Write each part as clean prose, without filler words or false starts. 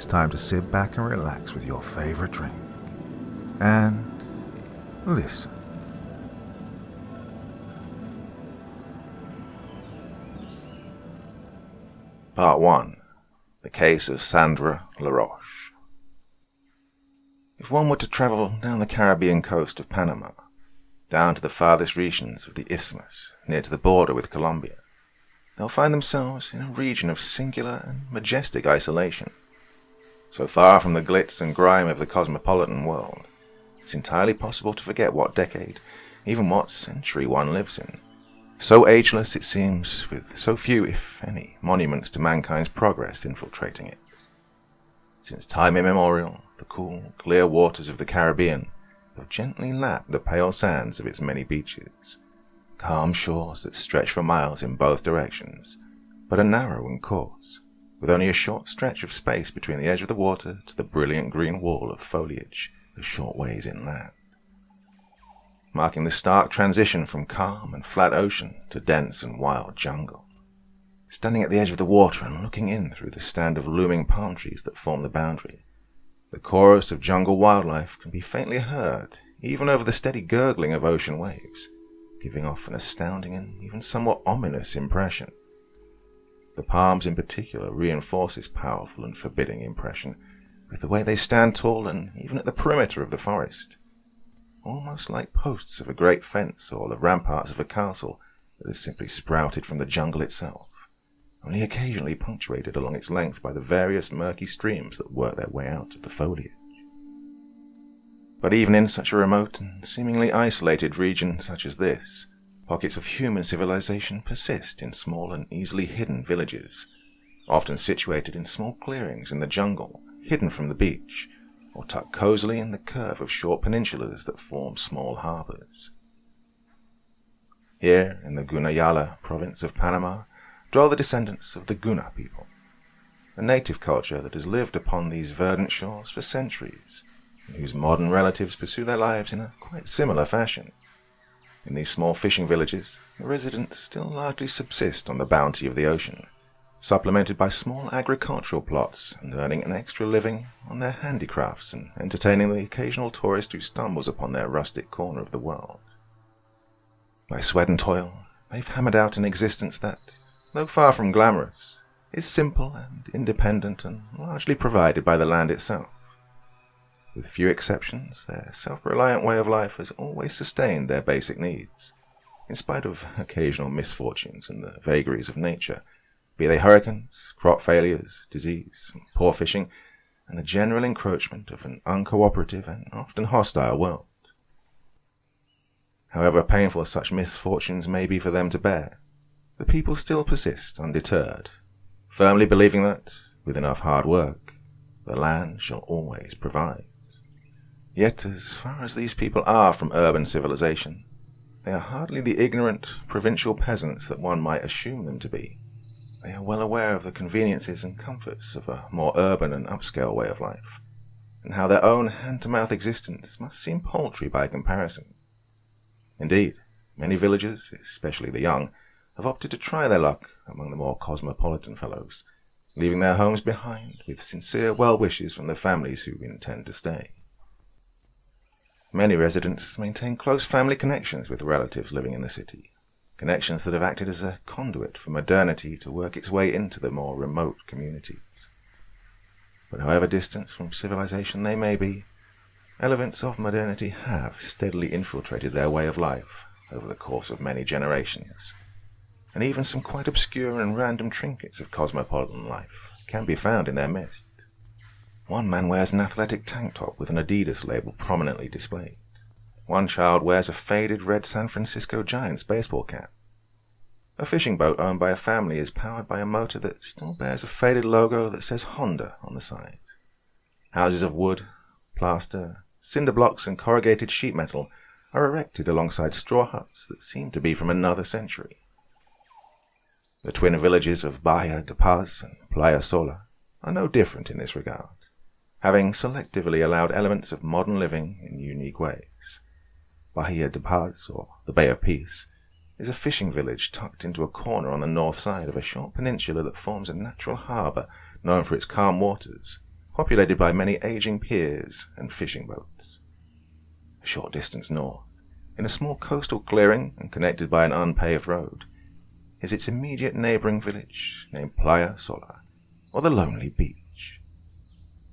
it's time to sit back and relax with your favorite drink and listen. Part 1. The Case of Sandra LaRoche. If one were to travel down the Caribbean coast of Panama, down to the farthest regions of the Isthmus, near to the border with Colombia, they'll find themselves in a region of singular and majestic isolation. So far from the glitz and grime of the cosmopolitan world, it's entirely possible to forget what decade, even what century one lives in. So ageless it seems, with so few, if any, monuments to mankind's progress infiltrating it. Since time immemorial, the cool, clear waters of the Caribbean have gently lapped the pale sands of its many beaches, calm shores that stretch for miles in both directions, but are narrow in course, with only a short stretch of space between the edge of the water to the brilliant green wall of foliage a short ways inland, marking the stark transition from calm and flat ocean to dense and wild jungle. Standing at the edge of the water and looking in through the stand of looming palm trees that form the boundary, the chorus of jungle wildlife can be faintly heard, even over the steady gurgling of ocean waves, giving off an astounding and even somewhat ominous impression. The palms in particular reinforce this powerful and forbidding impression with the way they stand tall and even at the perimeter of the forest, almost like posts of a great fence or the ramparts of a castle that has simply sprouted from the jungle itself, only occasionally punctuated along its length by the various murky streams that work their way out of the foliage. But even in such a remote and seemingly isolated region such as this, pockets of human civilization persist in small and easily hidden villages, often situated in small clearings in the jungle, hidden from the beach, or tucked cozily in the curve of short peninsulas that form small harbors. Here, in the Gunayala province of Panama, dwell the descendants of the Guna people, a native culture that has lived upon these verdant shores for centuries, and whose modern relatives pursue their lives in a quite similar fashion. In these small fishing villages, the residents still largely subsist on the bounty of the ocean, supplemented by small agricultural plots and earning an extra living on their handicrafts and entertaining the occasional tourist who stumbles upon their rustic corner of the world. By sweat and toil, they've hammered out an existence that, though far from glamorous, is simple and independent and largely provided by the land itself. With few exceptions, their self-reliant way of life has always sustained their basic needs, in spite of occasional misfortunes and the vagaries of nature, be they hurricanes, crop failures, disease, poor fishing, and the general encroachment of an uncooperative and often hostile world. However painful such misfortunes may be for them to bear, the people still persist undeterred, firmly believing that, with enough hard work, the land shall always provide. Yet, as far as these people are from urban civilization, they are hardly the ignorant, provincial peasants that one might assume them to be. They are well aware of the conveniences and comforts of a more urban and upscale way of life, and how their own hand-to-mouth existence must seem paltry by comparison. Indeed, many villagers, especially the young, have opted to try their luck among the more cosmopolitan fellows, leaving their homes behind with sincere well wishes from the families who intend to stay. Many residents maintain close family connections with relatives living in the city, connections that have acted as a conduit for modernity to work its way into the more remote communities. But however distant from civilization they may be, elements of modernity have steadily infiltrated their way of life over the course of many generations, and even some quite obscure and random trinkets of cosmopolitan life can be found in their midst. One man wears an athletic tank top with an Adidas label prominently displayed. One child wears a faded red San Francisco Giants baseball cap. A fishing boat owned by a family is powered by a motor that still bears a faded logo that says Honda on the side. Houses of wood, plaster, cinder blocks and corrugated sheet metal are erected alongside straw huts that seem to be from another century. The twin villages of Bahia de Paz and Playa Sola are no different in this regard, having selectively allowed elements of modern living in unique ways. Bahia de Paz, or the Bay of Peace, is a fishing village tucked into a corner on the north side of a short peninsula that forms a natural harbour known for its calm waters, populated by many aging piers and fishing boats. A short distance north, in a small coastal clearing and connected by an unpaved road, is its immediate neighboring village named Playa Sola, or the Lonely Beach.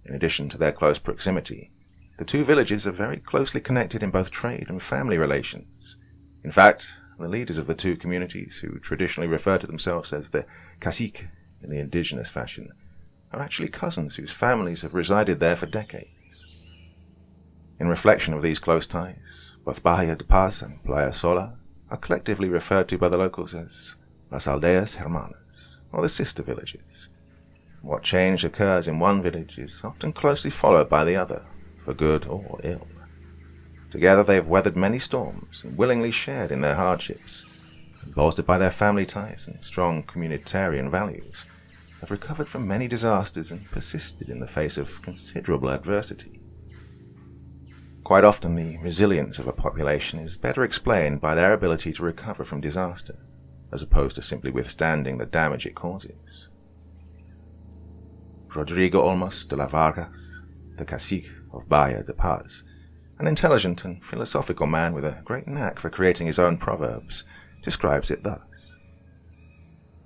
In addition to their close proximity, the two villages are very closely connected in both trade and family relations. In fact, the leaders of the two communities, who traditionally refer to themselves as the cacique in the indigenous fashion, are actually cousins whose families have resided there for decades. In reflection of these close ties, both Bahia de Paz and Playa Sola are collectively referred to by the locals as Las Aldeas Hermanas, or the sister villages. What change occurs in one village is often closely followed by the other, for good or ill. Together they have weathered many storms and willingly shared in their hardships, and bolstered by their family ties and strong communitarian values, have recovered from many disasters and persisted in the face of considerable adversity. Quite often the resilience of a population is better explained by their ability to recover from disaster, as opposed to simply withstanding the damage it causes. Rodrigo Olmos de la Vargas, the cacique of Bahia de Paz, an intelligent and philosophical man with a great knack for creating his own proverbs, describes it thus: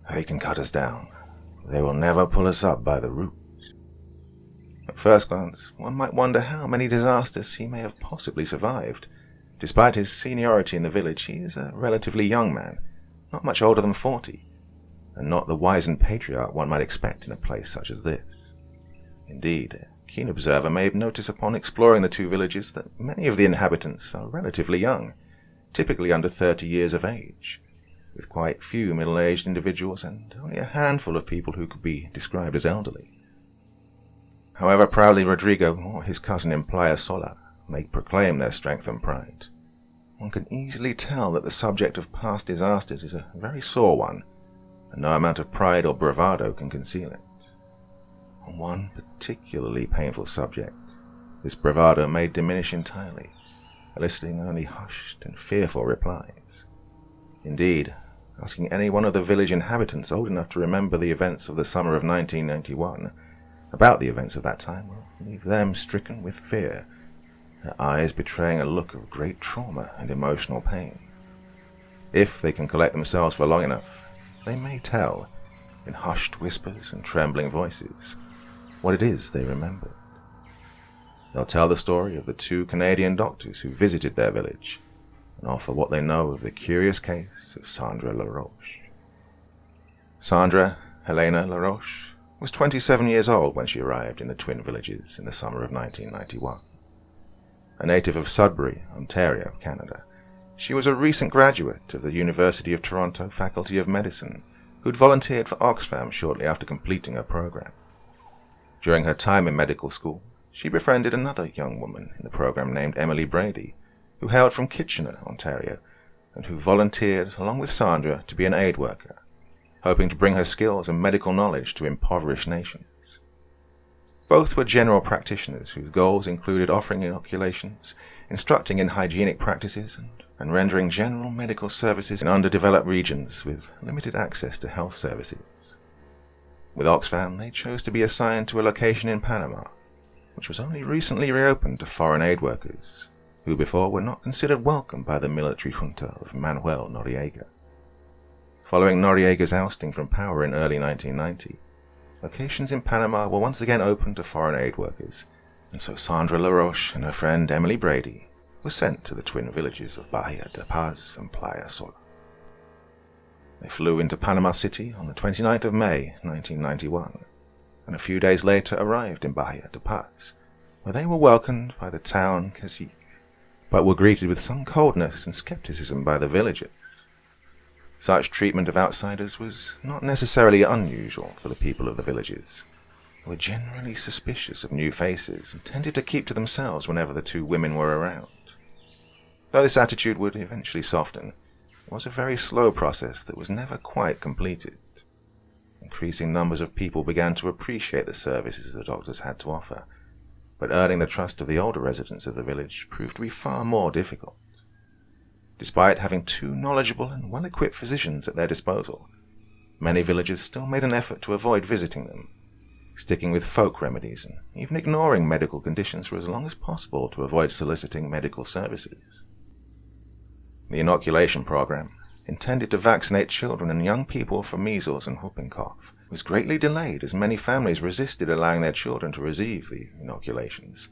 "They can cut us down. They will never pull us up by the root." At first glance, one might wonder how many disasters he may have possibly survived. Despite his seniority in the village, he is a relatively young man, not much older than 40, and not the wizened patriarch one might expect in a place such as this. Indeed, a keen observer may notice upon exploring the two villages that many of the inhabitants are relatively young, typically under 30 years of age, with quite few middle-aged individuals and only a handful of people who could be described as elderly. However proudly Rodrigo or his cousin in Playa Sola may proclaim their strength and pride, one can easily tell that the subject of past disasters is a very sore one, and no amount of pride or bravado can conceal it. On one particularly painful subject, this bravado may diminish entirely, eliciting only hushed and fearful replies. Indeed, asking any one of the village inhabitants old enough to remember the events of the summer of 1991 about the events of that time will leave them stricken with fear, their eyes betraying a look of great trauma and emotional pain. If they can collect themselves for long enough, they may tell, in hushed whispers and trembling voices, what it is they remembered. They'll tell the story of the two Canadian doctors who visited their village, and offer what they know of the curious case of Sandra LaRoche. Sandra Helena LaRoche was 27 years old when she arrived in the twin villages in the summer of 1991. A native of Sudbury, Ontario, Canada, she was a recent graduate of the University of Toronto Faculty of Medicine who'd volunteered for Oxfam shortly after completing her program. During her time in medical school, she befriended another young woman in the program named Emily Brady, who hailed from Kitchener, Ontario, and who volunteered along with Sandra to be an aid worker, hoping to bring her skills and medical knowledge to impoverished nations. Both were general practitioners whose goals included offering inoculations, instructing in hygienic practices, and rendering general medical services in underdeveloped regions with limited access to health services. With Oxfam, they chose to be assigned to a location in Panama, which was only recently reopened to foreign aid workers, who before were not considered welcome by the military junta of Manuel Noriega. Following Noriega's ousting from power in early 1990, locations in Panama were once again open to foreign aid workers, and so Sandra LaRoche and her friend Emily Brady were sent to the twin villages of Bahia de Paz and Playa Sola. They flew into Panama City on the 29th of May, 1991, and a few days later arrived in Bahia de Paz, where they were welcomed by the town cacique, but were greeted with some coldness and skepticism by the villagers. Such treatment of outsiders was not necessarily unusual for the people of the villages, who were generally suspicious of new faces and tended to keep to themselves whenever the two women were around. Though this attitude would eventually soften, it was a very slow process that was never quite completed. Increasing numbers of people began to appreciate the services the doctors had to offer, but earning the trust of the older residents of the village proved to be far more difficult. Despite having two knowledgeable and well-equipped physicians at their disposal, many villagers still made an effort to avoid visiting them, sticking with folk remedies and even ignoring medical conditions for as long as possible to avoid soliciting medical services. The inoculation program, intended to vaccinate children and young people for measles and whooping cough, was greatly delayed as many families resisted allowing their children to receive the inoculations.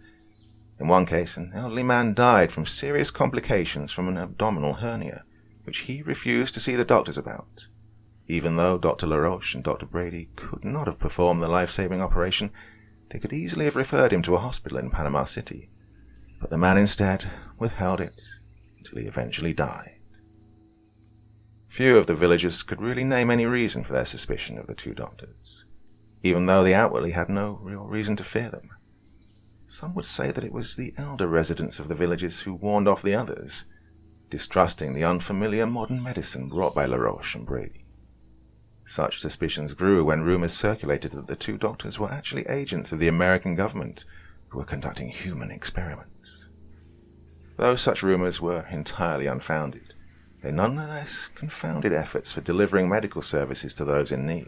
In one case, an elderly man died from serious complications from an abdominal hernia, which he refused to see the doctors about. Even though Dr. LaRoche and Dr. Brady could not have performed the life-saving operation, they could easily have referred him to a hospital in Panama City. But the man instead withheld it until he eventually died. Few of the villagers could really name any reason for their suspicion of the two doctors, even though they outwardly had no real reason to fear them. Some would say that it was the elder residents of the villages who warned off the others, distrusting the unfamiliar modern medicine brought by LaRoche and Brady. Such suspicions grew when rumors circulated that the two doctors were actually agents of the American government who were conducting human experiments. Though such rumors were entirely unfounded, they nonetheless confounded efforts for delivering medical services to those in need.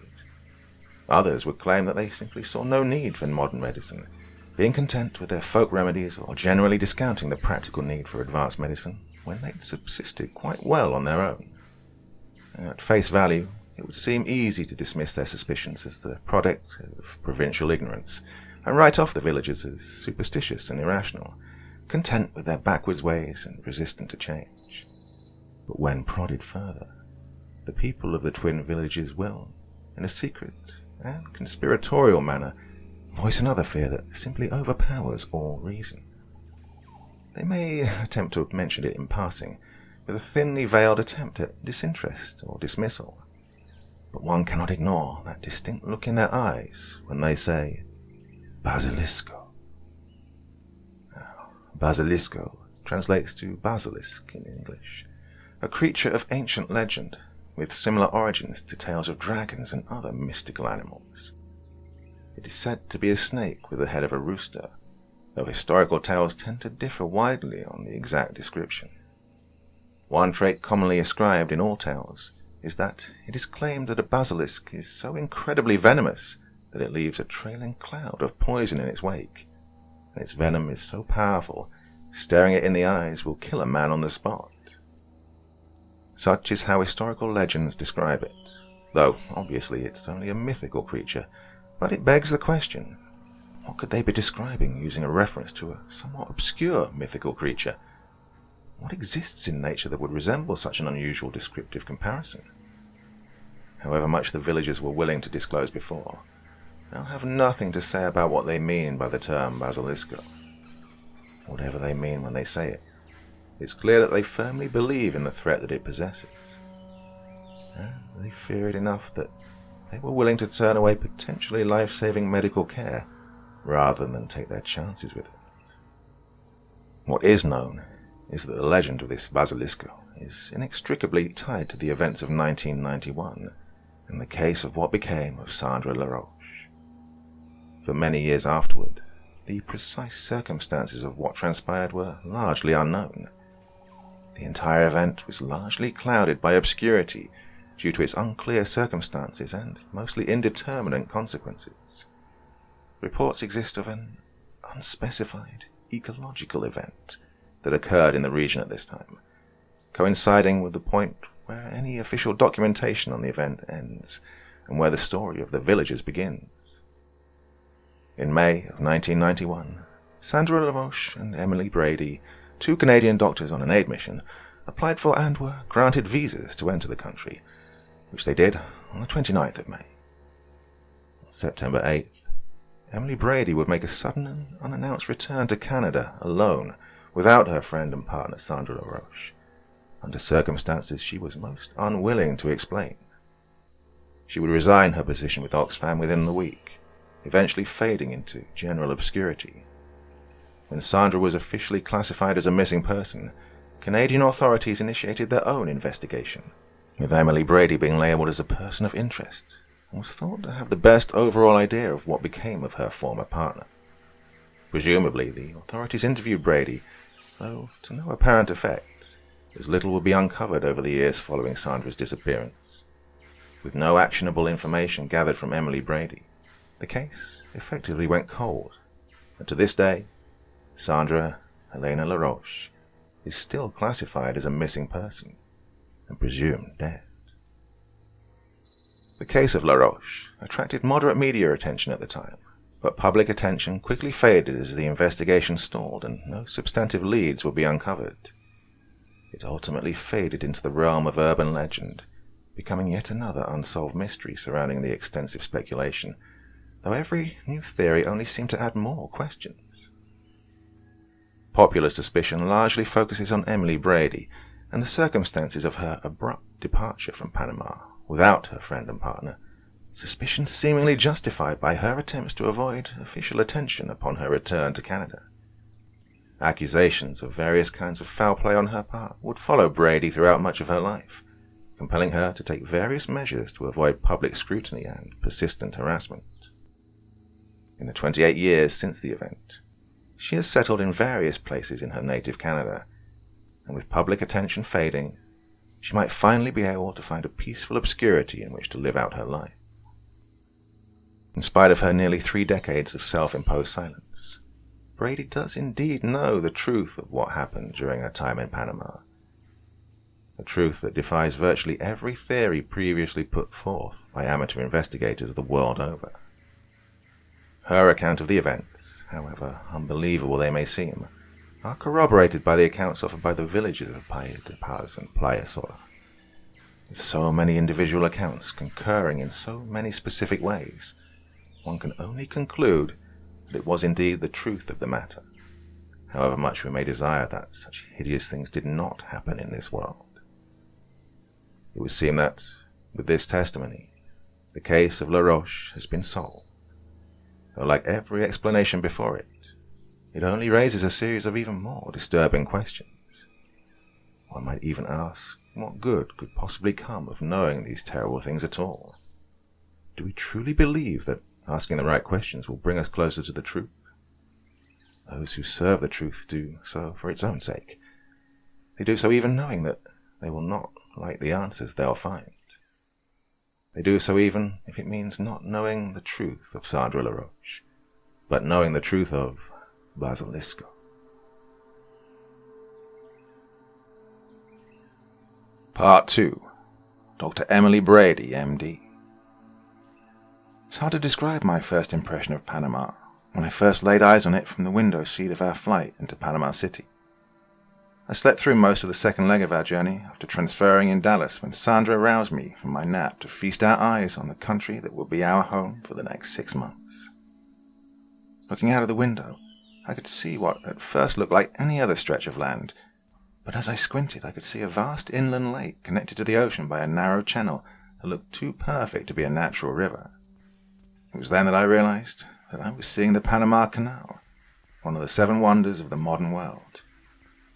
Others would claim that they simply saw no need for modern medicine, being content with their folk remedies or generally discounting the practical need for advanced medicine when they'd subsisted quite well on their own. At face value, it would seem easy to dismiss their suspicions as the product of provincial ignorance and write off the villagers as superstitious and irrational, content with their backwards ways and resistant to change. But when prodded further, the people of the twin villages will, in a secret and conspiratorial manner, voice another fear that simply overpowers all reason. They may attempt to mention it in passing, with a thinly veiled attempt at disinterest or dismissal, but one cannot ignore that distinct look in their eyes when they say, Basilisco. Now, Basilisco translates to basilisk in English, a creature of ancient legend with similar origins to tales of dragons and other mystical animals. It is said to be a snake with the head of a rooster, though historical tales tend to differ widely on the exact description. One trait commonly ascribed in all tales is that it is claimed that a basilisk is so incredibly venomous that it leaves a trailing cloud of poison in its wake, and its venom is so powerful, staring it in the eyes will kill a man on the spot. Such is how historical legends describe it, though obviously it's only a mythical creature, but it begs the question, what could they be describing using a reference to a somewhat obscure mythical creature? What exists in nature that would resemble such an unusual descriptive comparison? However much the villagers were willing to disclose before, they'll have nothing to say about what they mean by the term Basilisco. Whatever they mean when they say it, it's clear that they firmly believe in the threat that it possesses. And they fear it enough that they were willing to turn away potentially life-saving medical care rather than take their chances with it. What is known is that the legend of this Basilisco is inextricably tied to the events of 1991 and the case of what became of Sandra LaRoche. For many years afterward, the precise circumstances of what transpired were largely unknown. The entire event was largely clouded by obscurity due to its unclear circumstances and mostly indeterminate consequences. Reports exist of an unspecified ecological event that occurred in the region at this time, coinciding with the point where any official documentation on the event ends and where the story of the villagers begins. In May of 1991, Sandra LaRoche and Emily Brady, two Canadian doctors on an aid mission, applied for and were granted visas to enter the country, which they did on the 29th of May. On September 8th, Emily Brady would make a sudden and unannounced return to Canada alone, without her friend and partner Sandra LaRoche, under circumstances she was most unwilling to explain. She would resign her position with Oxfam within the week, eventually fading into general obscurity. When Sandra was officially classified as a missing person, Canadian authorities initiated their own investigation, with Emily Brady being labelled as a person of interest, and was thought to have the best overall idea of what became of her former partner. Presumably, the authorities interviewed Brady, though to no apparent effect, as little would be uncovered over the years following Sandra's disappearance. With no actionable information gathered from Emily Brady, the case effectively went cold, and to this day, Sandra Helena LaRoche is still classified as a missing person and presumed dead. The case of LaRoche attracted moderate media attention at the time, but public attention quickly faded as the investigation stalled and no substantive leads would be uncovered. It ultimately faded into the realm of urban legend, becoming yet another unsolved mystery surrounding the extensive speculation, though every new theory only seemed to add more questions. Popular suspicion largely focuses on Emily Brady and the circumstances of her abrupt departure from Panama without her friend and partner, suspicion seemingly justified by her attempts to avoid official attention upon her return to Canada. Accusations of various kinds of foul play on her part would follow Brady throughout much of her life, compelling her to take various measures to avoid public scrutiny and persistent harassment. In the 28 years since the event, she has settled in various places in her native Canada, and with public attention fading, she might finally be able to find a peaceful obscurity in which to live out her life. In spite of her nearly 3 decades of self-imposed silence, Brady does indeed know the truth of what happened during her time in Panama, a truth that defies virtually every theory previously put forth by amateur investigators the world over. Her account of the events, however unbelievable they may seem, are corroborated by the accounts offered by the villagers of Playa de Paz and Playa Sola. With so many individual accounts concurring in so many specific ways, one can only conclude that it was indeed the truth of the matter, however much we may desire that such hideous things did not happen in this world. It would seem that, with this testimony, the case of LaRoche has been solved, though like every explanation before it, it only raises a series of even more disturbing questions. One might even ask what good could possibly come of knowing these terrible things at all. Do we truly believe that asking the right questions will bring us closer to the truth? Those who serve the truth do so for its own sake. They do so even knowing that they will not like the answers they'll find. They do so even if it means not knowing the truth of Sandra LaRoche, but knowing the truth of Basilisco. Part 2. Dr. Emily Brady, MD. It's hard to describe my first impression of Panama when I first laid eyes on it from the window seat of our flight into Panama City. I slept through most of the second leg of our journey after transferring in Dallas when Sandra roused me from my nap to feast our eyes on the country that would be our home for the next 6 months. Looking out of the window, I could see what at first looked like any other stretch of land, but as I squinted I could see a vast inland lake connected to the ocean by a narrow channel that looked too perfect to be a natural river. It was then that I realized that I was seeing the Panama Canal, one of the 7 wonders of the modern world,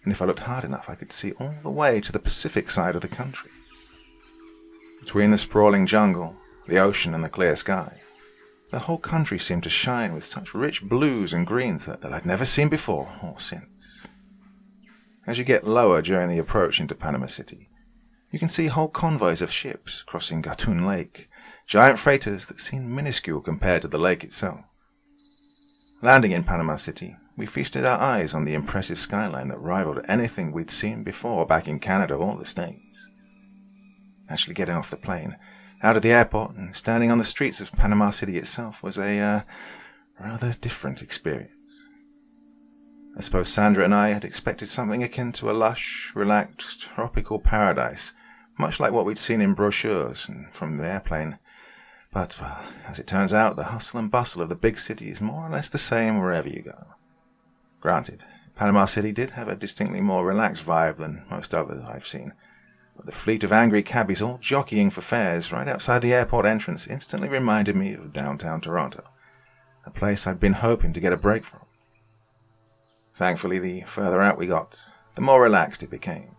and if I looked hard enough I could see all the way to the Pacific side of the country. Between the sprawling jungle, the ocean and the clear sky, the whole country seemed to shine with such rich blues and greens that I'd never seen before or since. As you get lower during the approach into Panama City, you can see whole convoys of ships crossing Gatun Lake, giant freighters that seem minuscule compared to the lake itself. Landing in Panama City, we feasted our eyes on the impressive skyline that rivaled anything we'd seen before back in Canada or the States. Actually getting off the plane, out of the airport and standing on the streets of Panama City itself was a rather different experience. I suppose Sandra and I had expected something akin to a lush, relaxed, tropical paradise, much like what we'd seen in brochures and from the airplane. But, well, as it turns out, the hustle and bustle of the big city is more or less the same wherever you go. Granted, Panama City did have a distinctly more relaxed vibe than most others I've seen, but the fleet of angry cabbies all jockeying for fares right outside the airport entrance instantly reminded me of downtown Toronto, a place I'd been hoping to get a break from. Thankfully, the further out we got, the more relaxed it became.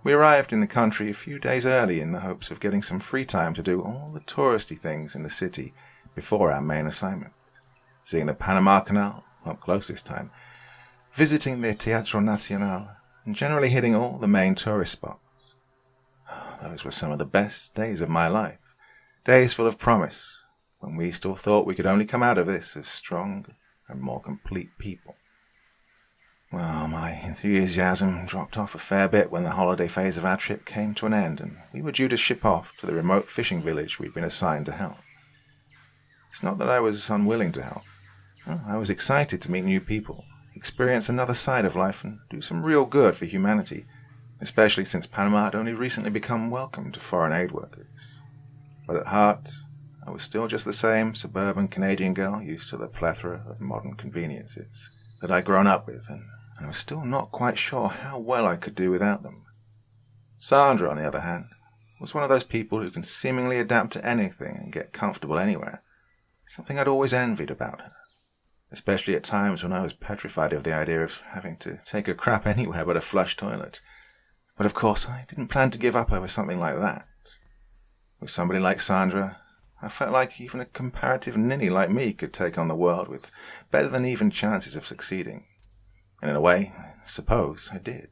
We arrived in the country a few days early in the hopes of getting some free time to do all the touristy things in the city before our main assignment, seeing the Panama Canal, up close this time, visiting the Teatro Nacional, and generally hitting all the main tourist spots. Those were some of the best days of my life, days full of promise, when we still thought we could only come out of this as strong and more complete people. Well, my enthusiasm dropped off a fair bit when the holiday phase of our trip came to an end and we were due to ship off to the remote fishing village we'd been assigned to help. It's not that I was unwilling to help. No, I was excited to meet new people, experience another side of life and do some real good for humanity, especially since Panama had only recently become welcome to foreign aid workers. But at heart, I was still just the same suburban Canadian girl used to the plethora of modern conveniences that I'd grown up with, and I was still not quite sure how well I could do without them. Sandra, on the other hand, was one of those people who can seemingly adapt to anything and get comfortable anywhere, something I'd always envied about her, especially at times when I was petrified of the idea of having to take a crap anywhere but a flush toilet. But of course, I didn't plan to give up over something like that. With somebody like Sandra, I felt like even a comparative ninny like me could take on the world with better than even chances of succeeding. And in a way, I suppose I did.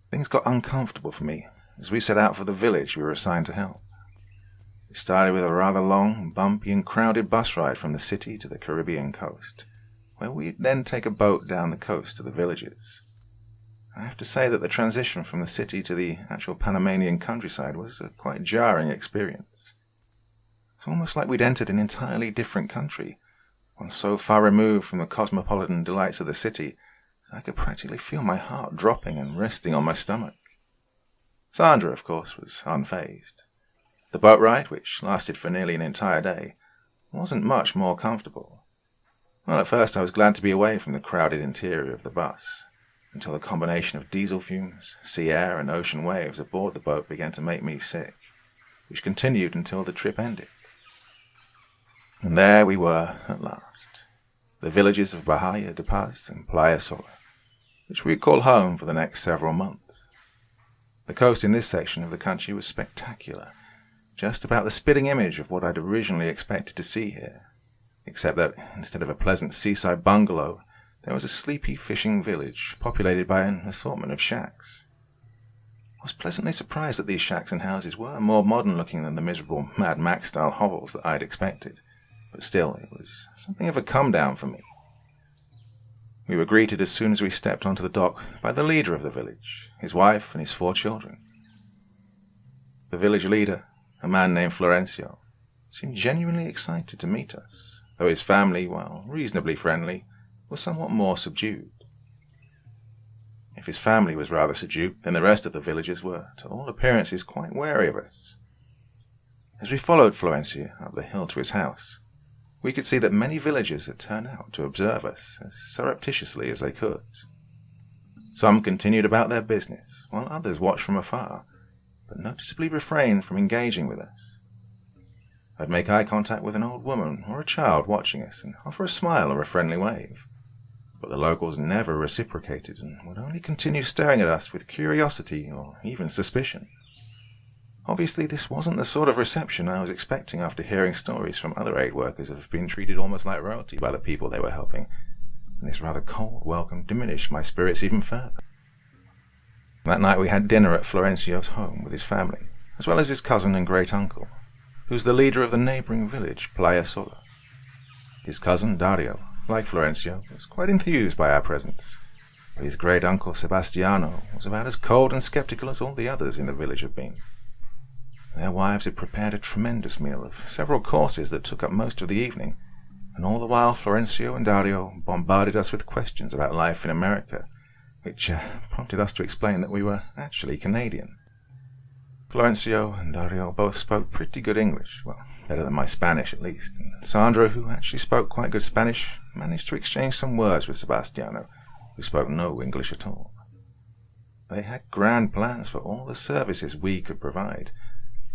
Things got uncomfortable for me as we set out for the village we were assigned to help. It started with a rather long, bumpy and crowded bus ride from the city to the Caribbean coast, where we'd then take a boat down the coast to the villages. I have to say that the transition from the city to the actual Panamanian countryside was a quite jarring experience. It's almost like we'd entered an entirely different country, one so far removed from the cosmopolitan delights of the city, I could practically feel my heart dropping and resting on my stomach. Sandra, of course, was unfazed. The boat ride, which lasted for nearly an entire day, wasn't much more comfortable. Well, at first I was glad to be away from the crowded interior of the bus, until the combination of diesel fumes, sea air, and ocean waves aboard the boat began to make me sick, which continued until the trip ended. And there we were at last, the villages of Bahia de Paz and Playa Sola, which we'd call home for the next several months. The coast in this section of the country was spectacular, just about the spitting image of what I'd originally expected to see here, except that instead of a pleasant seaside bungalow, there was a sleepy fishing village populated by an assortment of shacks. I was pleasantly surprised that these shacks and houses were more modern-looking than the miserable Mad Max-style hovels that I'd expected, but still, it was something of a come-down for me. We were greeted as soon as we stepped onto the dock by the leader of the village, his wife and his 4 children. The village leader, a man named Florencio, seemed genuinely excited to meet us, though his family, while reasonably friendly, was somewhat more subdued. If his family was rather subdued, then the rest of the villagers were, to all appearances, quite wary of us. As we followed Florencio up the hill to his house, we could see that many villagers had turned out to observe us as surreptitiously as they could. Some continued about their business, while others watched from afar, but noticeably refrained from engaging with us. I'd make eye contact with an old woman or a child watching us and offer a smile or a friendly wave, but the locals never reciprocated and would only continue staring at us with curiosity or even suspicion. Obviously, this wasn't the sort of reception I was expecting after hearing stories from other aid workers of being treated almost like royalty by the people they were helping, and this rather cold welcome diminished my spirits even further. That night we had dinner at Florencio's home with his family, as well as his cousin and great-uncle, who's the leader of the neighboring village, Playa Sola. His cousin, Dario, like Florencio, was quite enthused by our presence, but his great-uncle, Sebastiano, was about as cold and skeptical as all the others in the village had been. Their wives had prepared a tremendous meal of several courses that took up most of the evening, and all the while Florencio and Dario bombarded us with questions about life in America, which prompted us to explain that we were actually Canadian. Florencio and Dario both spoke pretty good English, well, better than my Spanish at least, and Sandra, who actually spoke quite good Spanish, managed to exchange some words with Sebastiano, who spoke no English at all. They had grand plans for all the services we could provide,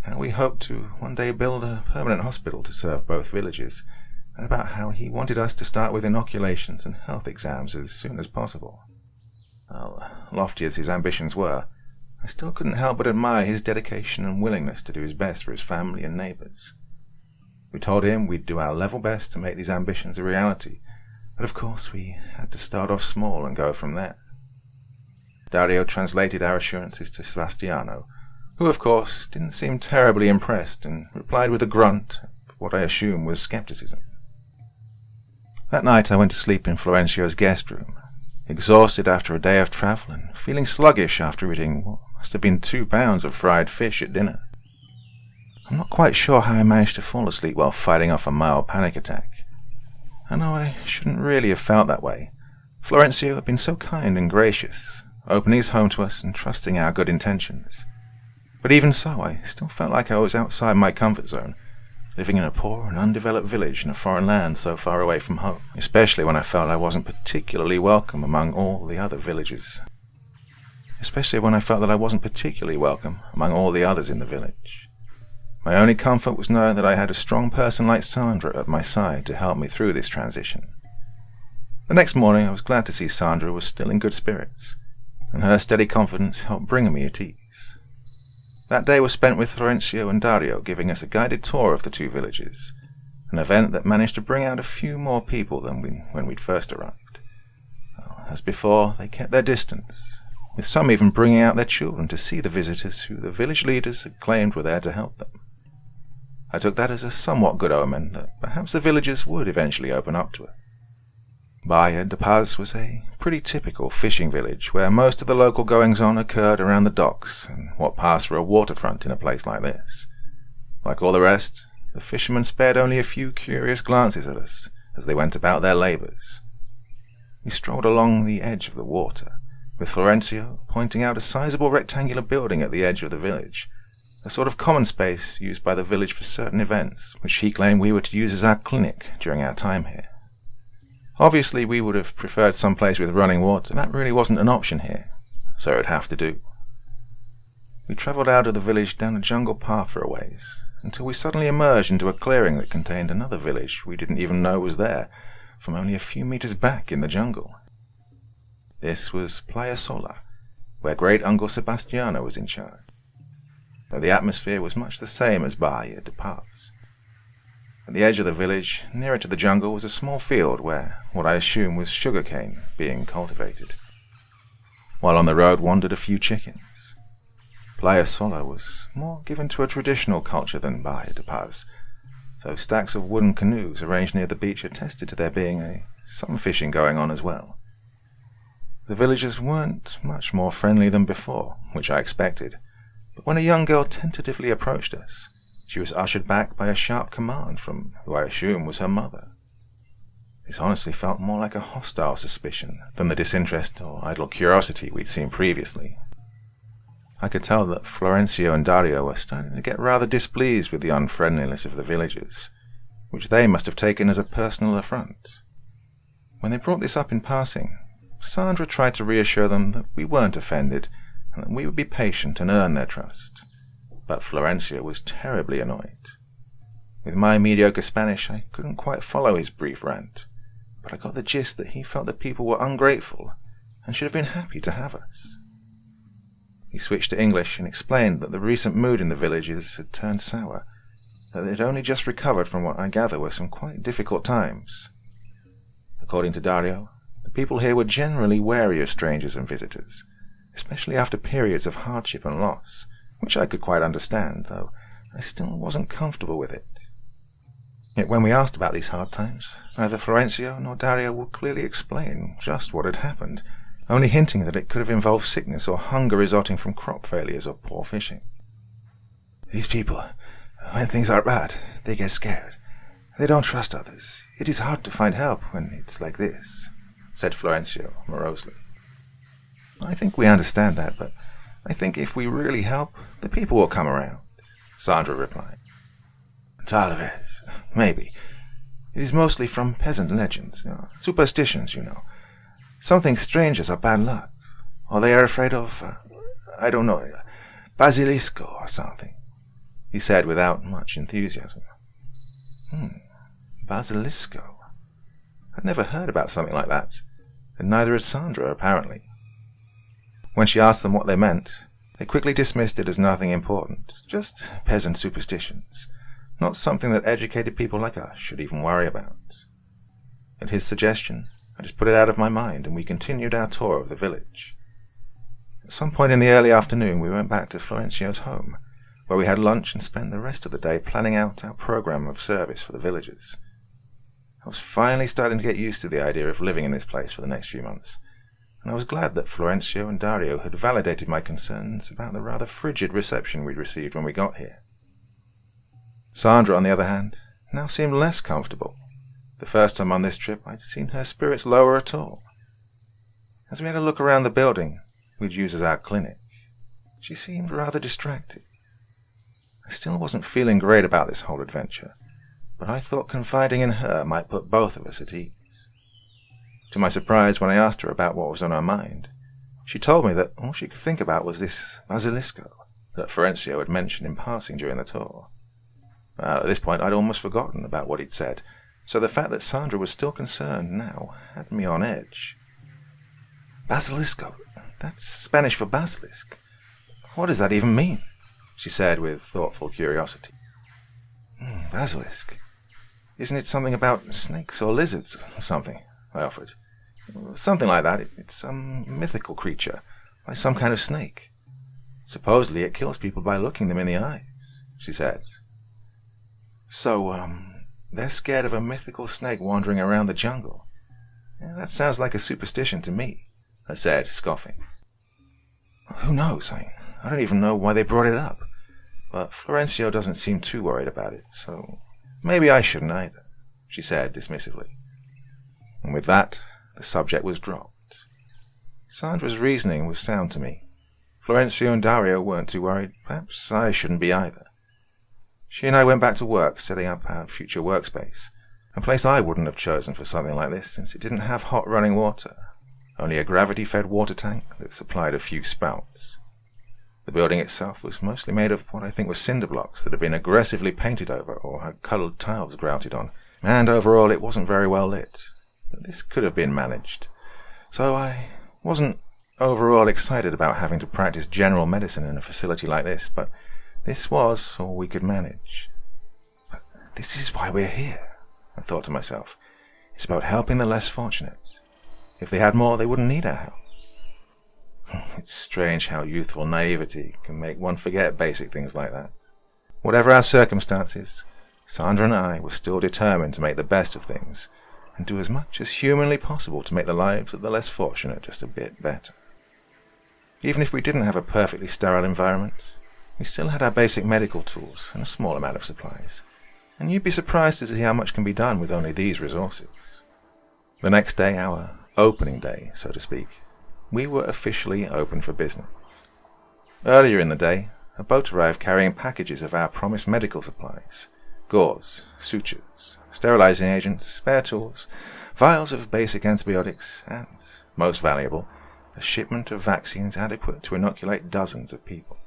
how we hoped to one day build a permanent hospital to serve both villages, and about how he wanted us to start with inoculations and health exams as soon as possible. Well, lofty as his ambitions were, I still couldn't help but admire his dedication and willingness to do his best for his family and neighbors. We told him we'd do our level best to make these ambitions a reality, but of course we had to start off small and go from there. Dario translated our assurances to Sebastiano, who, of course, didn't seem terribly impressed and replied with a grunt, what I assume was skepticism. That night I went to sleep in Florencio's guest room, exhausted after a day of travel and feeling sluggish after eating what must have been 2 pounds of fried fish at dinner. I'm not quite sure how I managed to fall asleep while fighting off a mild panic attack. I know I shouldn't really have felt that way. Florencio had been so kind and gracious, opening his home to us and trusting our good intentions. But even so, I still felt like I was outside my comfort zone, living in a poor and undeveloped village in a foreign land so far away from home, especially when I felt I wasn't particularly welcome among all the other villagers. In the village. My only comfort was knowing that I had a strong person like Sandra at my side to help me through this transition. The next morning I was glad to see Sandra was still in good spirits, and her steady confidence helped bring me at ease. That day was spent with Florencio and Dario giving us a guided tour of the 2 villages, an event that managed to bring out a few more people than when we'd first arrived. As before, they kept their distance, with some even bringing out their children to see the visitors who the village leaders had claimed were there to help them. I took that as a somewhat good omen that perhaps the villagers would eventually open up to it. Bahia de Paz was a pretty typical fishing village where most of the local goings-on occurred around the docks and what passed for a waterfront in a place like this. Like all the rest, the fishermen spared only a few curious glances at us as they went about their labours. We strolled along the edge of the water, with Florencio pointing out a sizable rectangular building at the edge of the village, a sort of common space used by the village for certain events, which he claimed we were to use as our clinic during our time here. Obviously, we would have preferred some place with running water. That really wasn't an option here, so it would have to do. We travelled out of the village down a jungle path for a ways, until we suddenly emerged into a clearing that contained another village we didn't even know was there, from only a few meters back in the jungle. This was Playa Sola, where Great Uncle Sebastiano was in charge, though the atmosphere was much the same as Bahia de Paz. At the edge of the village, nearer to the jungle, was a small field where what I assume was sugarcane being cultivated, while on the road wandered a few chickens. Playa Sola was more given to a traditional culture than Bahia de Paz, though stacks of wooden canoes arranged near the beach attested to there being some fishing going on as well. The villagers weren't much more friendly than before, which I expected, but when a young girl tentatively approached us, she was ushered back by a sharp command from who I assume was her mother. This honestly felt more like a hostile suspicion than the disinterest or idle curiosity we'd seen previously. I could tell that Florencio and Dario were starting to get rather displeased with the unfriendliness of the villagers, which they must have taken as a personal affront. When they brought this up in passing, Sandra tried to reassure them that we weren't offended and that we would be patient and earn their trust. But Florencio was terribly annoyed. With my mediocre Spanish, I couldn't quite follow his brief rant, but I got the gist that he felt that people were ungrateful and should have been happy to have us. He switched to English and explained that the recent mood in the villages had turned sour, that they had only just recovered from what I gather were some quite difficult times. According to Dario, the people here were generally wary of strangers and visitors, especially after periods of hardship and loss, which I could quite understand, though I still wasn't comfortable with it. Yet when we asked about these hard times, neither Florencio nor Dario would clearly explain just what had happened, only hinting that it could have involved sickness or hunger resulting from crop failures or poor fishing. These people, when things are bad, they get scared. They don't trust others. It is hard to find help when it's like this, said Florencio morosely. I think we understand that, but I think if we really help, the people will come around, Sandra replied. Tal vez, maybe. It is mostly from peasant legends, superstitions, Some think strangers are bad luck, or they are afraid of, Basilisco or something, he said without much enthusiasm. Basilisco. I'd never heard about something like that, and neither had Sandra, apparently. When she asked them what they meant, they quickly dismissed it as nothing important, just peasant superstitions, not something that educated people like us should even worry about. At his suggestion, I just put it out of my mind, and we continued our tour of the village. At some point in the early afternoon, we went back to Florencio's home, where we had lunch and spent the rest of the day planning out our program of service for the villagers. I was finally starting to get used to the idea of living in this place for the next few months, and I was glad that Florencio and Dario had validated my concerns about the rather frigid reception we'd received when we got here. Sandra, on the other hand, now seemed less comfortable. The first time on this trip, I'd seen her spirits lower at all. As we had a look around the building we'd use as our clinic, she seemed rather distracted. I still wasn't feeling great about this whole adventure, but I thought confiding in her might put both of us at ease. To my surprise, when I asked her about what was on her mind, she told me that all she could think about was this Basilisco that Florencio had mentioned in passing during the tour. At this point, I'd almost forgotten about what he'd said, so the fact that Sandra was still concerned now had me on edge. Basilisco? That's Spanish for basilisk. What does that even mean? She said with thoughtful curiosity. Basilisk? Isn't it something about snakes or lizards or something? I offered. Something like that. It's some mythical creature, like some kind of snake. Supposedly it kills people by looking them in the eyes, she said. So, they're scared of a mythical snake wandering around the jungle. Yeah, that sounds like a superstition to me, I said, scoffing. Who knows? I don't even know why they brought it up. But Florencio doesn't seem too worried about it, so maybe I shouldn't either, she said dismissively. And with that, the subject was dropped. Sandra's reasoning was sound to me. Florencio and Dario weren't too worried. Perhaps I shouldn't be either. She and I went back to work, setting up our future workspace, a place I wouldn't have chosen for something like this since it didn't have hot running water, only a gravity-fed water tank that supplied a few spouts. The building itself was mostly made of what I think were cinder blocks that had been aggressively painted over or had coloured tiles grouted on, and overall it wasn't very well lit. But this could have been managed. So I wasn't overall excited about having to practice general medicine in a facility like this, but this was all we could manage. But this is why we're here, I thought to myself. It's about helping the less fortunate. If they had more, they wouldn't need our help. It's strange how youthful naivety can make one forget basic things like that. Whatever our circumstances, Sandra and I were still determined to make the best of things and do as much as humanly possible to make the lives of the less fortunate just a bit better. Even if we didn't have a perfectly sterile environment, we still had our basic medical tools and a small amount of supplies, and you'd be surprised to see how much can be done with only these resources. The next day, our opening day, so to speak, we were officially open for business. Earlier in the day, a boat arrived carrying packages of our promised medical supplies, gauze, sutures, sterilizing agents, spare tools, vials of basic antibiotics, and, most valuable, a shipment of vaccines adequate to inoculate dozens of people.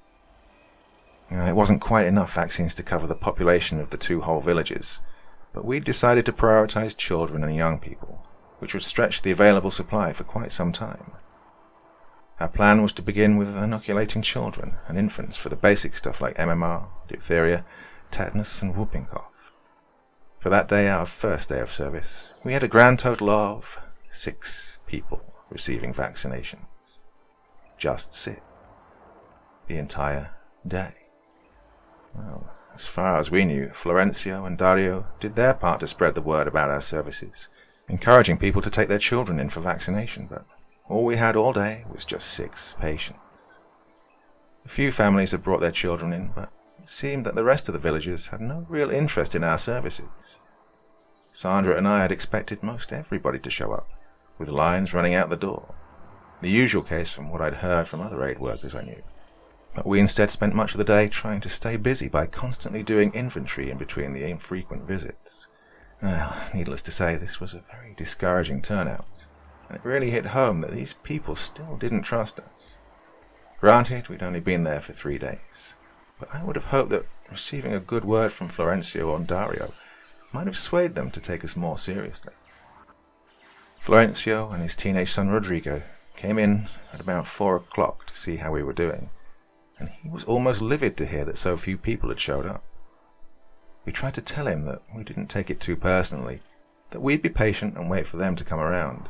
It wasn't quite enough vaccines to cover the population of the 2 whole villages, but we decided to prioritize children and young people, which would stretch the available supply for quite some time. Our plan was to begin with inoculating children and infants for the basic stuff like MMR, diphtheria, tetanus, and whooping cough. For that day, our first day of service, we had a grand total of 6 people receiving vaccinations. Just 6. The entire day. Well, as far as we knew, Florencio and Dario did their part to spread the word about our services, encouraging people to take their children in for vaccination, but all we had all day was just 6 patients. A few families had brought their children in, but it seemed that the rest of the villagers had no real interest in our services. Sandra and I had expected most everybody to show up, with lines running out the door, the usual case from what I'd heard from other aid workers I knew. But we instead spent much of the day trying to stay busy by constantly doing inventory in between the infrequent visits. Well, needless to say, this was a very discouraging turnout, and it really hit home that these people still didn't trust us. Granted, we'd only been there for 3 days, but I would have hoped that receiving a good word from Florencio or Dario might have swayed them to take us more seriously. Florencio and his teenage son Rodrigo came in at about 4 o'clock to see how we were doing, and he was almost livid to hear that so few people had showed up. We tried to tell him that we didn't take it too personally, that we'd be patient and wait for them to come around,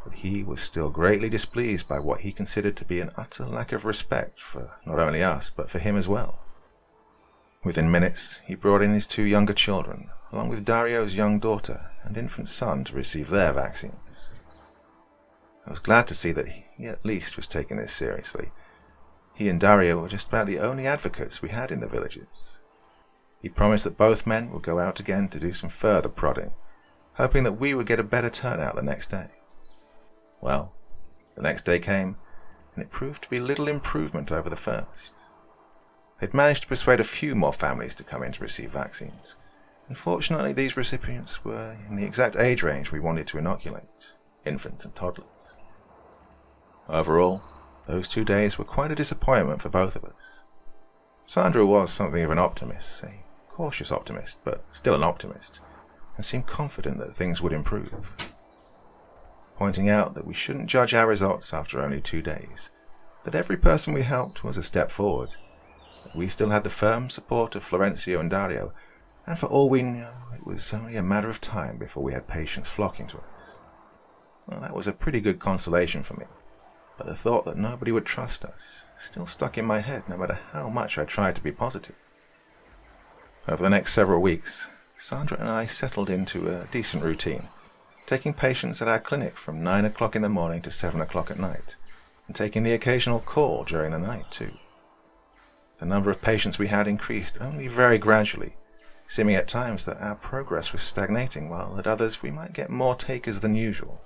but he was still greatly displeased by what he considered to be an utter lack of respect for not only us, but for him as well. Within minutes, he brought in his 2 younger children, along with Dario's young daughter and infant son, to receive their vaccines. I was glad to see that he at least was taking this seriously. He and Dario were just about the only advocates we had in the villages. He promised that both men would go out again to do some further prodding, hoping that we would get a better turnout the next day. Well, the next day came, and it proved to be little improvement over the first. They'd managed to persuade a few more families to come in to receive vaccines. Unfortunately, these recipients were in the exact age range we wanted to inoculate, infants and toddlers. Overall, those 2 days were quite a disappointment for both of us. Sandra was something of an optimist, a cautious optimist, but still an optimist, and seemed confident that things would improve, pointing out that we shouldn't judge our results after only 2 days, that every person we helped was a step forward, that we still had the firm support of Florencio and Dario, and for all we knew, it was only a matter of time before we had patients flocking to us. Well, that was a pretty good consolation for me, but the thought that nobody would trust us still stuck in my head no matter how much I tried to be positive. Over the next several weeks, Sandra and I settled into a decent routine, taking patients at our clinic from 9 o'clock in the morning to 7 o'clock at night, and taking the occasional call during the night too. The number of patients we had increased only very gradually, seeming at times that our progress was stagnating, while at others we might get more takers than usual.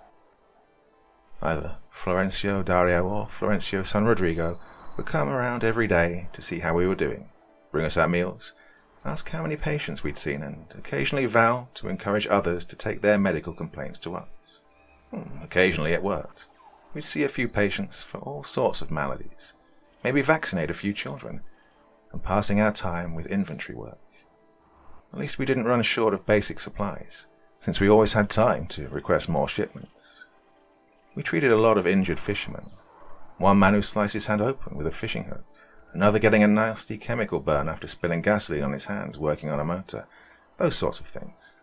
Either Florencio, Dario, or Florencio San Rodrigo would come around every day to see how we were doing, bring us our meals, ask how many patients we'd seen, and occasionally vow to encourage others to take their medical complaints to us. Occasionally it worked. We'd see a few patients for all sorts of maladies, maybe vaccinate a few children, and passing our time with inventory work. At least we didn't run short of basic supplies, since we always had time to request more shipments. We treated a lot of injured fishermen, one man who sliced his hand open with a fishing hook, another getting a nasty chemical burn after spilling gasoline on his hands working on a motor, those sorts of things.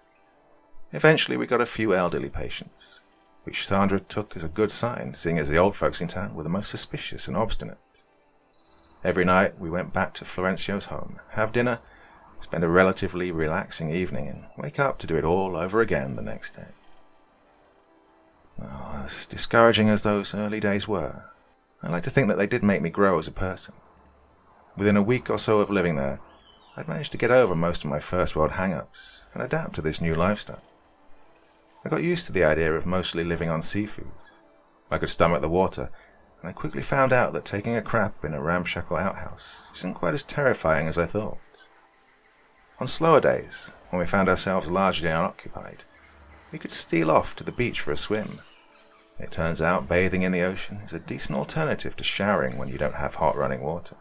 Eventually we got a few elderly patients, which Sandra took as a good sign, seeing as the old folks in town were the most suspicious and obstinate. Every night we went back to Florencio's home, have dinner, spend a relatively relaxing evening, and wake up to do it all over again the next day. Well, as discouraging as those early days were, I like to think that they did make me grow as a person. Within a week or so of living there, I'd managed to get over most of my first world hang-ups and adapt to this new lifestyle. I got used to the idea of mostly living on seafood. I could stomach the water, and I quickly found out that taking a crap in a ramshackle outhouse isn't quite as terrifying as I thought. On slower days, when we found ourselves largely unoccupied, we could steal off to the beach for a swim. It turns out bathing in the ocean is a decent alternative to showering when you don't have hot running water.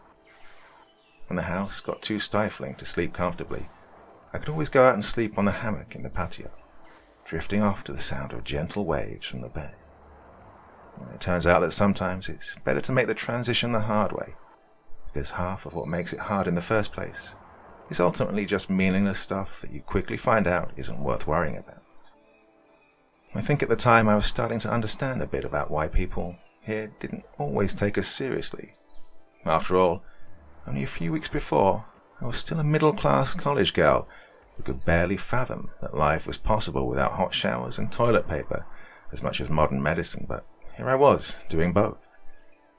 When the house got too stifling to sleep comfortably, I could always go out and sleep on the hammock in the patio, drifting off to the sound of gentle waves from the bay. It turns out that sometimes it's better to make the transition the hard way, because half of what makes it hard in the first place is ultimately just meaningless stuff that you quickly find out isn't worth worrying about. I think at the time I was starting to understand a bit about why people here didn't always take us seriously. After all, only a few weeks before, I was still a middle-class college girl who could barely fathom that life was possible without hot showers and toilet paper as much as modern medicine, but here I was, doing both.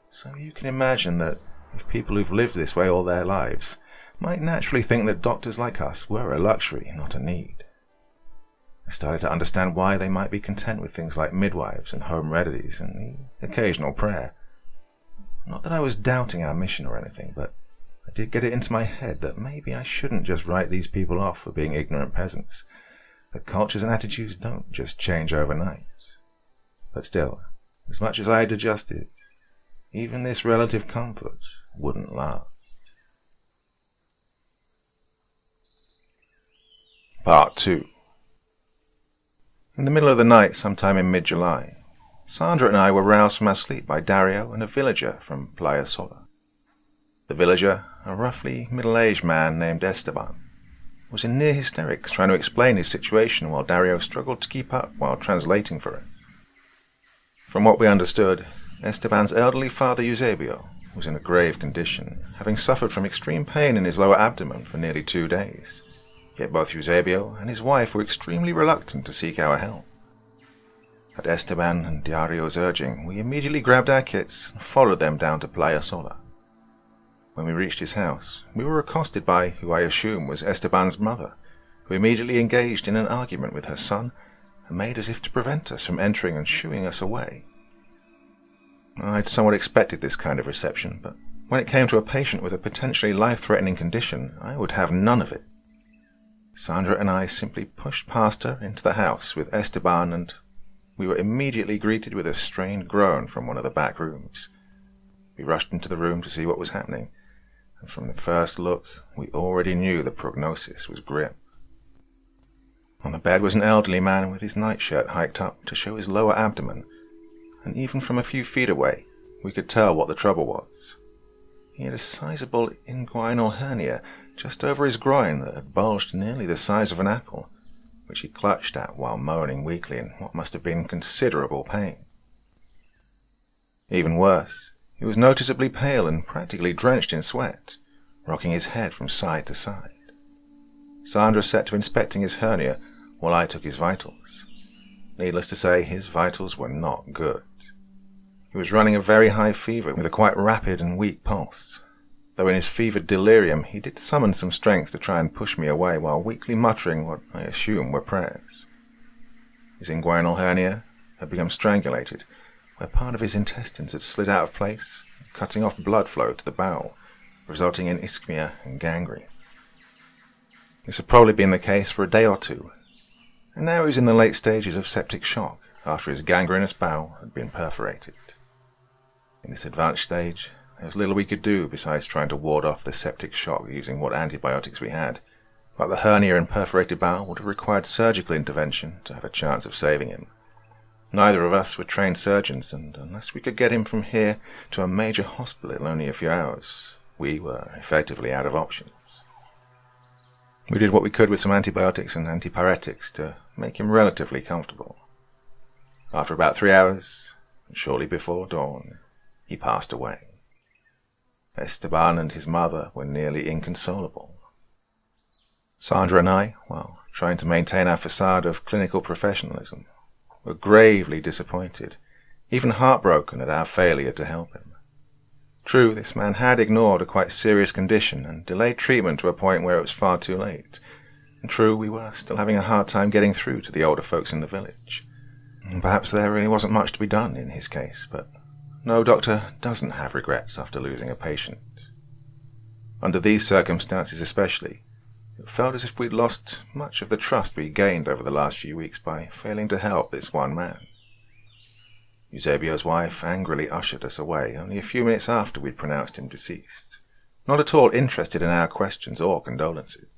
So you can imagine that if people who've lived this way all their lives might naturally think that doctors like us were a luxury, not a need. I started to understand why they might be content with things like midwives and home remedies and the occasional prayer. Not that I was doubting our mission or anything, but I did get it into my head that maybe I shouldn't just write these people off for being ignorant peasants, that cultures and attitudes don't just change overnight. But still, as much as I had adjusted, even this relative comfort wouldn't last. Part 2. In the middle of the night, sometime in mid-July, Sandra and I were roused from our sleep by Dario and a villager from Playa Sola. The villager, a roughly middle-aged man named Esteban, was in near hysterics trying to explain his situation while Dario struggled to keep up while translating for us. From what we understood, Esteban's elderly father Eusebio was in a grave condition, having suffered from extreme pain in his lower abdomen for nearly 2 days. Yet both Eusebio and his wife were extremely reluctant to seek our help. At Esteban and Dario's urging, we immediately grabbed our kits and followed them down to Playa Sola. When we reached his house, we were accosted by who I assume was Esteban's mother, who immediately engaged in an argument with her son and made as if to prevent us from entering and shooing us away. I'd somewhat expected this kind of reception, but when it came to a patient with a potentially life-threatening condition, I would have none of it. Sandra and I simply pushed past her into the house with Esteban, and we were immediately greeted with a strained groan from one of the back rooms. We rushed into the room to see what was happening, and from the first look, we already knew the prognosis was grim. On the bed was an elderly man with his nightshirt hiked up to show his lower abdomen, and even from a few feet away, we could tell what the trouble was. He had a sizable inguinal hernia just over his groin that had bulged nearly the size of an apple, which he clutched at while moaning weakly in what must have been considerable pain. Even worse, he was noticeably pale and practically drenched in sweat, rocking his head from side to side. Sandra set to inspecting his hernia while I took his vitals. Needless to say, his vitals were not good. He was running a very high fever with a quite rapid and weak pulse, though in his fevered delirium he did summon some strength to try and push me away while weakly muttering what I assume were prayers. His inguinal hernia had become strangulated, where part of his intestines had slid out of place, cutting off blood flow to the bowel, resulting in ischemia and gangrene. This had probably been the case for a day or two, and now he was in the late stages of septic shock after his gangrenous bowel had been perforated. In this advanced stage, there was little we could do besides trying to ward off the septic shock using what antibiotics we had, but the hernia and perforated bowel would have required surgical intervention to have a chance of saving him. Neither of us were trained surgeons, and unless we could get him from here to a major hospital in only a few hours, we were effectively out of options. We did what we could with some antibiotics and antipyretics to make him relatively comfortable. After about 3 hours, and shortly before dawn, he passed away. Esteban and his mother were nearly inconsolable. Sandra and I, while trying to maintain our facade of clinical professionalism, were gravely disappointed, even heartbroken at our failure to help him. True, this man had ignored a quite serious condition and delayed treatment to a point where it was far too late. And true, we were still having a hard time getting through to the older folks in the village. And perhaps there really wasn't much to be done in his case, but no doctor doesn't have regrets after losing a patient. Under these circumstances especially, it felt as if we'd lost much of the trust we gained over the last few weeks by failing to help this one man. Eusebio's wife angrily ushered us away only a few minutes after we'd pronounced him deceased, not at all interested in our questions or condolences.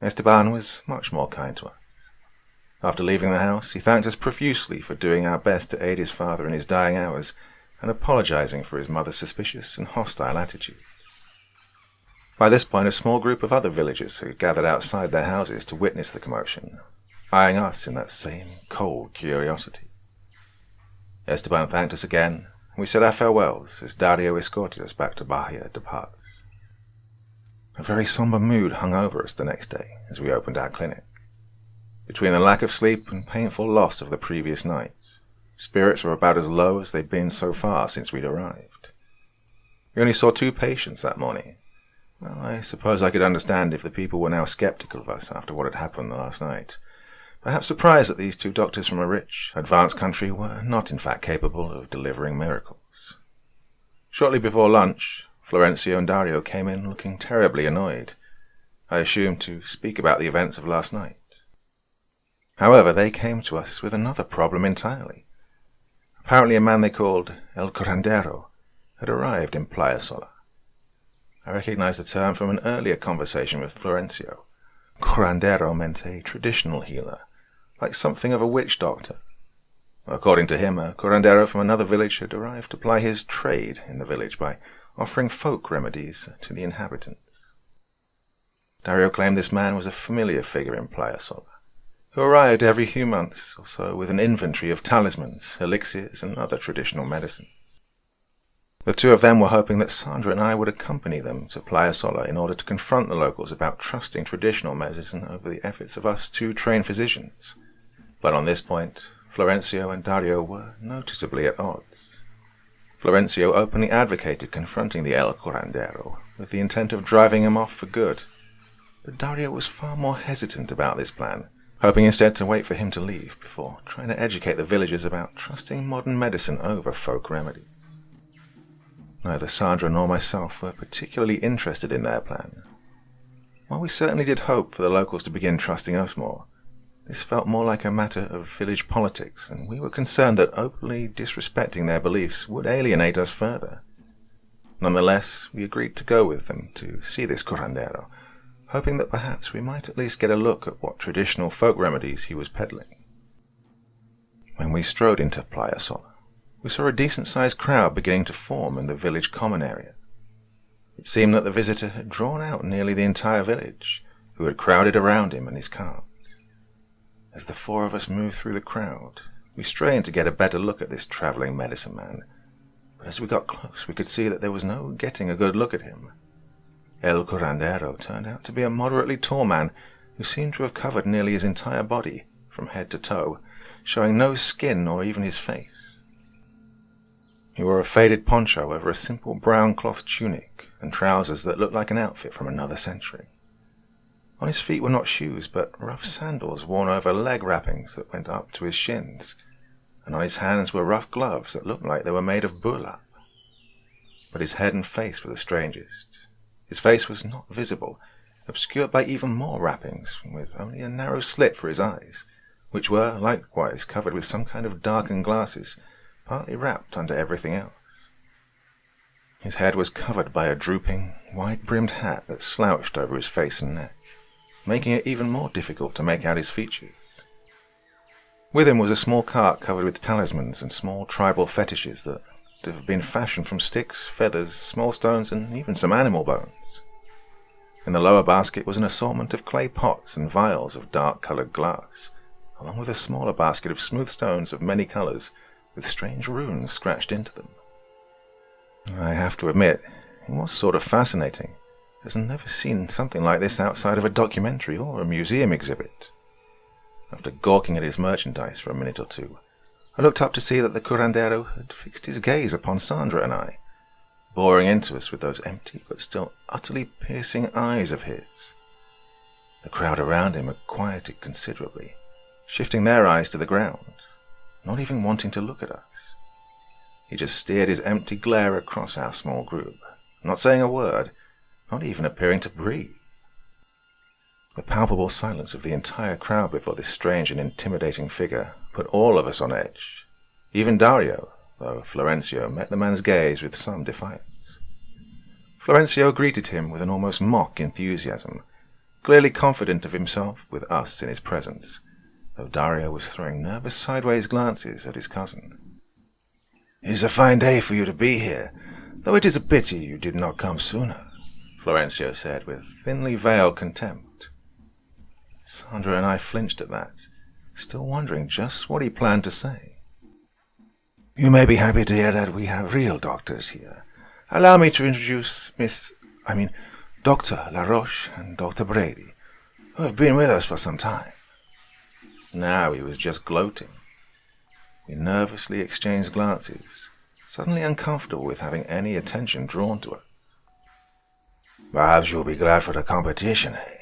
Esteban was much more kind to us. After leaving the house, he thanked us profusely for doing our best to aid his father in his dying hours and apologizing for his mother's suspicious and hostile attitude. By this point, a small group of other villagers had gathered outside their houses to witness the commotion, eyeing us in that same cold curiosity. Esteban thanked us again, and we said our farewells as Dario escorted us back to Bahia de Paz. A very somber mood hung over us the next day as we opened our clinic. Between the lack of sleep and painful loss of the previous night, spirits were about as low as they'd been so far since we'd arrived. We only saw 2 patients that morning. Well, I suppose I could understand if the people were now skeptical of us after what had happened last night, perhaps surprised that these 2 doctors from a rich, advanced country were not in fact capable of delivering miracles. Shortly before lunch, Florencio and Dario came in looking terribly annoyed, I assumed to speak about the events of last night. However, they came to us with another problem entirely. Apparently a man they called El Curandero had arrived in Playa Sola. I recognized the term from an earlier conversation with Florencio. Curandero meant a traditional healer, like something of a witch doctor. According to him, a curandero from another village had arrived to ply his trade in the village by offering folk remedies to the inhabitants. Dario claimed this man was a familiar figure in Playa Sola, who arrived every few months or so with an inventory of talismans, elixirs, and other traditional medicines. The two of them were hoping that Sandra and I would accompany them to Playa Sola in order to confront the locals about trusting traditional medicine over the efforts of us two trained physicians. But on this point, Florencio and Dario were noticeably at odds. Florencio openly advocated confronting the El Curandero with the intent of driving him off for good, but Dario was far more hesitant about this plan, hoping instead to wait for him to leave before trying to educate the villagers about trusting modern medicine over folk remedies. Neither Sandra nor myself were particularly interested in their plan. While we certainly did hope for the locals to begin trusting us more, this felt more like a matter of village politics, and we were concerned that openly disrespecting their beliefs would alienate us further. Nonetheless, we agreed to go with them to see this curandero, hoping that perhaps we might at least get a look at what traditional folk remedies he was peddling. When we strode into Playa Sola, we saw a decent-sized crowd beginning to form in the village common area. It seemed that the visitor had drawn out nearly the entire village, who had crowded around him and his cart. As the four of us moved through the crowd, we strained to get a better look at this travelling medicine man, but as we got close we could see that there was no getting a good look at him. El Curandero turned out to be a moderately tall man who seemed to have covered nearly his entire body, from head to toe, showing no skin or even his face. He wore a faded poncho over a simple brown cloth tunic and trousers that looked like an outfit from another century. On his feet were not shoes, but rough sandals worn over leg wrappings that went up to his shins, and on his hands were rough gloves that looked like they were made of burlap. But his head and face were the strangest. His face was not visible, obscured by even more wrappings, with only a narrow slit for his eyes, which were, likewise, covered with some kind of darkened glasses, partly wrapped under everything else. His head was covered by a drooping, wide-brimmed hat that slouched over his face and neck, making it even more difficult to make out his features. With him was a small cart covered with talismans and small tribal fetishes that have been fashioned from sticks, feathers, small stones, and even some animal bones. In the lower basket was an assortment of clay pots and vials of dark-coloured glass, along with a smaller basket of smooth stones of many colours, with strange runes scratched into them. I have to admit, it was sort of fascinating, as I've never seen something like this outside of a documentary or a museum exhibit. After gawking at his merchandise for a minute or two, I looked up to see that the curandero had fixed his gaze upon Sandra and I, boring into us with those empty but still utterly piercing eyes of his. The crowd around him had quieted considerably, shifting their eyes to the ground, not even wanting to look at us. He just steered his empty glare across our small group, not saying a word, not even appearing to breathe. The palpable silence of the entire crowd before this strange and intimidating figure put all of us on edge. Even Dario, though Florencio met the man's gaze with some defiance. Florencio greeted him with an almost mock enthusiasm, clearly confident of himself with us in his presence, though Dario was throwing nervous sideways glances at his cousin. "It is a fine day for you to be here, though it is a pity you did not come sooner," Florencio said with thinly veiled contempt. Sandra and I flinched at that, still wondering just what he planned to say. "You may be happy to hear that we have real doctors here. Allow me to introduce Dr. LaRoche and Dr. Brady, who have been with us for some time." Now he was just gloating. We nervously exchanged glances, suddenly uncomfortable with having any attention drawn to us. "Perhaps you'll be glad for the competition, eh?"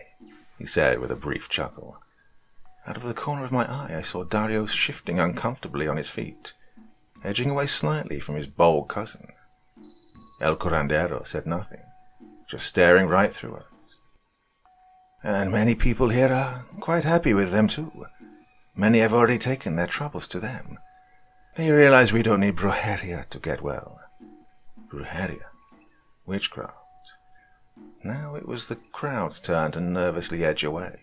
he said with a brief chuckle. Out of the corner of my eye I saw Dario shifting uncomfortably on his feet, edging away slightly from his bold cousin. El Curandero said nothing, just staring right through us. "And many people here are quite happy with them too. Many have already taken their troubles to them. They realize we don't need brujeria to get well." Brujeria. Witchcraft. Now it was the crowd's turn to nervously edge away.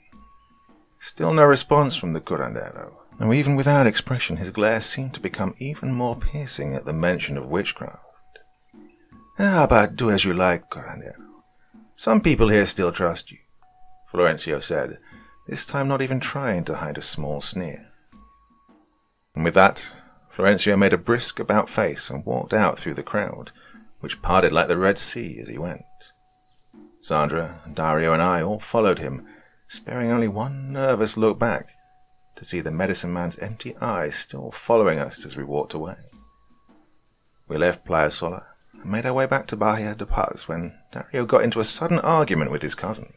Still no response from the curandero, and even without expression his glare seemed to become even more piercing at the mention of witchcraft. But do as you like, curandero. Some people here still trust you," Florencio said, this time not even trying to hide a small sneer. And with that, Florencio made a brisk about-face and walked out through the crowd, which parted like the Red Sea as he went. Sandra, Dario, and I all followed him, sparing only one nervous look back to see the medicine man's empty eyes still following us as we walked away. We left Playa Sola and made our way back to Bahia de Paz when Dario got into a sudden argument with his cousin.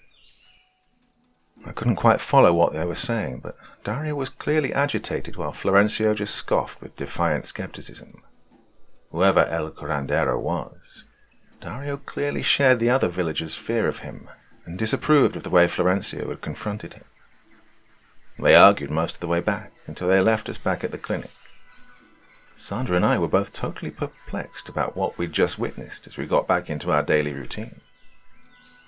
I couldn't quite follow what they were saying, but Dario was clearly agitated while Florencio just scoffed with defiant skepticism. Whoever El Curandero was, Dario clearly shared the other villagers' fear of him and disapproved of the way Florencio had confronted him. They argued most of the way back until they left us back at the clinic. Sandra and I were both totally perplexed about what we'd just witnessed as we got back into our daily routine.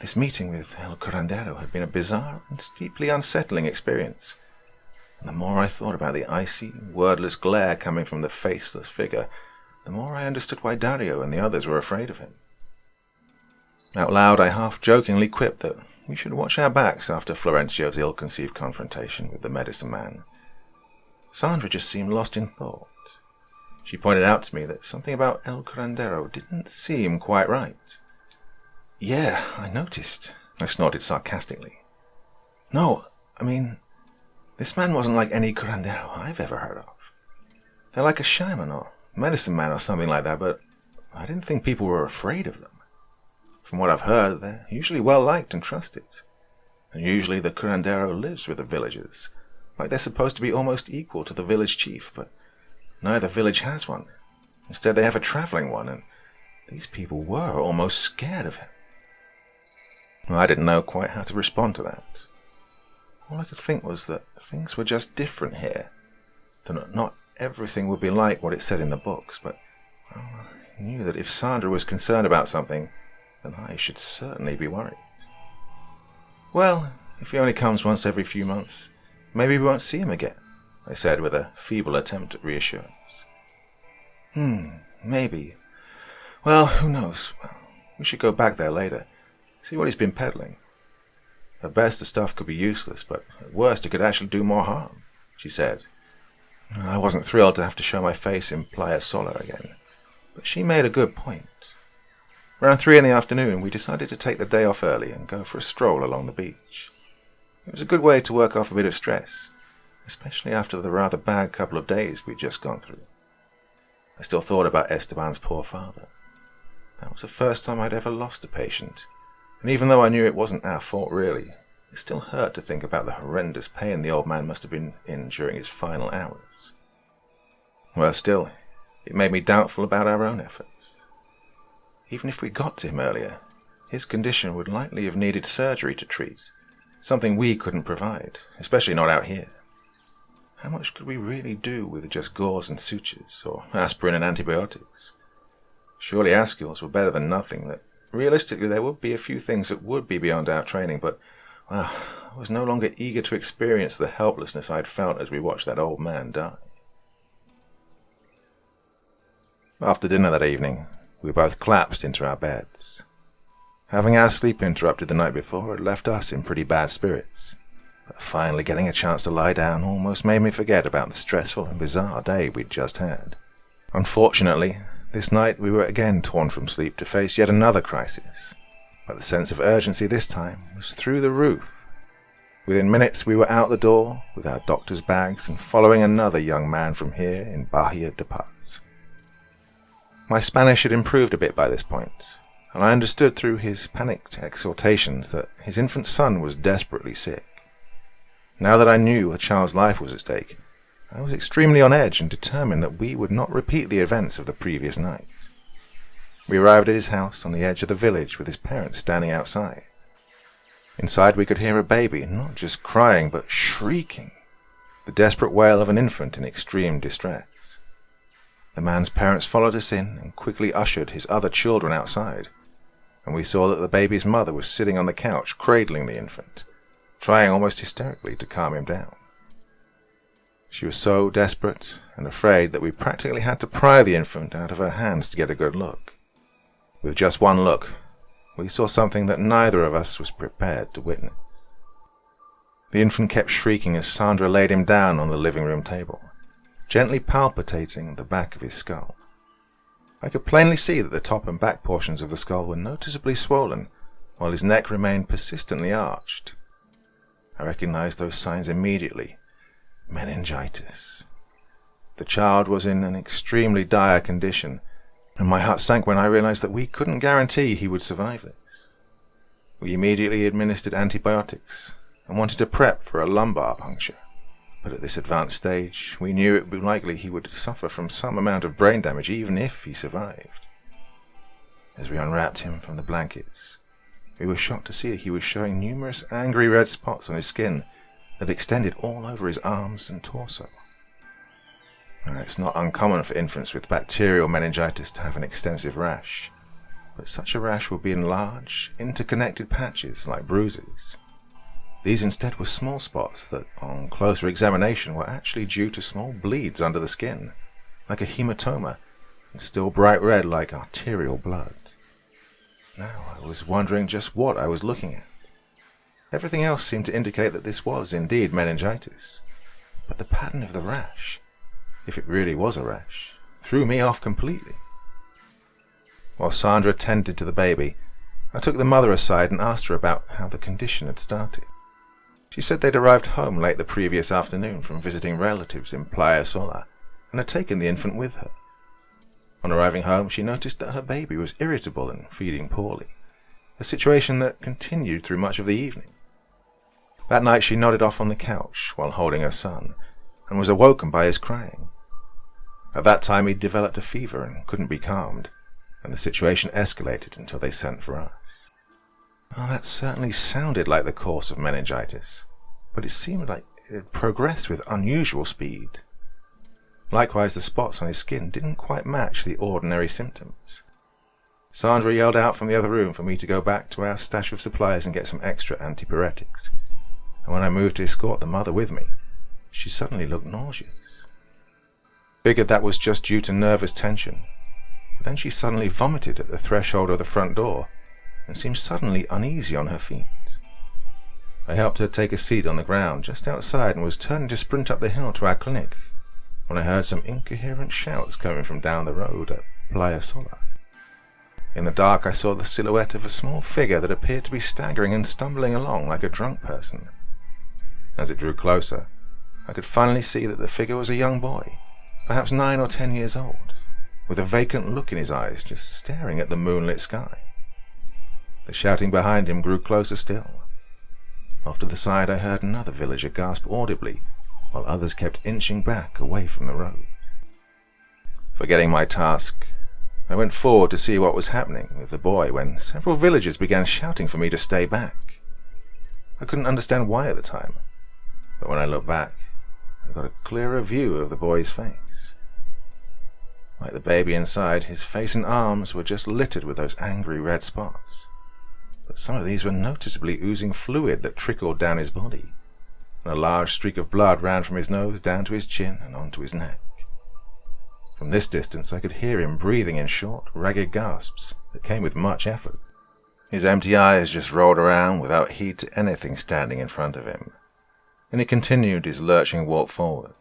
This meeting with El Curandero had been a bizarre and deeply unsettling experience, and the more I thought about the icy, wordless glare coming from the faceless figure, the more I understood why Dario and the others were afraid of him. Out loud, I half-jokingly quipped that we should watch our backs after Florencio's ill-conceived confrontation with the medicine man. Sandra just seemed lost in thought. She pointed out to me that something about El Curandero didn't seem quite right. "Yeah, I noticed," I snorted sarcastically. "No, I mean, this man wasn't like any curandero I've ever heard of. They're like a shaman or medicine man or something like that, but I didn't think people were afraid of them. From what I've heard, they're usually well-liked and trusted. And usually the curandero lives with the villagers, like they're supposed to be almost equal to the village chief, but neither village has one. Instead, they have a traveling one, and these people were almost scared of him." I didn't know quite how to respond to that. All I could think was that things were just different here. That not everything would be like what it said in the books, but I knew that if Sandra was concerned about something, then I should certainly be worried. "Well, if he only comes once every few months, maybe we won't see him again," I said with a feeble attempt at reassurance. Maybe. Well, who knows? We should go back there later. See what he's been peddling. At best, the stuff could be useless, but at worst, it could actually do more harm," she said. I wasn't thrilled to have to show my face in Playa Sola again, but she made a good point. Around 3 in the afternoon, we decided to take the day off early and go for a stroll along the beach. It was a good way to work off a bit of stress, especially after the rather bad couple of days we'd just gone through. I still thought about Esteban's poor father. That was the first time I'd ever lost a patient, and even though I knew it wasn't our fault really, it still hurt to think about the horrendous pain the old man must have been in during his final hours. Well, still, it made me doubtful about our own efforts. Even if we got to him earlier, his condition would likely have needed surgery to treat, something we couldn't provide, especially not out here. How much could we really do with just gauze and sutures, or aspirin and antibiotics? Surely our skills were better than nothing. That realistically there would be a few things that would be beyond our training, but I was no longer eager to experience the helplessness I'd felt as we watched that old man die. After dinner that evening, we both collapsed into our beds. Having our sleep interrupted the night before had left us in pretty bad spirits, but finally getting a chance to lie down almost made me forget about the stressful and bizarre day we'd just had. Unfortunately, this night we were again torn from sleep to face yet another crisis, but the sense of urgency this time was through the roof. Within minutes we were out the door with our doctor's bags and following another young man from here in Bahia de Paz. My Spanish had improved a bit by this point, and I understood through his panicked exhortations that his infant son was desperately sick. Now that I knew a child's life was at stake, I was extremely on edge and determined that we would not repeat the events of the previous night. We arrived at his house on the edge of the village with his parents standing outside. Inside we could hear a baby, not just crying but shrieking, the desperate wail of an infant in extreme distress. The man's parents followed us in and quickly ushered his other children outside, and we saw that the baby's mother was sitting on the couch cradling the infant, trying almost hysterically to calm him down. She was so desperate and afraid that we practically had to pry the infant out of her hands to get a good look. With just one look, we saw something that neither of us was prepared to witness. The infant kept shrieking as Sandra laid him down on the living room table, gently palpitating the back of his skull. I could plainly see that the top and back portions of the skull were noticeably swollen, while his neck remained persistently arched. I recognized those signs immediately. Meningitis. The child was in an extremely dire condition, and my heart sank when I realized that we couldn't guarantee he would survive this. We immediately administered antibiotics and wanted to prep for a lumbar puncture, but at this advanced stage, we knew it would be likely he would suffer from some amount of brain damage even if he survived. As we unwrapped him from the blankets, we were shocked to see he was showing numerous angry red spots on his skin that extended all over his arms and torso. Now, it's not uncommon for infants with bacterial meningitis to have an extensive rash, but such a rash will be in large, interconnected patches like bruises. These instead were small spots that, on closer examination, were actually due to small bleeds under the skin, like a hematoma, and still bright red like arterial blood. Now I was wondering just what I was looking at. Everything else seemed to indicate that this was indeed meningitis, but the pattern of the rash, if it really was a rash, threw me off completely. While Sandra tended to the baby, I took the mother aside and asked her about how the condition had started. She said they'd arrived home late the previous afternoon from visiting relatives in Playa Sola and had taken the infant with her. On arriving home, she noticed that her baby was irritable and feeding poorly, a situation that continued through much of the evening. That night she nodded off on the couch while holding her son and was awoken by his crying. At that time he'd developed a fever and couldn't be calmed, and the situation escalated until they sent for us. Well, that certainly sounded like the course of meningitis, but it seemed like it had progressed with unusual speed. Likewise, the spots on his skin didn't quite match the ordinary symptoms. Sandra yelled out from the other room for me to go back to our stash of supplies and get some extra antipyretics, and when I moved to escort the mother with me, she suddenly looked nauseous. Figured that was just due to nervous tension, but then she suddenly vomited at the threshold of the front door and seemed suddenly uneasy on her feet. I helped her take a seat on the ground just outside and was turning to sprint up the hill to our clinic when I heard some incoherent shouts coming from down the road at Playa Sola. In the dark I saw the silhouette of a small figure that appeared to be staggering and stumbling along like a drunk person. As it drew closer, I could finally see that the figure was a young boy, perhaps 9 or 10 years old, with a vacant look in his eyes, just staring at the moonlit sky. The shouting behind him grew closer still. Off to the side I heard another villager gasp audibly, while others kept inching back away from the road. Forgetting my task, I went forward to see what was happening with the boy when several villagers began shouting for me to stay back. I couldn't understand why at the time, but when I looked back, I got a clearer view of the boy's face. Like the baby inside, his face and arms were just littered with those angry red spots, but some of these were noticeably oozing fluid that trickled down his body, and a large streak of blood ran from his nose down to his chin and onto his neck. From this distance I could hear him breathing in short, ragged gasps that came with much effort. His empty eyes just rolled around without heed to anything standing in front of him, and he continued his lurching walk forward.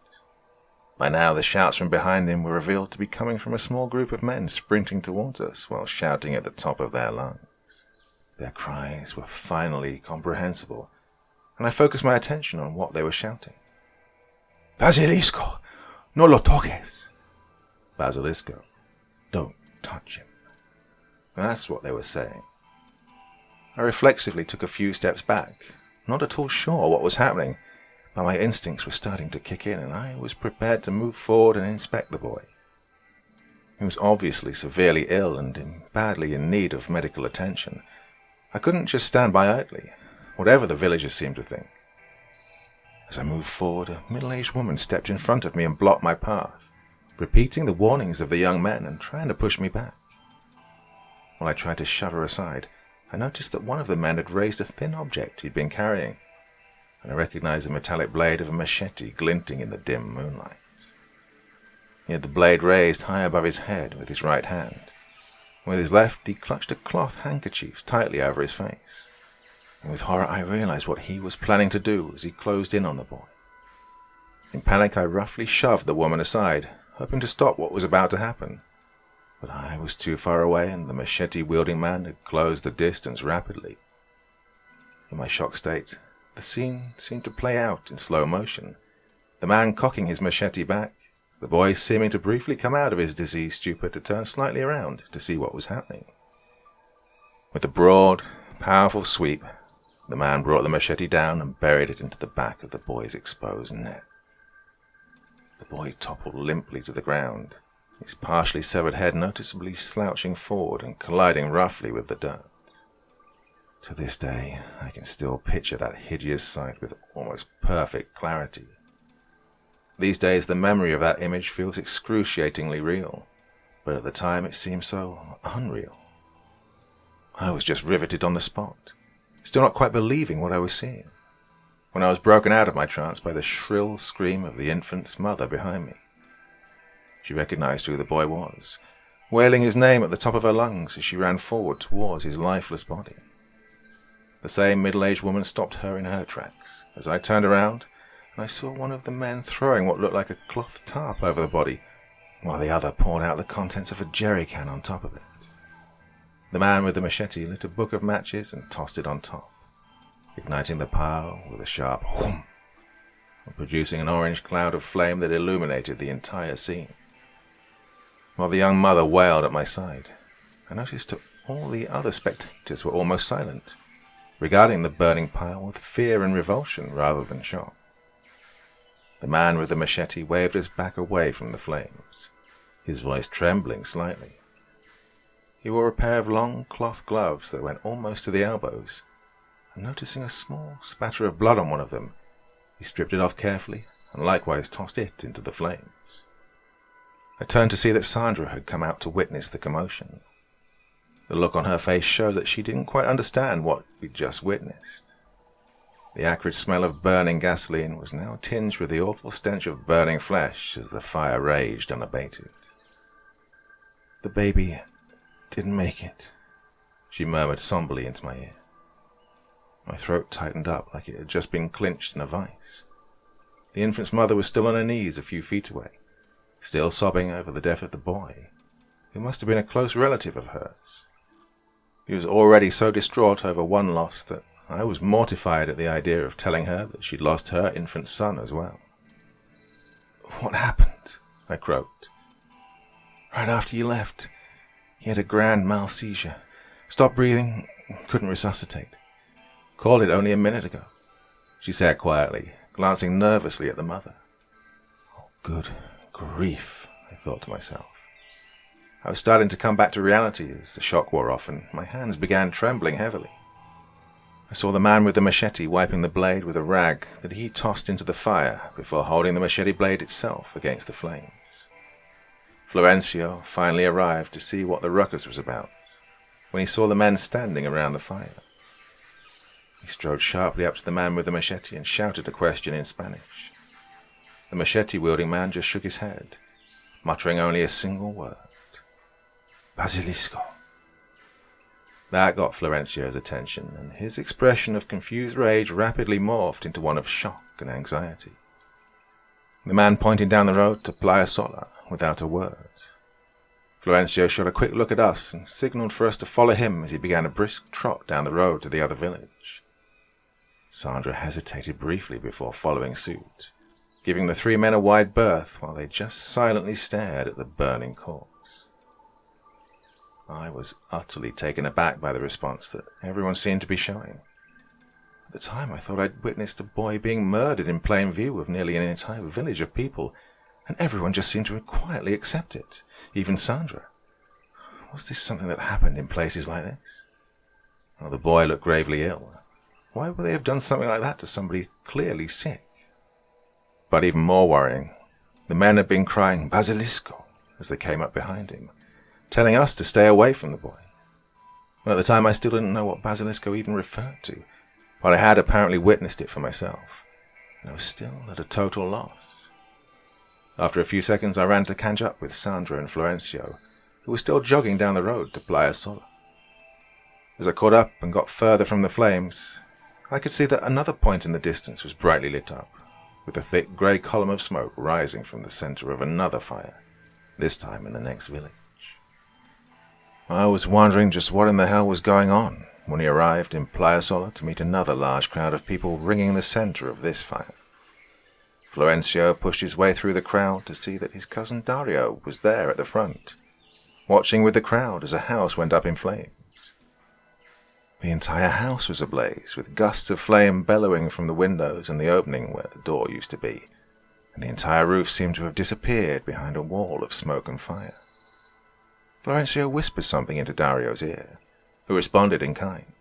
By now the shouts from behind him were revealed to be coming from a small group of men sprinting towards us while shouting at the top of their lungs. Their cries were finally comprehensible, and I focused my attention on what they were shouting. "Basilisco, no lo toques!" Basilisco, don't touch him. That's what they were saying. I reflexively took a few steps back, not at all sure what was happening, but my instincts were starting to kick in and I was prepared to move forward and inspect the boy. He was obviously severely ill and badly in need of medical attention. I couldn't just stand by idly, whatever the villagers seemed to think. As I moved forward, a middle-aged woman stepped in front of me and blocked my path, repeating the warnings of the young men and trying to push me back. While I tried to shove her aside, I noticed that one of the men had raised a thin object he'd been carrying, and I recognized the metallic blade of a machete glinting in the dim moonlight. He had the blade raised high above his head with his right hand. With his left, he clutched a cloth handkerchief tightly over his face. And with horror, I realized what he was planning to do as he closed in on the boy. In panic, I roughly shoved the woman aside, hoping to stop what was about to happen. but I was too far away and the machete-wielding man had closed the distance rapidly. In my shocked state, the scene seemed to play out in slow motion, the man cocking his machete back, the boy seeming to briefly come out of his diseased stupor to turn slightly around to see what was happening. With a broad, powerful sweep, the man brought the machete down and buried it into the back of the boy's exposed neck. The boy toppled limply to the ground, his partially severed head noticeably slouching forward and colliding roughly with the dirt. To this day, I can still picture that hideous sight with almost perfect clarity. These days, the memory of that image feels excruciatingly real, but at the time it seemed so unreal. I was just riveted on the spot, still not quite believing what I was seeing, when I was broken out of my trance by the shrill scream of the infant's mother behind me. She recognized who the boy was, wailing his name at the top of her lungs as she ran forward towards his lifeless body. The same middle-aged woman stopped her in her tracks as I turned around and I saw one of the men throwing what looked like a cloth tarp over the body, while the other poured out the contents of a jerry can on top of it. The man with the machete lit a book of matches and tossed it on top, igniting the pile with a sharp whoom, and producing an orange cloud of flame that illuminated the entire scene. While the young mother wailed at my side, I noticed that all the other spectators were almost silent, regarding the burning pile with fear and revulsion rather than shock. The man with the machete waved us back away from the flames, his voice trembling slightly. He wore a pair of long cloth gloves that went almost to the elbows, and noticing a small spatter of blood on one of them, he stripped it off carefully and likewise tossed it into the flames. I turned to see that Sandra had come out to witness the commotion. The look on her face showed that she didn't quite understand what we'd just witnessed. The acrid smell of burning gasoline was now tinged with the awful stench of burning flesh as the fire raged unabated. "The baby didn't make it," she murmured somberly into my ear. My throat tightened up like it had just been clinched in a vice. The infant's mother was still on her knees a few feet away, still sobbing over the death of the boy, who must have been a close relative of hers. He was already so distraught over one loss that I was mortified at the idea of telling her that she'd lost her infant son as well. "What happened?" I croaked. "Right after you left, he had a grand mal seizure. Stopped breathing, couldn't resuscitate. Called it only a minute ago," she said quietly, glancing nervously at the mother. "Oh, good grief," I thought to myself. I was starting to come back to reality as the shock wore off and my hands began trembling heavily. I saw the man with the machete wiping the blade with a rag that he tossed into the fire before holding the machete blade itself against the flames. Florencio finally arrived to see what the ruckus was about when he saw the men standing around the fire. He strode sharply up to the man with the machete and shouted a question in Spanish. The machete-wielding man just shook his head, muttering only a single word: "Basilisco." That got Florencio's attention, and his expression of confused rage rapidly morphed into one of shock and anxiety. The man pointed down the road to Playa Sola without a word. Florencio shot a quick look at us and signaled for us to follow him as he began a brisk trot down the road to the other village. Sandra hesitated briefly before following suit, giving the three men a wide berth while they just silently stared at the burning corpse. I was utterly taken aback by the response that everyone seemed to be showing. At the time, I thought I'd witnessed a boy being murdered in plain view of nearly an entire village of people, and everyone just seemed to quietly accept it, even Sandra. Was this something that happened in places like this? Well, the boy looked gravely ill. Why would they have done something like that to somebody clearly sick? But even more worrying, the men had been crying "Basilisco" as they came up behind him, telling us to stay away from the boy. Well, at the time I still didn't know what Basilisco even referred to, but I had apparently witnessed it for myself, and I was still at a total loss. After a few seconds I ran to catch up with Sandra and Florencio, who were still jogging down the road to Playa Sola. As I caught up and got further from the flames, I could see that another point in the distance was brightly lit up, with a thick grey column of smoke rising from the centre of another fire, this time in the next village. I was wondering just what in the hell was going on when he arrived in Playa Sola to meet another large crowd of people ringing the center of this fire. Florencio pushed his way through the crowd to see that his cousin Dario was there at the front, watching with the crowd as a house went up in flames. The entire house was ablaze, with gusts of flame bellowing from the windows and the opening where the door used to be, and the entire roof seemed to have disappeared behind a wall of smoke and fire. Florencio whispered something into Dario's ear, who responded in kind.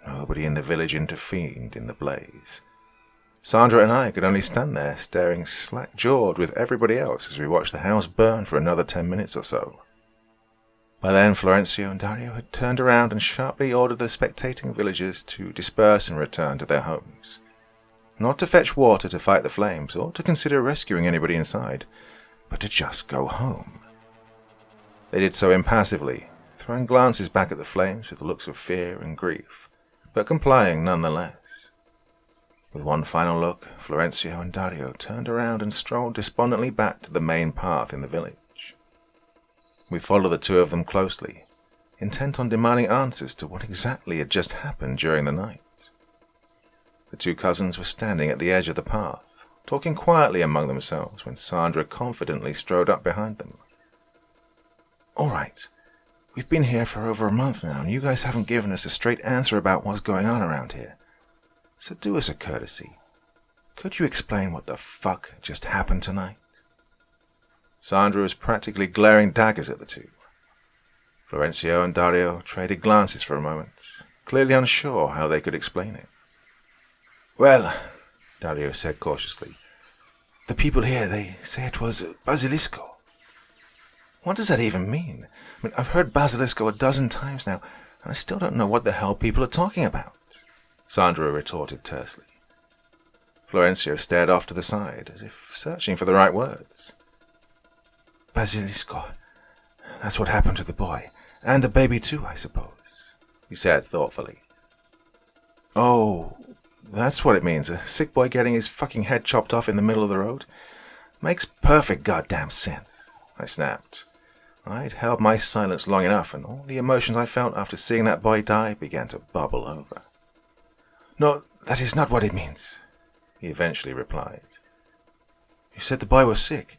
Nobody in the village intervened in the blaze. Sandra and I could only stand there, staring slack-jawed with everybody else as we watched the house burn for another 10 minutes or so. By then, Florencio and Dario had turned around and sharply ordered the spectating villagers to disperse and return to their homes. Not to fetch water to fight the flames, or to consider rescuing anybody inside, but to just go home. They did so impassively, throwing glances back at the flames with looks of fear and grief, but complying nonetheless. With one final look, Florencio and Dario turned around and strolled despondently back to the main path in the village. We followed the two of them closely, intent on demanding answers to what exactly had just happened during the night. The two cousins were standing at the edge of the path, talking quietly among themselves when Sandra confidently strode up behind them. "All right, we've been here for over a month now, and you guys haven't given us a straight answer about what's going on around here. So do us a courtesy. Could you explain what the fuck just happened tonight?" Sandra was practically glaring daggers at the two. Florencio and Dario traded glances for a moment, clearly unsure how they could explain it. "Well," Dario said cautiously, "the people here, they say it was Basilisco." "What does that even mean? I mean, I've heard Basilisco a dozen times now, and I still don't know what the hell people are talking about," Sandra retorted tersely. Florencio stared off to the side, as if searching for the right words. "Basilisco. That's what happened to the boy. And the baby too, I suppose," he said thoughtfully. "Oh, that's what it means. A sick boy getting his fucking head chopped off in the middle of the road? Makes perfect goddamn sense," I snapped. I'd held my silence long enough, and all the emotions I felt after seeing that boy die began to bubble over. "No, that is not what it means," he eventually replied. "You said the boy was sick.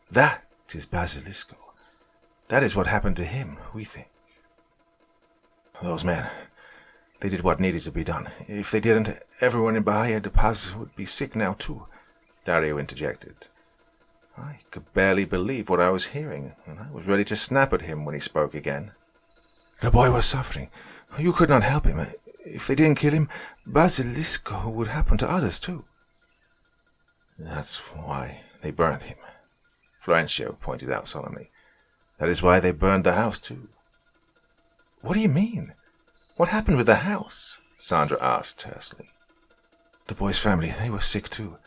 That is Basilisco. That is what happened to him, we think. Those men, they did what needed to be done. If they didn't, everyone in Bahia de Paz would be sick now too," Dario interjected. I could barely believe what I was hearing, and I was ready to snap at him when he spoke again. "The boy was suffering. You could not help him. If they didn't kill him, Basilisco would happen to others too." "That's why they burned him," Florencio pointed out solemnly. "That is why they burned the house too." "What do you mean? What happened with the house?" Sandra asked tersely. "The boy's family, they were sick too.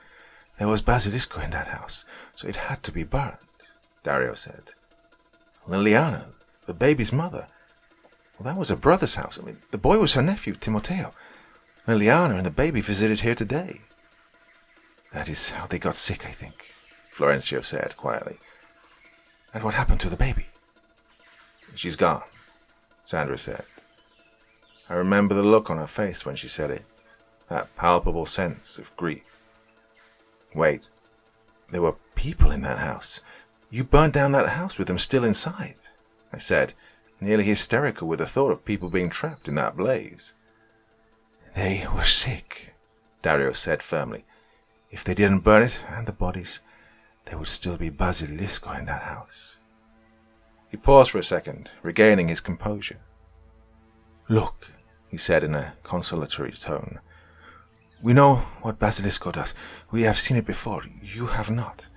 There was Basilisco in that house, so it had to be burned," Dario said. "Liliana, the baby's mother, well, that was her brother's house. I mean, the boy was her nephew, Timoteo. Liliana and the baby visited here today." "That is how they got sick, I think," Florencio said quietly. "And what happened to the baby?" "She's gone," Sandra said. I remember the look on her face when she said it, that palpable sense of grief. "Wait, there were people in that house. You burned down that house with them still inside," I said, nearly hysterical with the thought of people being trapped in that blaze. "They were sick," Dario said firmly. "If they didn't burn it and the bodies, there would still be Basilisco in that house." He paused for a second, regaining his composure. "Look," he said in a consolatory tone. "We know what Basilisco does. We have seen it before. You have not.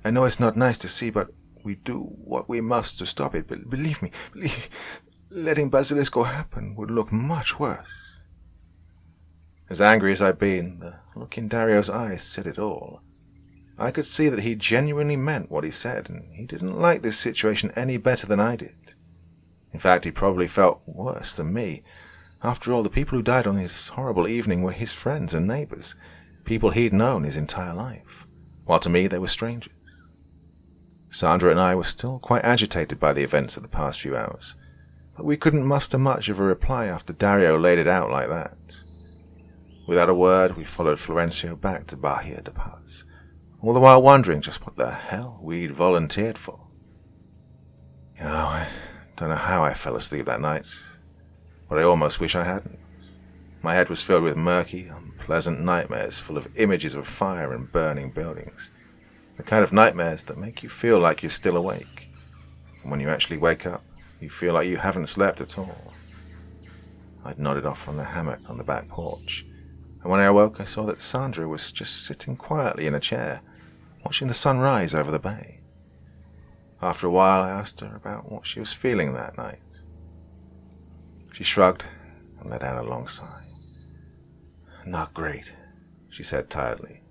I know it's not nice to see, but we do what we must to stop it. But believe me, letting Basilisco happen would look much worse." As angry as I'd been, the look in Dario's eyes said it all. I could see that he genuinely meant what he said, and he didn't like this situation any better than I did. In fact, he probably felt worse than me. After all, the people who died on this horrible evening were his friends and neighbors, people he'd known his entire life, while to me they were strangers. Sandra and I were still quite agitated by the events of the past few hours, but we couldn't muster much of a reply after Dario laid it out like that. Without a word, we followed Florencio back to Bahia de Paz, all the while wondering just what the hell we'd volunteered for. I don't know how I fell asleep that night, but I almost wish I hadn't. My head was filled with murky, unpleasant nightmares full of images of fire and burning buildings. The kind of nightmares that make you feel like you're still awake. And when you actually wake up, you feel like you haven't slept at all. I'd nodded off on the hammock on the back porch, and when I awoke I saw that Sandra was just sitting quietly in a chair, watching the sun rise over the bay. After a while I asked her about what she was feeling that night. She shrugged and let out a long sigh. "Not great," she said tiredly.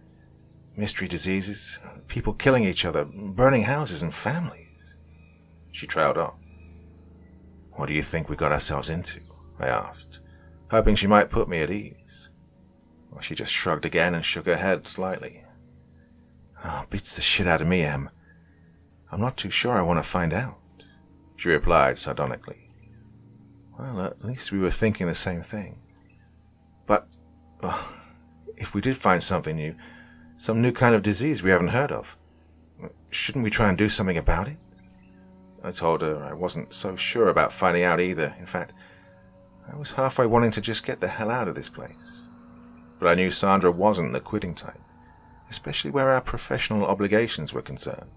"Mystery diseases, people killing each other, burning houses and families." She trailed on. "What do you think we got ourselves into?" I asked, hoping she might put me at ease. Well, she just shrugged again and shook her head slightly. "Beats the shit out of me, Em. I'm not too sure I want to find out," she replied sardonically. Well, at least we were thinking the same thing. But, if we did find something new, some new kind of disease we haven't heard of, shouldn't we try and do something about it? I told her I wasn't so sure about finding out either. In fact, I was halfway wanting to just get the hell out of this place. But I knew Sandra wasn't the quitting type, especially where our professional obligations were concerned.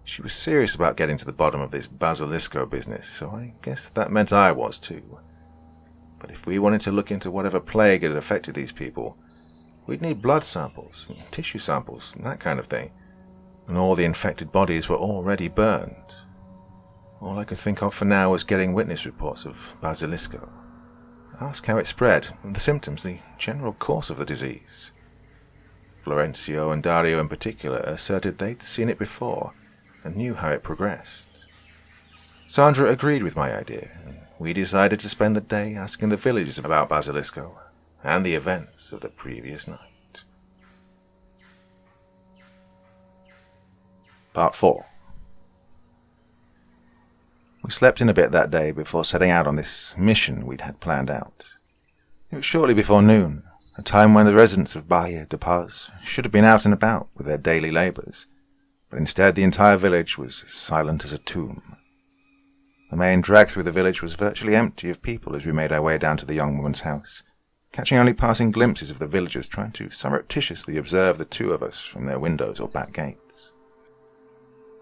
She was serious about getting to the bottom of this Basilisco business, so I guess that meant I was too. But if we wanted to look into whatever plague had affected these people, we'd need blood samples, tissue samples, that kind of thing. And all the infected bodies were already burned. All I could think of for now was getting witness reports of Basilisco. Ask how it spread, the symptoms, the general course of the disease. Florencio and Dario in particular asserted they'd seen it before and knew how it progressed. Sandra agreed with my idea, and we decided to spend the day asking the villagers about Basilisco and the events of the previous night. Part 4. We slept in a bit that day before setting out on this mission we'd had planned out. It was shortly before noon, a time when the residents of Bahia de Paz should have been out and about with their daily labours, but instead the entire village was silent as a tomb. The main drag through the village was virtually empty of people as we made our way down to the young woman's house, catching only passing glimpses of the villagers trying to surreptitiously observe the two of us from their windows or back gates.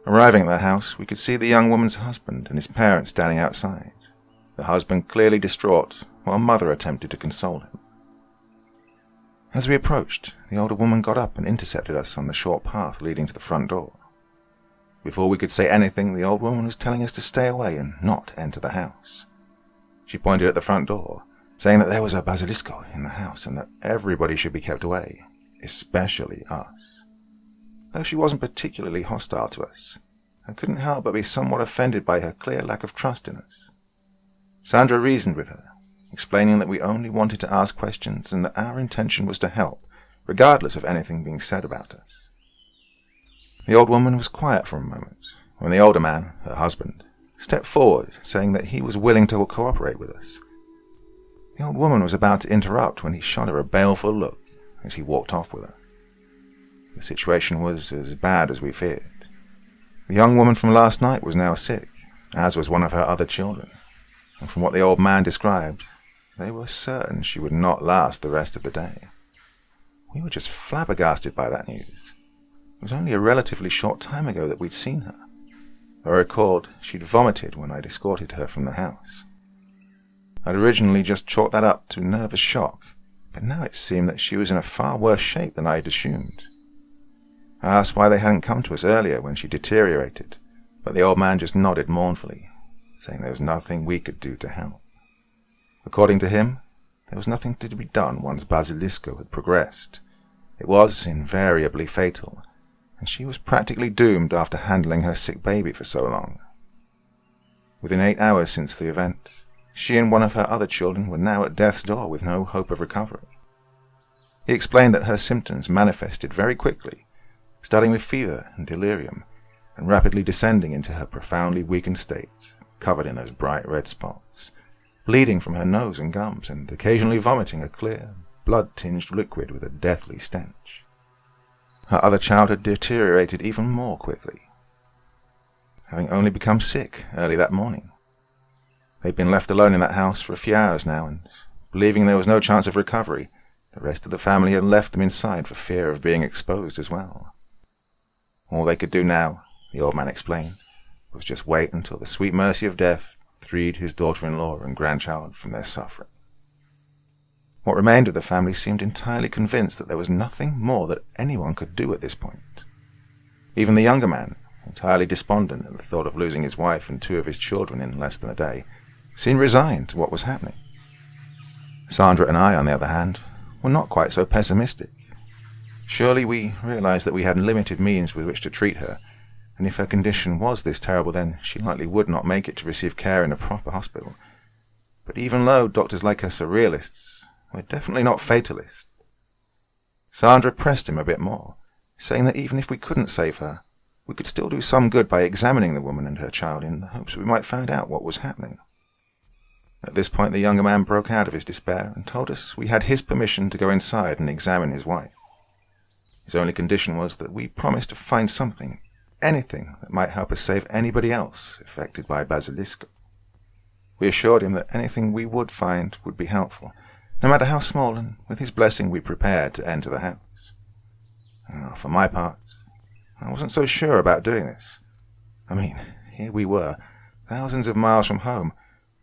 Arriving at the house, we could see the young woman's husband and his parents standing outside, the husband clearly distraught, while mother attempted to console him. As we approached, the older woman got up and intercepted us on the short path leading to the front door. Before we could say anything, the old woman was telling us to stay away and not enter the house. She pointed at the front door, saying that there was a Basilisco in the house and that everybody should be kept away, especially us. Though she wasn't particularly hostile to us, I couldn't help but be somewhat offended by her clear lack of trust in us. Sandra reasoned with her, explaining that we only wanted to ask questions and that our intention was to help, regardless of anything being said about us. The old woman was quiet for a moment, when the older man, her husband, stepped forward, saying that he was willing to cooperate with us. The old woman was about to interrupt when he shot her a baleful look as he walked off with us. The situation was as bad as we feared. The young woman from last night was now sick, as was one of her other children, and from what the old man described, they were certain she would not last the rest of the day. We were just flabbergasted by that news. It was only a relatively short time ago that we'd seen her. I recalled she'd vomited when I'd escorted her from the house. I'd originally just chalked that up to nervous shock, but now it seemed that she was in a far worse shape than I had assumed. I asked why they hadn't come to us earlier when she deteriorated, but the old man just nodded mournfully, saying there was nothing we could do to help. According to him, there was nothing to be done once Basilisco had progressed. It was invariably fatal, and she was practically doomed after handling her sick baby for so long. Within 8 hours since the event, she and one of her other children were now at death's door with no hope of recovery. He explained that her symptoms manifested very quickly, starting with fever and delirium, and rapidly descending into her profoundly weakened state, covered in those bright red spots, bleeding from her nose and gums, and occasionally vomiting a clear, blood-tinged liquid with a deathly stench. Her other child had deteriorated even more quickly, having only become sick early that morning. They'd been left alone in that house for a few hours now, and, believing there was no chance of recovery, the rest of the family had left them inside for fear of being exposed as well. All they could do now, the old man explained, was just wait until the sweet mercy of death freed his daughter-in-law and grandchild from their suffering. What remained of the family seemed entirely convinced that there was nothing more that anyone could do at this point. Even the younger man, entirely despondent at the thought of losing his wife and 2 of his children in less than a day, seemed resigned to what was happening. Sandra and I, on the other hand, were not quite so pessimistic. Surely we realized that we had limited means with which to treat her, and if her condition was this terrible, then she likely would not make it to receive care in a proper hospital. But even though doctors like us are realists, we're definitely not fatalists. Sandra pressed him a bit more, saying that even if we couldn't save her, we could still do some good by examining the woman and her child in the hopes we might find out what was happening. At this point the younger man broke out of his despair and told us we had his permission to go inside and examine his wife. His only condition was that we promised to find something, anything that might help us save anybody else affected by Basilisco. We assured him that anything we would find would be helpful, no matter how small, and with his blessing we prepared to enter the house. For my part, I wasn't so sure about doing this. I mean, here we were, thousands of miles from home,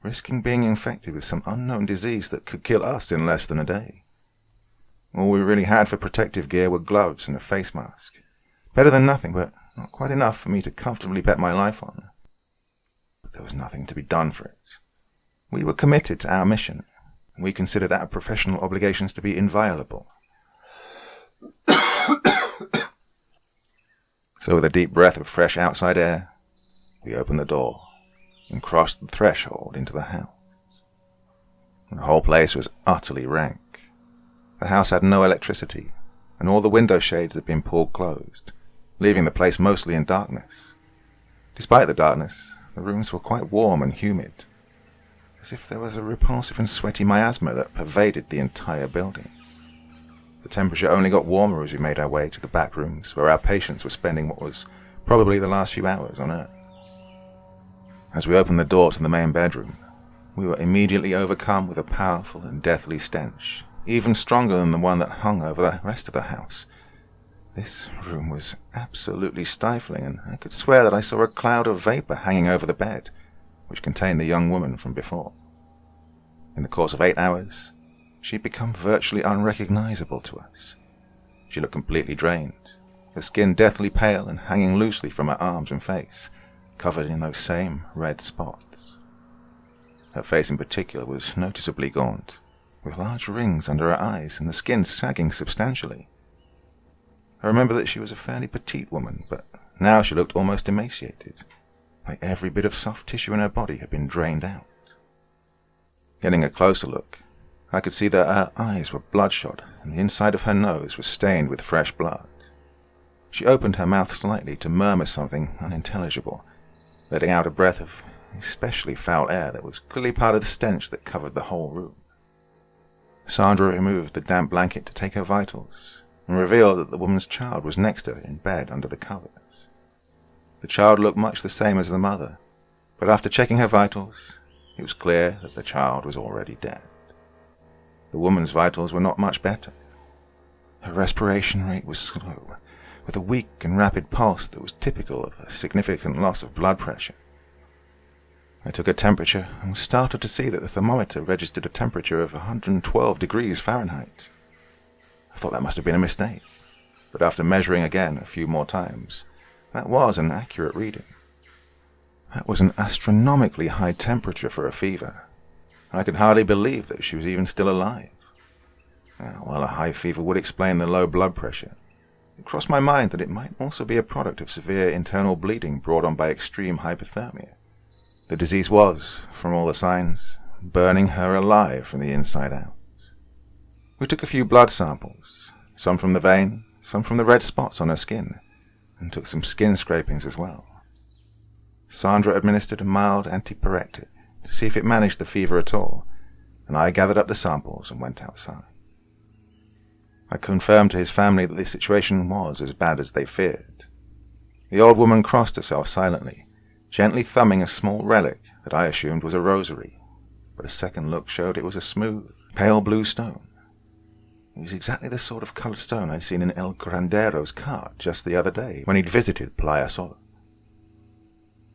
risking being infected with some unknown disease that could kill us in less than a day. All we really had for protective gear were gloves and a face mask. Better than nothing, but not quite enough for me to comfortably bet my life on. But there was nothing to be done for it. We were committed to our mission, and we considered our professional obligations to be inviolable. So with a deep breath of fresh outside air, we opened the door and crossed the threshold into the house. The whole place was utterly rank. The house had no electricity, and all the window shades had been pulled closed, leaving the place mostly in darkness. Despite the darkness, the rooms were quite warm and humid, as if there was a repulsive and sweaty miasma that pervaded the entire building. The temperature only got warmer as we made our way to the back rooms, where our patients were spending what was probably the last few hours on Earth. As we opened the door to the main bedroom, we were immediately overcome with a powerful and deathly stench, even stronger than the one that hung over the rest of the house. This room was absolutely stifling, and I could swear that I saw a cloud of vapor hanging over the bed, which contained the young woman from before. In the course of 8 hours, she'd become virtually unrecognizable to us. She looked completely drained, her skin deathly pale and hanging loosely from her arms and face, covered in those same red spots. Her face in particular was noticeably gaunt, with large rings under her eyes and the skin sagging substantially. I remember that she was a fairly petite woman, but now she looked almost emaciated, like every bit of soft tissue in her body had been drained out. Getting a closer look, I could see that her eyes were bloodshot and the inside of her nose was stained with fresh blood. She opened her mouth slightly to murmur something unintelligible, letting out a breath of especially foul air that was clearly part of the stench that covered the whole room. Sandra removed the damp blanket to take her vitals, and revealed that the woman's child was next to her in bed under the covers. The child looked much the same as the mother, but after checking her vitals, it was clear that the child was already dead. The woman's vitals were not much better. Her respiration rate was slow, with a weak and rapid pulse that was typical of a significant loss of blood pressure. I took her temperature and was startled to see that the thermometer registered a temperature of 112 degrees Fahrenheit. I thought that must have been a mistake, but after measuring again a few more times, that was an accurate reading. That was an astronomically high temperature for a fever. I could hardly believe that she was even still alive. Now, while a high fever would explain the low blood pressure, it crossed my mind that it might also be a product of severe internal bleeding brought on by extreme hypothermia. The disease was, from all the signs, burning her alive from the inside out. We took a few blood samples, some from the vein, some from the red spots on her skin, and took some skin scrapings as well. Sandra administered a mild antipyrectic to see if it managed the fever at all, and I gathered up the samples and went outside. I confirmed to his family that the situation was as bad as they feared. The old woman crossed herself silently, gently thumbing a small relic that I assumed was a rosary, but a second look showed it was a smooth, pale blue stone. It was exactly the sort of coloured stone I'd seen in El Curandero's cart just the other day when he'd visited Playa Sola.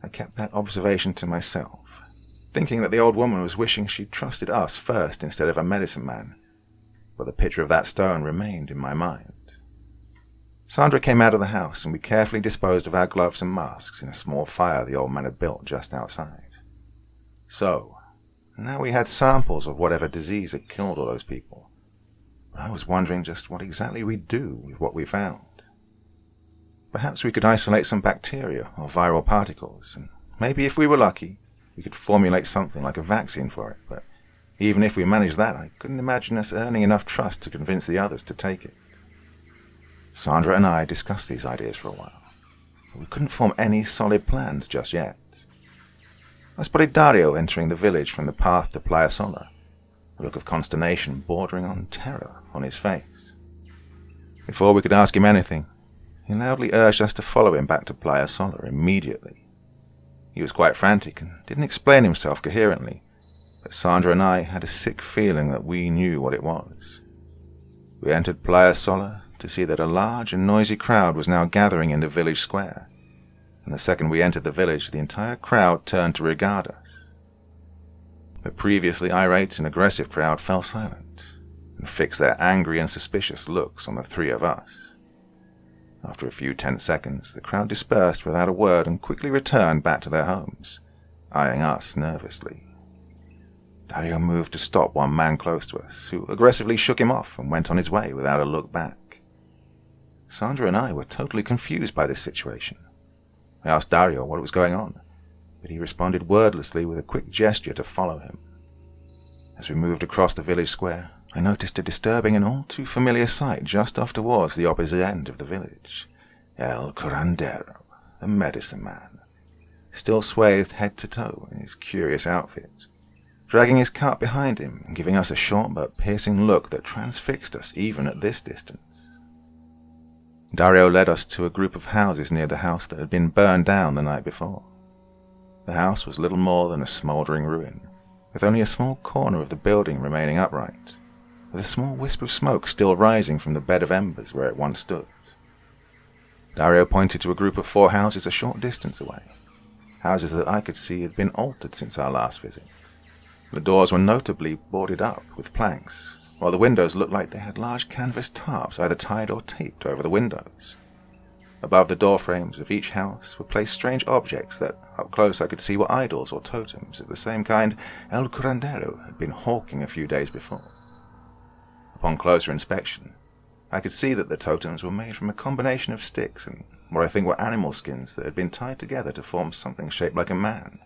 I kept that observation to myself, thinking that the old woman was wishing she'd trusted us first instead of a medicine man, but the picture of that stone remained in my mind. Sandra came out of the house, and we carefully disposed of our gloves and masks in a small fire the old man had built just outside. So, now we had samples of whatever disease had killed all those people. But I was wondering just what exactly we'd do with what we found. Perhaps we could isolate some bacteria or viral particles, and maybe if we were lucky, we could formulate something like a vaccine for it, but even if we managed that, I couldn't imagine us earning enough trust to convince the others to take it. Sandra and I discussed these ideas for a while, but we couldn't form any solid plans just yet. I spotted Dario entering the village from the path to Playa Sola, a look of consternation bordering on terror on his face. Before we could ask him anything, he loudly urged us to follow him back to Playa Sola immediately. He was quite frantic and didn't explain himself coherently, but Sandra and I had a sick feeling that we knew what it was. We entered Playa Sola to see that a large and noisy crowd was now gathering in the village square, and the second we entered the village, the entire crowd turned to regard us. The previously irate and aggressive crowd fell silent and fixed their angry and suspicious looks on the three of us. After a few tense seconds, the crowd dispersed without a word and quickly returned back to their homes, eyeing us nervously. Dario moved to stop one man close to us, who aggressively shook him off and went on his way without a look back. Sandra and I were totally confused by this situation. I asked Dario what was going on, but he responded wordlessly with a quick gesture to follow him. As we moved across the village square, I noticed a disturbing and all too familiar sight just off towards the opposite end of the village. El Curandero, the medicine man, still swathed head to toe in his curious outfit, dragging his cart behind him and giving us a short but piercing look that transfixed us even at this distance. Dario led us to a group of houses near the house that had been burned down the night before. The house was little more than a smouldering ruin, with only a small corner of the building remaining upright, with a small wisp of smoke still rising from the bed of embers where it once stood. Dario pointed to a group of 4 houses a short distance away, houses that I could see had been altered since our last visit. The doors were notably boarded up with planks, while the windows looked like they had large canvas tarps either tied or taped over the windows. Above the door frames of each house were placed strange objects that, up close, I could see were idols or totems of the same kind El Curandero had been hawking a few days before. Upon closer inspection, I could see that the totems were made from a combination of sticks and what I think were animal skins that had been tied together to form something shaped like a man,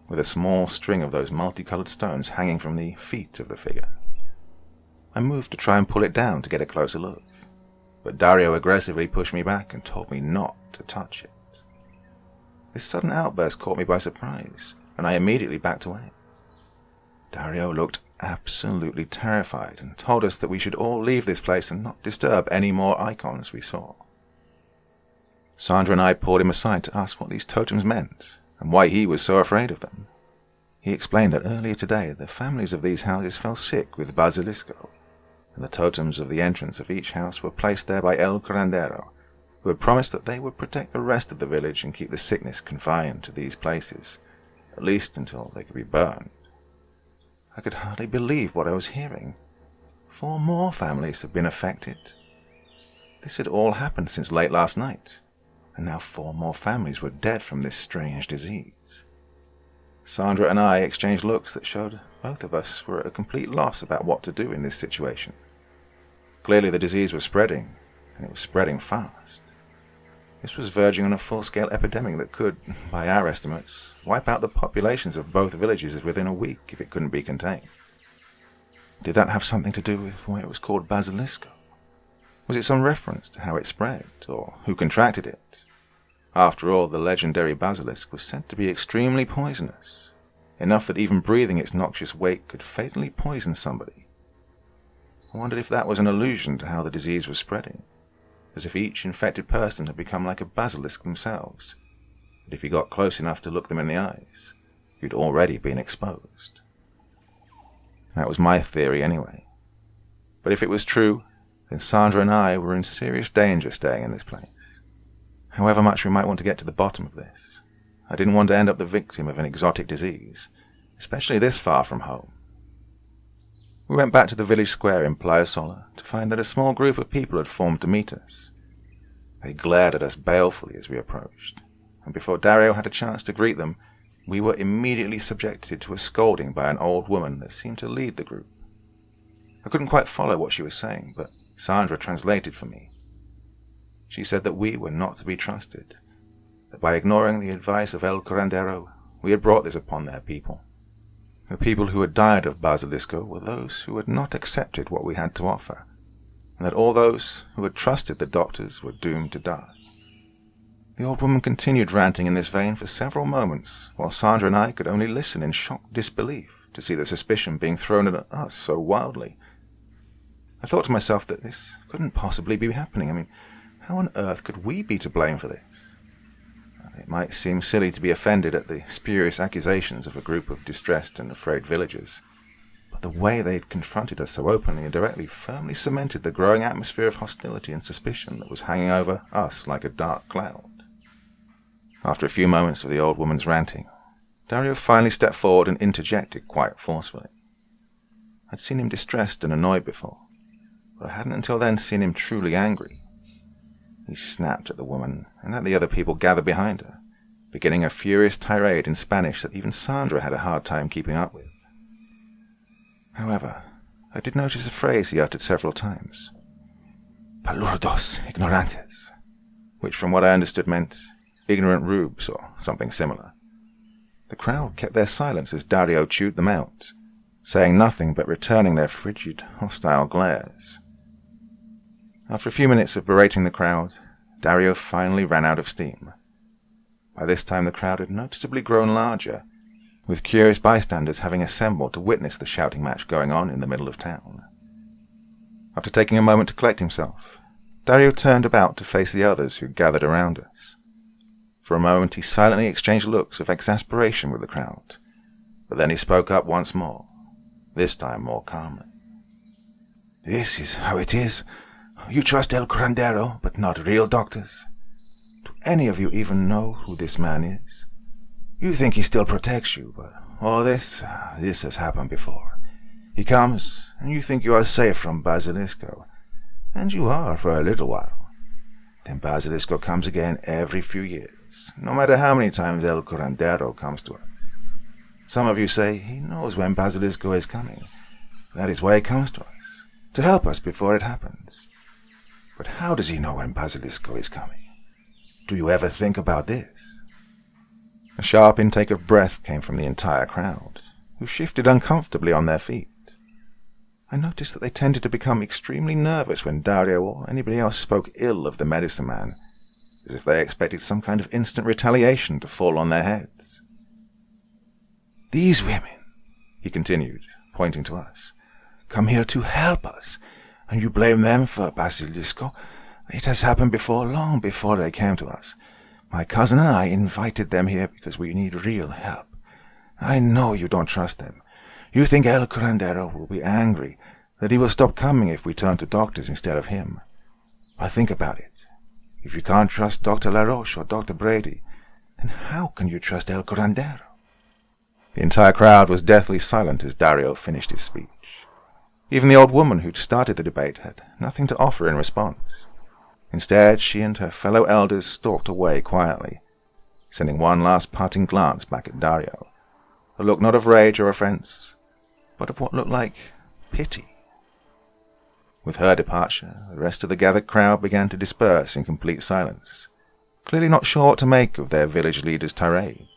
with a small string of those multicolored stones hanging from the feet of the figure. I moved to try and pull it down to get a closer look, but Dario aggressively pushed me back and told me not to touch it. This sudden outburst caught me by surprise, and I immediately backed away. Dario looked absolutely terrified and told us that we should all leave this place and not disturb any more icons we saw. Sandra and I pulled him aside to ask what these totems meant and why he was so afraid of them. He explained that earlier today the families of these houses fell sick with Basilisco, and the totems of the entrance of each house were placed there by El Curandero, who had promised that they would protect the rest of the village and keep the sickness confined to these places, at least until they could be burned. I could hardly believe what I was hearing. 4 more families had been affected. This had all happened since late last night, and now 4 more families were dead from this strange disease. Sandra and I exchanged looks that showed both of us were at a complete loss about what to do in this situation. Clearly the disease was spreading, and it was spreading fast. This was verging on a full-scale epidemic that could, by our estimates, wipe out the populations of both villages within a week if it couldn't be contained. Did that have something to do with why it was called Basilisco? Was it some reference to how it spread, or who contracted it? After all, the legendary basilisk was said to be extremely poisonous, enough that even breathing its noxious wake could fatally poison somebody. I wondered if that was an allusion to how the disease was spreading, as if each infected person had become like a basilisk themselves, but if you got close enough to look them in the eyes, you'd already been exposed. That was my theory anyway. But if it was true, then Sandra and I were in serious danger staying in this place. However much we might want to get to the bottom of this, I didn't want to end up the victim of an exotic disease, especially this far from home. We went back to the village square in Playa Sola to find that a small group of people had formed to meet us. They glared at us balefully as we approached, and before Dario had a chance to greet them, we were immediately subjected to a scolding by an old woman that seemed to lead the group. I couldn't quite follow what she was saying, but Sandra translated for me. She said that we were not to be trusted, that by ignoring the advice of El Curandero, we had brought this upon their people. The people who had died of Basilisco were those who had not accepted what we had to offer, and that all those who had trusted the doctors were doomed to die. The old woman continued ranting in this vein for several moments, while Sandra and I could only listen in shocked disbelief to see the suspicion being thrown at us so wildly. I thought to myself that this couldn't possibly be happening. I mean, how on earth could we be to blame for this? It might seem silly to be offended at the spurious accusations of a group of distressed and afraid villagers, but the way they had confronted us so openly and directly firmly cemented the growing atmosphere of hostility and suspicion that was hanging over us like a dark cloud. After a few moments of the old woman's ranting, Dario finally stepped forward and interjected quite forcefully. I'd seen him distressed and annoyed before, but I hadn't until then seen him truly angry. He snapped at the woman and at the other people gathered behind her, beginning a furious tirade in Spanish that even Sandra had a hard time keeping up with. However, I did notice a phrase he uttered several times, "Palurdos ignorantes," which from what I understood meant ignorant rubes or something similar. The crowd kept their silence as Dario chewed them out, saying nothing but returning their frigid, hostile glares. After a few minutes of berating the crowd, Dario finally ran out of steam. By this time the crowd had noticeably grown larger, with curious bystanders having assembled to witness the shouting match going on in the middle of town. After taking a moment to collect himself, Dario turned about to face the others who gathered around us. For a moment he silently exchanged looks of exasperation with the crowd, but then he spoke up once more, this time more calmly. "This is how it is. You trust El Curandero, but not real doctors. Do any of you even know who this man is? You think he still protects you, but all this has happened before. He comes, and you think you are safe from Basilisco, and you are for a little while. Then Basilisco comes again every few years, no matter how many times El Curandero comes to us. Some of you say he knows when Basilisco is coming. That is why he comes to us, to help us before it happens. But how does he know when Basilisco is coming? Do you ever think about this?" A sharp intake of breath came from the entire crowd, who shifted uncomfortably on their feet. I noticed that they tended to become extremely nervous when Dario or anybody else spoke ill of the medicine man, as if they expected some kind of instant retaliation to fall on their heads. "These women," he continued, pointing to us, "come here to help us, and you blame them for Basilisco. It has happened before, long before they came to us. My cousin and I invited them here because we need real help. I know you don't trust them. You think El Curandero will be angry, that he will stop coming if we turn to doctors instead of him. But think about it. If you can't trust Dr. LaRoche or Dr. Brady, then how can you trust El Curandero?" The entire crowd was deathly silent as Dario finished his speech. Even the old woman who'd started the debate had nothing to offer in response. Instead, she and her fellow elders stalked away quietly, sending one last parting glance back at Dario, a look not of rage or offense, but of what looked like pity. With her departure, the rest of the gathered crowd began to disperse in complete silence, clearly not sure what to make of their village leader's tirade.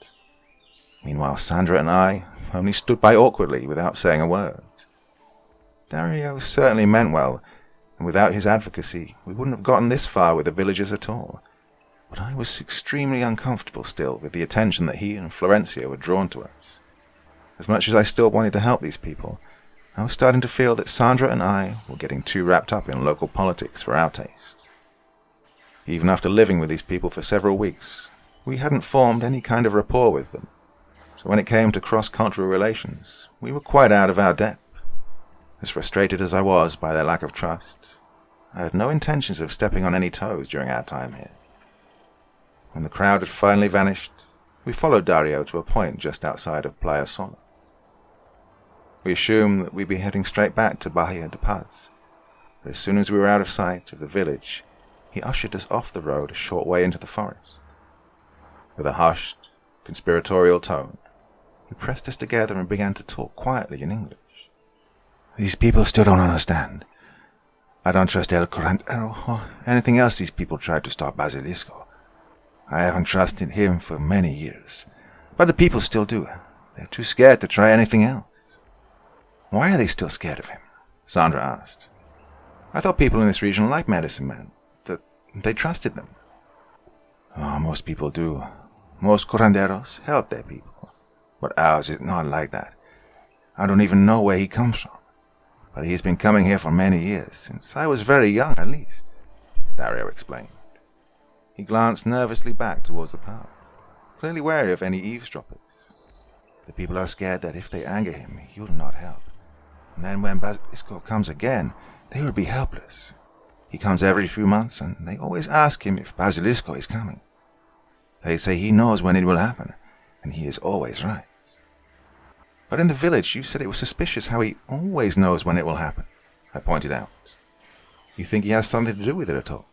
Meanwhile, Sandra and I only stood by awkwardly without saying a word. Dario certainly meant well, and without his advocacy, we wouldn't have gotten this far with the villagers at all. But I was extremely uncomfortable still with the attention that he and Florencia were drawn to us. As much as I still wanted to help these people, I was starting to feel that Sandra and I were getting too wrapped up in local politics for our taste. Even after living with these people for several weeks, we hadn't formed any kind of rapport with them. So when it came to cross-cultural relations, we were quite out of our depth. As frustrated as I was by their lack of trust, I had no intentions of stepping on any toes during our time here. When the crowd had finally vanished, we followed Dario to a point just outside of Playa Sola. We assumed that we'd be heading straight back to Bahia de Paz, but as soon as we were out of sight of the village, he ushered us off the road a short way into the forest. With a hushed, conspiratorial tone, he pressed us together and began to talk quietly in English. These people still don't understand. I don't trust El Curandero or anything else these people tried to stop Basilisco. I haven't trusted him for many years, but the people still do. They're too scared to try anything else. Why are they still scared of him? Sandra asked. I thought people in this region liked medicine men, that they trusted them. Oh, most people do. Most curanderos help their people, but ours is not like that. I don't even know where he comes from, but he's been coming here for many years, since I was very young at least, Dario explained. He glanced nervously back towards the path, clearly wary of any eavesdroppers. The people are scared that if they anger him, he will not help. And then when Basilisco comes again, they will be helpless. He comes every few months, and they always ask him if Basilisco is coming. They say he knows when it will happen, and he is always right. But in the village, you said it was suspicious how he always knows when it will happen, I pointed out. You think he has something to do with it at all?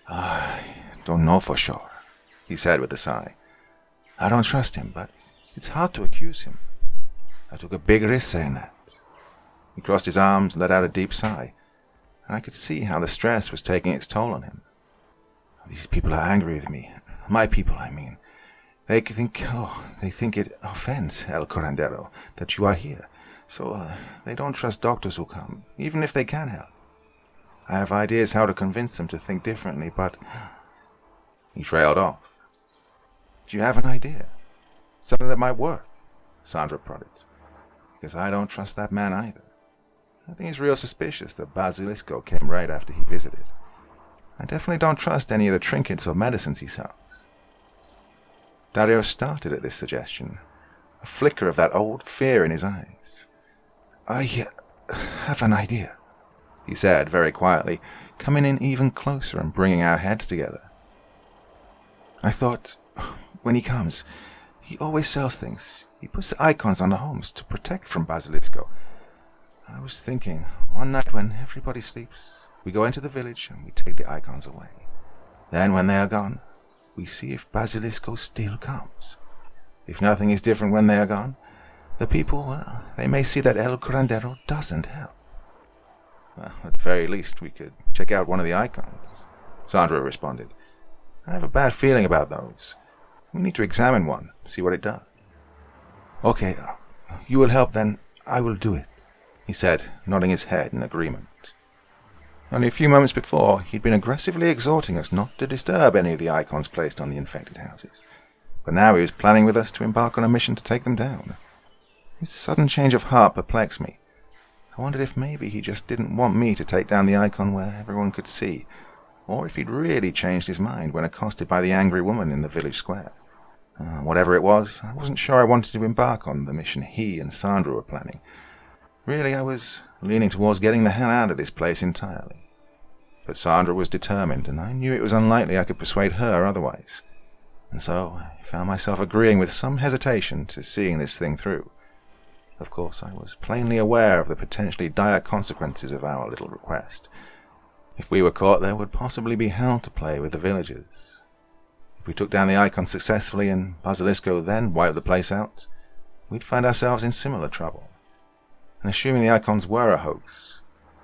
I don't know for sure, he said with a sigh. I don't trust him, but it's hard to accuse him. I took a big risk saying that. He crossed his arms and let out a deep sigh, and I could see how the stress was taking its toll on him. These people are angry with me. My people, I mean. They think it offends El Curandero that you are here, so they don't trust doctors who come, even if they can help. I have ideas how to convince them to think differently, but... He trailed off. Do you have an idea? Something that might work? Sandra prodded. Because I don't trust that man either. I think it's real suspicious that Basilisco came right after he visited. I definitely don't trust any of the trinkets or medicines he sells. Dario started at this suggestion, a flicker of that old fear in his eyes. I have an idea, he said very quietly, coming in even closer and bringing our heads together. I thought, when he comes, he always sells things. He puts the icons on the homes to protect from Basilisco. I was thinking, one night when everybody sleeps, we go into the village and we take the icons away. Then when they are gone, we see if Basilisco still comes. If nothing is different when they are gone, the people, well, they may see that El Curandero doesn't help. Well, at the very least, we could check out one of the icons, Sandra responded. I have a bad feeling about those. We need to examine one, see what it does. Okay, you will help then, I will do it, he said, nodding his head in agreement. Only a few moments before, he'd been aggressively exhorting us not to disturb any of the icons placed on the infected houses. But now he was planning with us to embark on a mission to take them down. His sudden change of heart perplexed me. I wondered if maybe he just didn't want me to take down the icon where everyone could see, or if he'd really changed his mind when accosted by the angry woman in the village square. Whatever it was, I wasn't sure I wanted to embark on the mission he and Sandra were planning. Really, I was leaning towards getting the hell out of this place entirely. But Sandra was determined, and I knew it was unlikely I could persuade her otherwise. And so I found myself agreeing with some hesitation to seeing this thing through. Of course, I was plainly aware of the potentially dire consequences of our little request. If we were caught, there would possibly be hell to play with the villagers. If we took down the icon successfully and Basilisco then wiped the place out, we'd find ourselves in similar trouble. And assuming the icons were a hoax,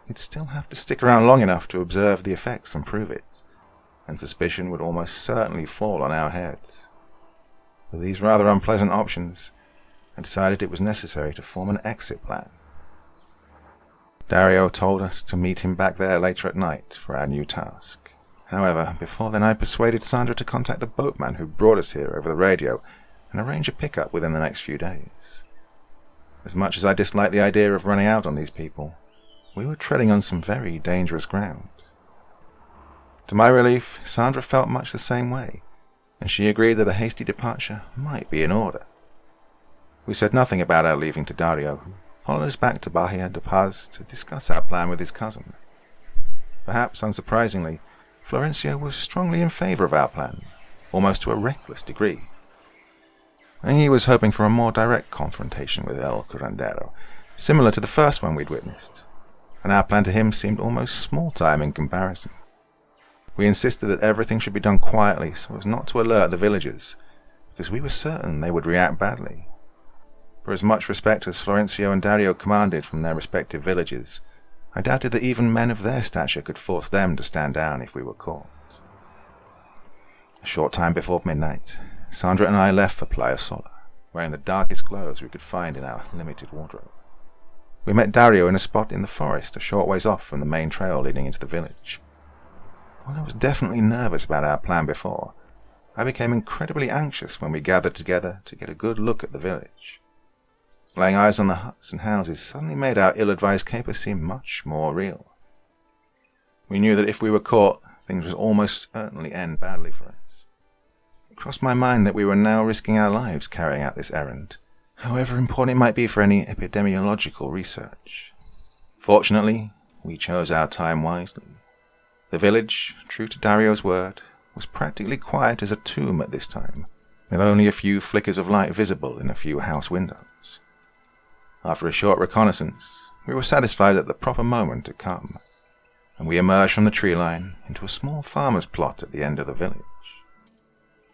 we'd still have to stick around long enough to observe the effects and prove it, and suspicion would almost certainly fall on our heads. With these rather unpleasant options, I decided it was necessary to form an exit plan. Dario told us to meet him back there later at night for our new task. However, before then I persuaded Sandra to contact the boatman who brought us here over the radio and arrange a pickup within the next few days. As much as I disliked the idea of running out on these people, we were treading on some very dangerous ground. To my relief, Sandra felt much the same way, and she agreed that a hasty departure might be in order. We said nothing about our leaving to Dario, who followed us back to Bahia de Paz to discuss our plan with his cousin. Perhaps unsurprisingly, Florencio was strongly in favor of our plan, almost to a reckless degree. And he was hoping for a more direct confrontation with El Curandero, similar to the first one we'd witnessed, and our plan to him seemed almost small time in comparison. We insisted that everything should be done quietly so as not to alert the villagers, because we were certain they would react badly. For as much respect as Florencio and Dario commanded from their respective villages, I doubted that even men of their stature could force them to stand down if we were caught. A short time before midnight, Sandra and I left for Playa Sola, wearing the darkest clothes we could find in our limited wardrobe. We met Dario in a spot in the forest a short ways off from the main trail leading into the village. While I was definitely nervous about our plan before, I became incredibly anxious when we gathered together to get a good look at the village. Laying eyes on the huts and houses suddenly made our ill-advised caper seem much more real. We knew that if we were caught, things would almost certainly end badly for us. It crossed my mind that we were now risking our lives carrying out this errand, however important it might be for any epidemiological research. Fortunately, we chose our time wisely. The village, true to Dario's word, was practically quiet as a tomb at this time, with only a few flickers of light visible in a few house windows. After a short reconnaissance, we were satisfied that the proper moment had come, and we emerged from the tree line into a small farmer's plot at the end of the village.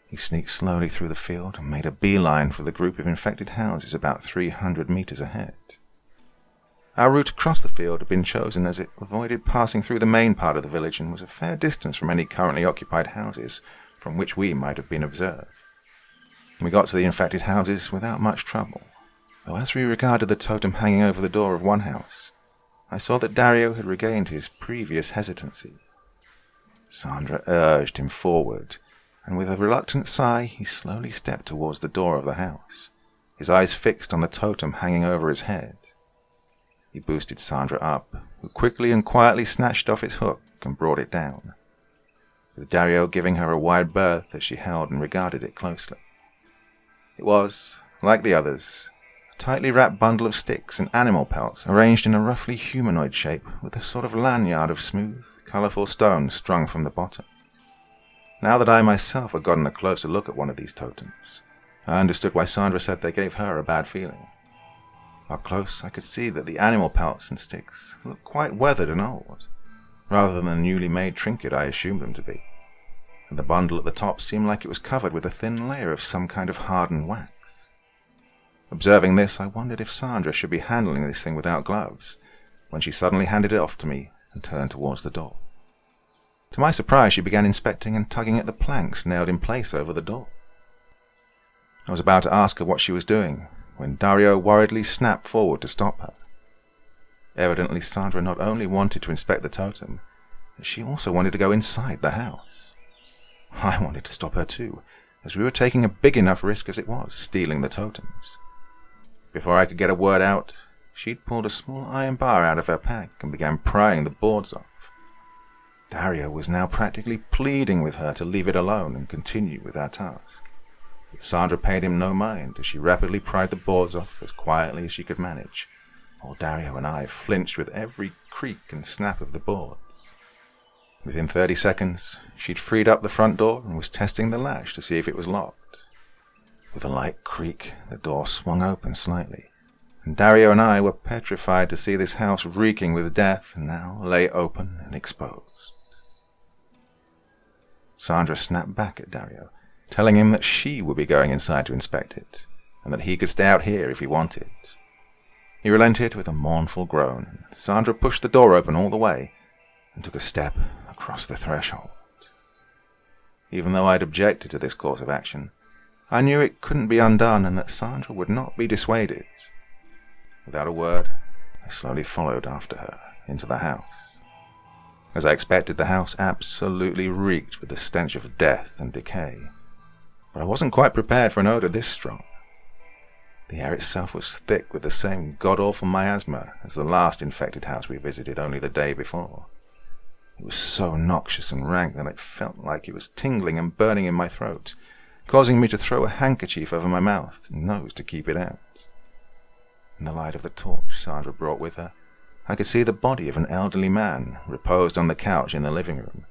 He sneaked slowly through the field and made a beeline for the group of infected houses about 300 meters ahead. Our route across the field had been chosen as it avoided passing through the main part of the village and was a fair distance from any currently occupied houses from which we might have been observed. We got to the infected houses without much trouble, though as we regarded the totem hanging over the door of one house, I saw that Dario had regained his previous hesitancy. Sandra urged him forward, and with a reluctant sigh he slowly stepped towards the door of the house, his eyes fixed on the totem hanging over his head. He boosted Sandra up, who quickly and quietly snatched off its hook and brought it down, with Dario giving her a wide berth as she held and regarded it closely. It was, like the others, a tightly wrapped bundle of sticks and animal pelts arranged in a roughly humanoid shape with a sort of lanyard of smooth, colourful stone strung from the bottom. Now that I myself had gotten a closer look at one of these totems, I understood why Sandra said they gave her a bad feeling. Up close, I could see that the animal pelts and sticks looked quite weathered and old, rather than the newly made trinket I assumed them to be, and the bundle at the top seemed like it was covered with a thin layer of some kind of hardened wax. Observing this, I wondered if Sandra should be handling this thing without gloves, when she suddenly handed it off to me and turned towards the door. To my surprise, she began inspecting and tugging at the planks nailed in place over the door. I was about to ask her what she was doing, when Dario worriedly snapped forward to stop her. Evidently, Sandra not only wanted to inspect the totem, but she also wanted to go inside the house. I wanted to stop her too, as we were taking a big enough risk as it was, stealing the totems. Before I could get a word out, she'd pulled a small iron bar out of her pack and began prying the boards off. Dario was now practically pleading with her to leave it alone and continue with our task. But Sandra paid him no mind as she rapidly pried the boards off as quietly as she could manage, while Dario and I flinched with every creak and snap of the boards. Within 30 seconds, she'd freed up the front door and was testing the latch to see if it was locked. With a light creak, the door swung open slightly, and Dario and I were petrified to see this house reeking with death now lay open and exposed. Sandra snapped back at Dario, telling him that she would be going inside to inspect it, and that he could stay out here if he wanted. He relented with a mournful groan, and Sandra pushed the door open all the way and took a step across the threshold. Even though I'd objected to this course of action, I knew it couldn't be undone and that Sandra would not be dissuaded. Without a word, I slowly followed after her into the house. As I expected, the house absolutely reeked with the stench of death and decay, but I wasn't quite prepared for an odor this strong. The air itself was thick with the same god-awful miasma as the last infected house we visited only the day before. It was so noxious and rank that it felt like it was tingling and burning in my throat, causing me to throw a handkerchief over my mouth and nose to keep it out. In the light of the torch Sandra brought with her, I could see the body of an elderly man reposed on the couch in the living room,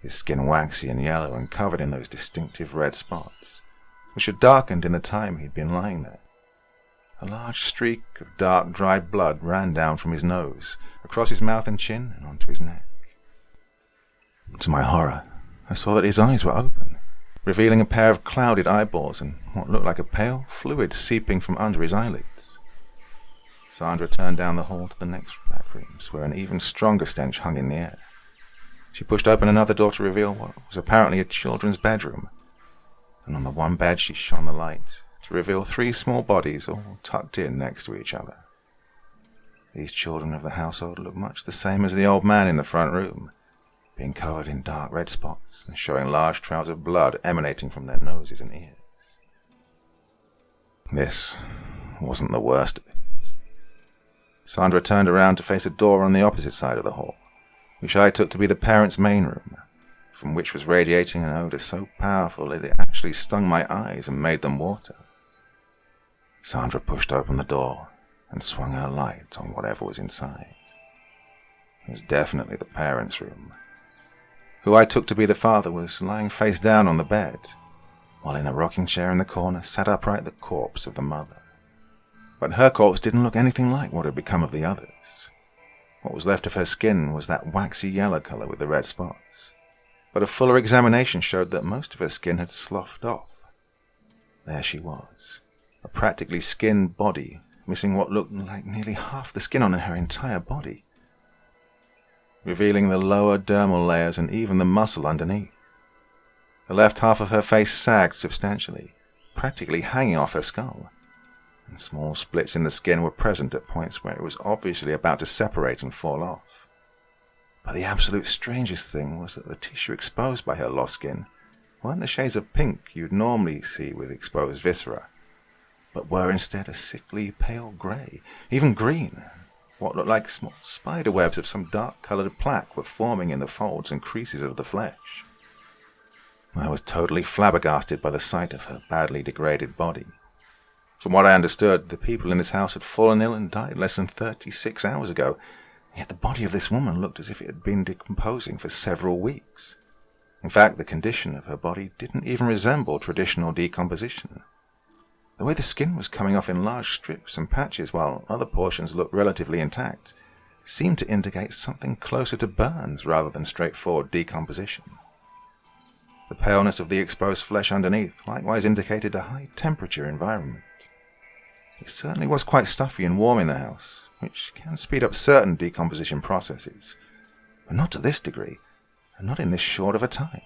his skin waxy and yellow and covered in those distinctive red spots, which had darkened in the time he'd been lying there. A large streak of dark, dried blood ran down from his nose, across his mouth and chin, and onto his neck. To my horror, I saw that his eyes were open, revealing a pair of clouded eyeballs and what looked like a pale fluid seeping from under his eyelids. Sandra turned down the hall to the next back rooms, where an even stronger stench hung in the air. She pushed open another door to reveal what was apparently a children's bedroom, and on the one bed she shone the light to reveal 3 small bodies all tucked in next to each other. These children of the household looked much the same as the old man in the front room, being covered in dark red spots and showing large trails of blood emanating from their noses and ears. This wasn't the worst of it. Sandra turned around to face a door on the opposite side of the hall, which I took to be the parents' main room, from which was radiating an odor so powerful that it actually stung my eyes and made them water. Sandra pushed open the door and swung her light on whatever was inside. It was definitely the parents' room. Who I took to be the father was lying face down on the bed, while in a rocking chair in the corner sat upright the corpse of the mother. But her corpse didn't look anything like what had become of the others. What was left of her skin was that waxy yellow color with the red spots, but a fuller examination showed that most of her skin had sloughed off. There she was, a practically skinned body, missing what looked like nearly half the skin on her entire body, revealing the lower dermal layers and even the muscle underneath. The left half of her face sagged substantially, practically hanging off her skull, and small splits in the skin were present at points where it was obviously about to separate and fall off. But the absolute strangest thing was that the tissue exposed by her lost skin weren't the shades of pink you'd normally see with exposed viscera, but were instead a sickly pale grey, even green. What looked like small spider webs of some dark-coloured plaque were forming in the folds and creases of the flesh. I was totally flabbergasted by the sight of her badly degraded body. From what I understood, the people in this house had fallen ill and died less than 36 hours ago, yet the body of this woman looked as if it had been decomposing for several weeks. In fact, the condition of her body didn't even resemble traditional decomposition. The way the skin was coming off in large strips and patches while other portions looked relatively intact seemed to indicate something closer to burns rather than straightforward decomposition. The paleness of the exposed flesh underneath likewise indicated a high-temperature environment. It certainly was quite stuffy and warm in the house, which can speed up certain decomposition processes, but not to this degree, and not in this short of a time.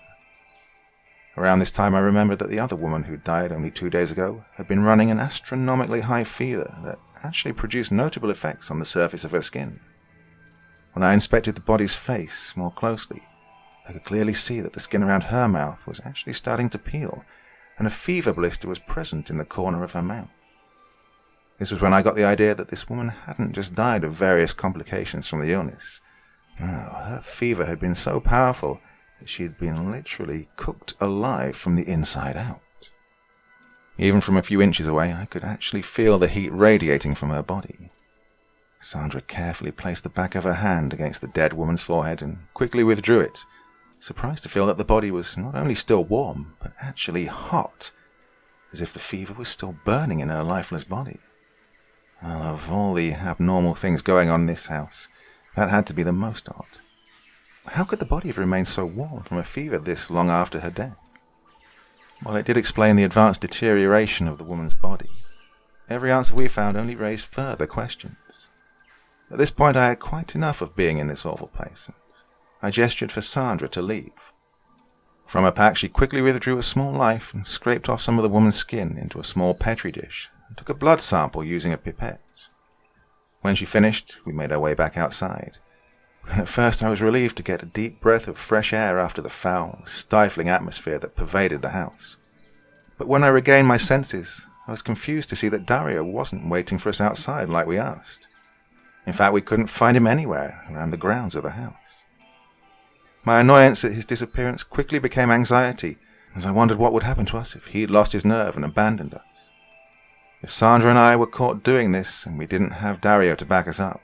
Around this time I remembered that the other woman who died only 2 days ago had been running an astronomically high fever that actually produced notable effects on the surface of her skin. When I inspected the body's face more closely, I could clearly see that the skin around her mouth was actually starting to peel, and a fever blister was present in the corner of her mouth. This was when I got the idea that this woman hadn't just died of various complications from the illness. No, her fever had been so powerful that she had been literally cooked alive from the inside out. Even from a few inches away, I could actually feel the heat radiating from her body. Sandra carefully placed the back of her hand against the dead woman's forehead and quickly withdrew it, surprised to feel that the body was not only still warm, but actually hot, as if the fever was still burning in her lifeless body. Well, of all the abnormal things going on in this house, that had to be the most odd. How could the body have remained so warm from a fever this long after her death? Well, it did explain the advanced deterioration of the woman's body. Every answer we found only raised further questions. At this point I had quite enough of being in this awful place, and I gestured for Sandra to leave. From her pack she quickly withdrew a small knife and scraped off some of the woman's skin into a small petri dish and took a blood sample using a pipette. When she finished, we made our way back outside. And at first I was relieved to get a deep breath of fresh air after the foul, stifling atmosphere that pervaded the house. But when I regained my senses, I was confused to see that Dario wasn't waiting for us outside like we asked. In fact, we couldn't find him anywhere around the grounds of the house. My annoyance at his disappearance quickly became anxiety, as I wondered what would happen to us if he'd lost his nerve and abandoned us. If Sandra and I were caught doing this and we didn't have Dario to back us up,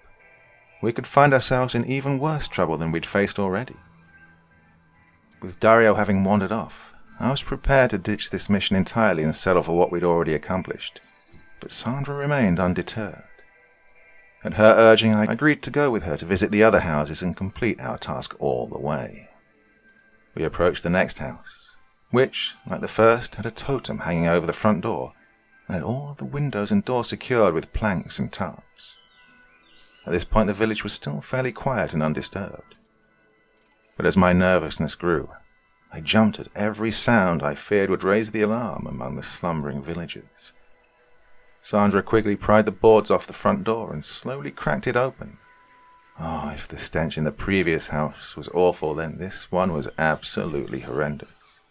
we could find ourselves in even worse trouble than we'd faced already. With Dario having wandered off, I was prepared to ditch this mission entirely and settle for what we'd already accomplished, but Sandra remained undeterred. At her urging, I agreed to go with her to visit the other houses and complete our task all the way. We approached the next house, which, like the first, had a totem hanging over the front door, and had all of the windows and doors secured with planks and tarps. At this point the village was still fairly quiet and undisturbed. But as my nervousness grew, I jumped at every sound I feared would raise the alarm among the slumbering villagers. Sandra quickly pried the boards off the front door and slowly cracked it open. Oh, if the stench in the previous house was awful, then this one was absolutely horrendous.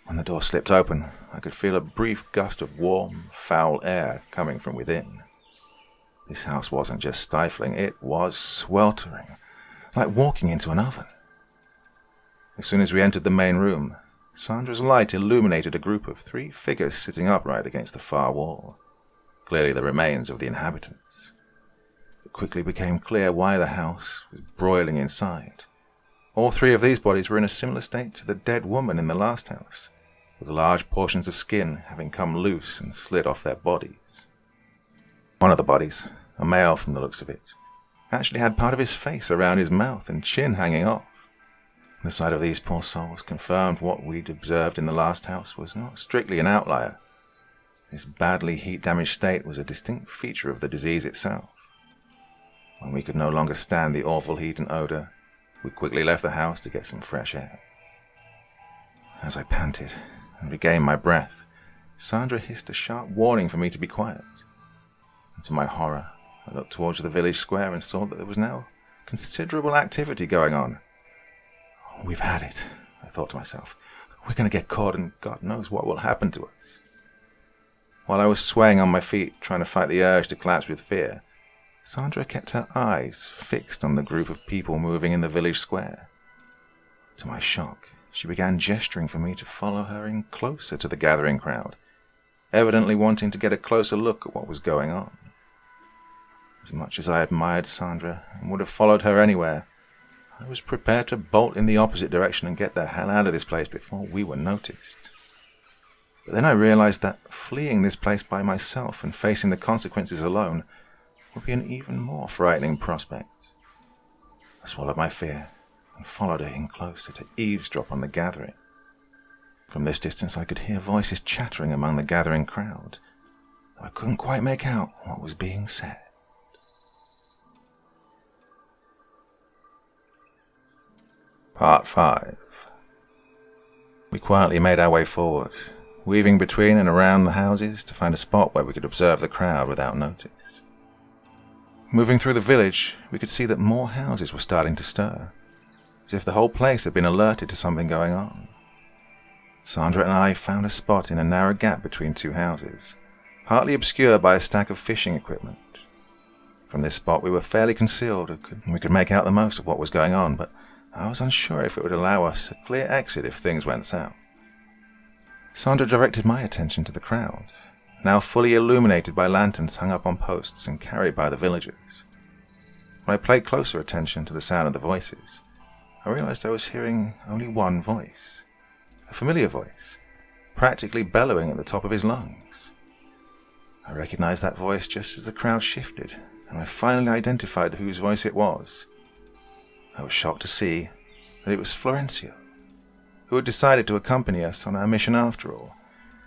When the door slipped open, I could feel a brief gust of warm, foul air coming from within. This house wasn't just stifling, it was sweltering, like walking into an oven. As soon as we entered the main room, Sandra's light illuminated a group of 3 figures sitting upright against the far wall, clearly the remains of the inhabitants. It quickly became clear why the house was broiling inside. All 3 of these bodies were in a similar state to the dead woman in the last house, with large portions of skin having come loose and slid off their bodies. One of the bodies, a male from the looks of it, actually had part of his face around his mouth and chin hanging off. The sight of these poor souls confirmed what we'd observed in the last house was not strictly an outlier. This badly heat-damaged state was a distinct feature of the disease itself. When we could no longer stand the awful heat and odor, we quickly left the house to get some fresh air. As I panted and regained my breath, Sandra hissed a sharp warning for me to be quiet. And to my horror, I looked towards the village square and saw that there was now considerable activity going on. We've had it, I thought to myself. We're going to get caught and God knows what will happen to us. While I was swaying on my feet, trying to fight the urge to collapse with fear, Sandra kept her eyes fixed on the group of people moving in the village square. To my shock, she began gesturing for me to follow her in closer to the gathering crowd, evidently wanting to get a closer look at what was going on. As much as I admired Sandra and would have followed her anywhere, I was prepared to bolt in the opposite direction and get the hell out of this place before we were noticed. But then I realized that fleeing this place by myself and facing the consequences alone would be an even more frightening prospect. I swallowed my fear and followed her in closer to eavesdrop on the gathering. From this distance I could hear voices chattering among the gathering crowd, though I couldn't quite make out what was being said. Part 5. We quietly made our way forward, weaving between and around the houses to find a spot where we could observe the crowd without notice. Moving through the village, we could see that more houses were starting to stir, as if the whole place had been alerted to something going on. Sandra and I found a spot in a narrow gap between 2 houses, partly obscured by a stack of fishing equipment. From this spot we were fairly concealed and we could make out the most of what was going on, but I was unsure if it would allow us a clear exit if things went south. Sandra directed my attention to the crowd, now fully illuminated by lanterns hung up on posts and carried by the villagers. When I paid closer attention to the sound of the voices, I realized I was hearing only one voice, a familiar voice, practically bellowing at the top of his lungs. I recognized that voice just as the crowd shifted, and I finally identified whose voice it was. I was shocked to see that it was Florencio, who had decided to accompany us on our mission after all,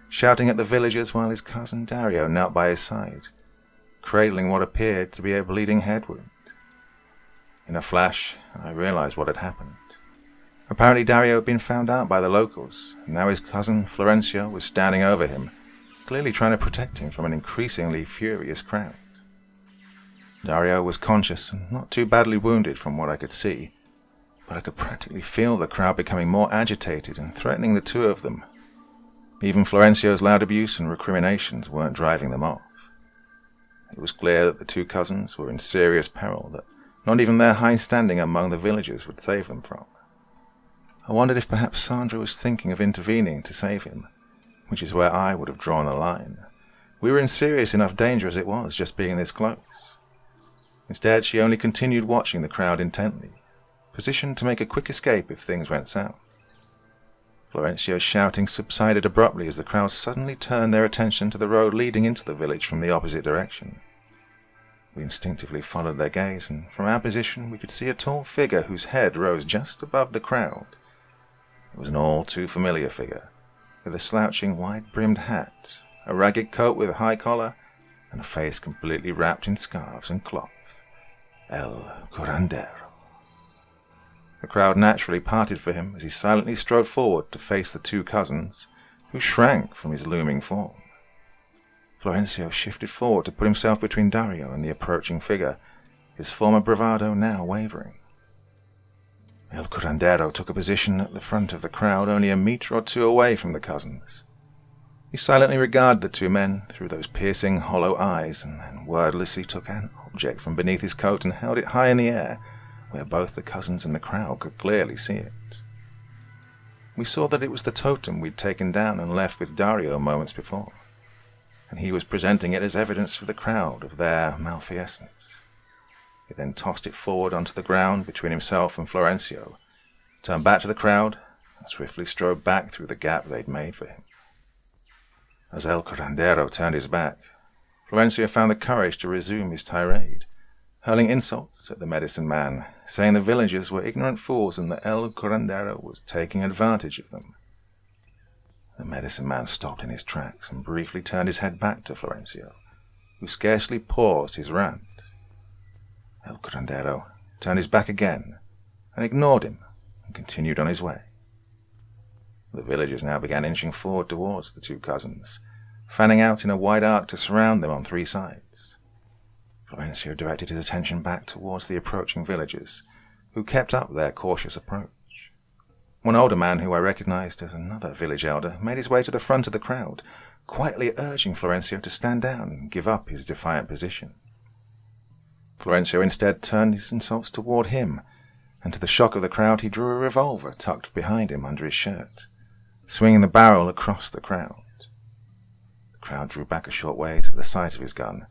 shouting at the villagers while his cousin Dario knelt by his side, cradling what appeared to be a bleeding head wound. In a flash, I realized what had happened. Apparently Dario had been found out by the locals, and now his cousin Florencio was standing over him, clearly trying to protect him from an increasingly furious crowd. Dario was conscious and not too badly wounded from what I could see, but I could practically feel the crowd becoming more agitated and threatening the two of them. Even Florencio's loud abuse and recriminations weren't driving them off. It was clear that the two cousins were in serious peril that not even their high standing among the villagers would save them from. I wondered if perhaps Sandra was thinking of intervening to save him, which is where I would have drawn a line. We were in serious enough danger as it was, just being this close. Instead, she only continued watching the crowd intently, positioned to make a quick escape if things went south. Florencio's shouting subsided abruptly as the crowd suddenly turned their attention to the road leading into the village from the opposite direction. We instinctively followed their gaze, and from our position we could see a tall figure whose head rose just above the crowd. It was an all too familiar figure, with a slouching wide-brimmed hat, a ragged coat with a high collar, and a face completely wrapped in scarves and cloth. El Curandero. The crowd naturally parted for him as he silently strode forward to face the two cousins, who shrank from his looming form. Florencio shifted forward to put himself between Dario and the approaching figure, his former bravado now wavering. El Curandero took a position at the front of the crowd, only a meter or two away from the cousins. He silently regarded the two men through those piercing, hollow eyes, and then wordlessly took an object from beneath his coat and held it high in the air, where both the cousins and the crowd could clearly see it. We saw that it was the totem we'd taken down and left with Dario moments before, and he was presenting it as evidence for the crowd of their malfeasance. He then tossed it forward onto the ground between himself and Florencio, turned back to the crowd, and swiftly strode back through the gap they'd made for him. As El Curandero turned his back, Florencio found the courage to resume his tirade, hurling insults at the medicine man, saying the villagers were ignorant fools and that El Curandero was taking advantage of them. The medicine man stopped in his tracks and briefly turned his head back to Florencio, who scarcely paused his rant. El Curandero turned his back again and ignored him and continued on his way. The villagers now began inching forward towards the two cousins, fanning out in a wide arc to surround them on three sides. Florencio directed his attention back towards the approaching villagers, who kept up their cautious approach. One older man, who I recognized as another village elder, made his way to the front of the crowd, quietly urging Florencio to stand down and give up his defiant position. Florencio instead turned his insults toward him, and to the shock of the crowd he drew a revolver tucked behind him under his shirt, swinging the barrel across the crowd. The crowd drew back a short ways at the sight of his gun,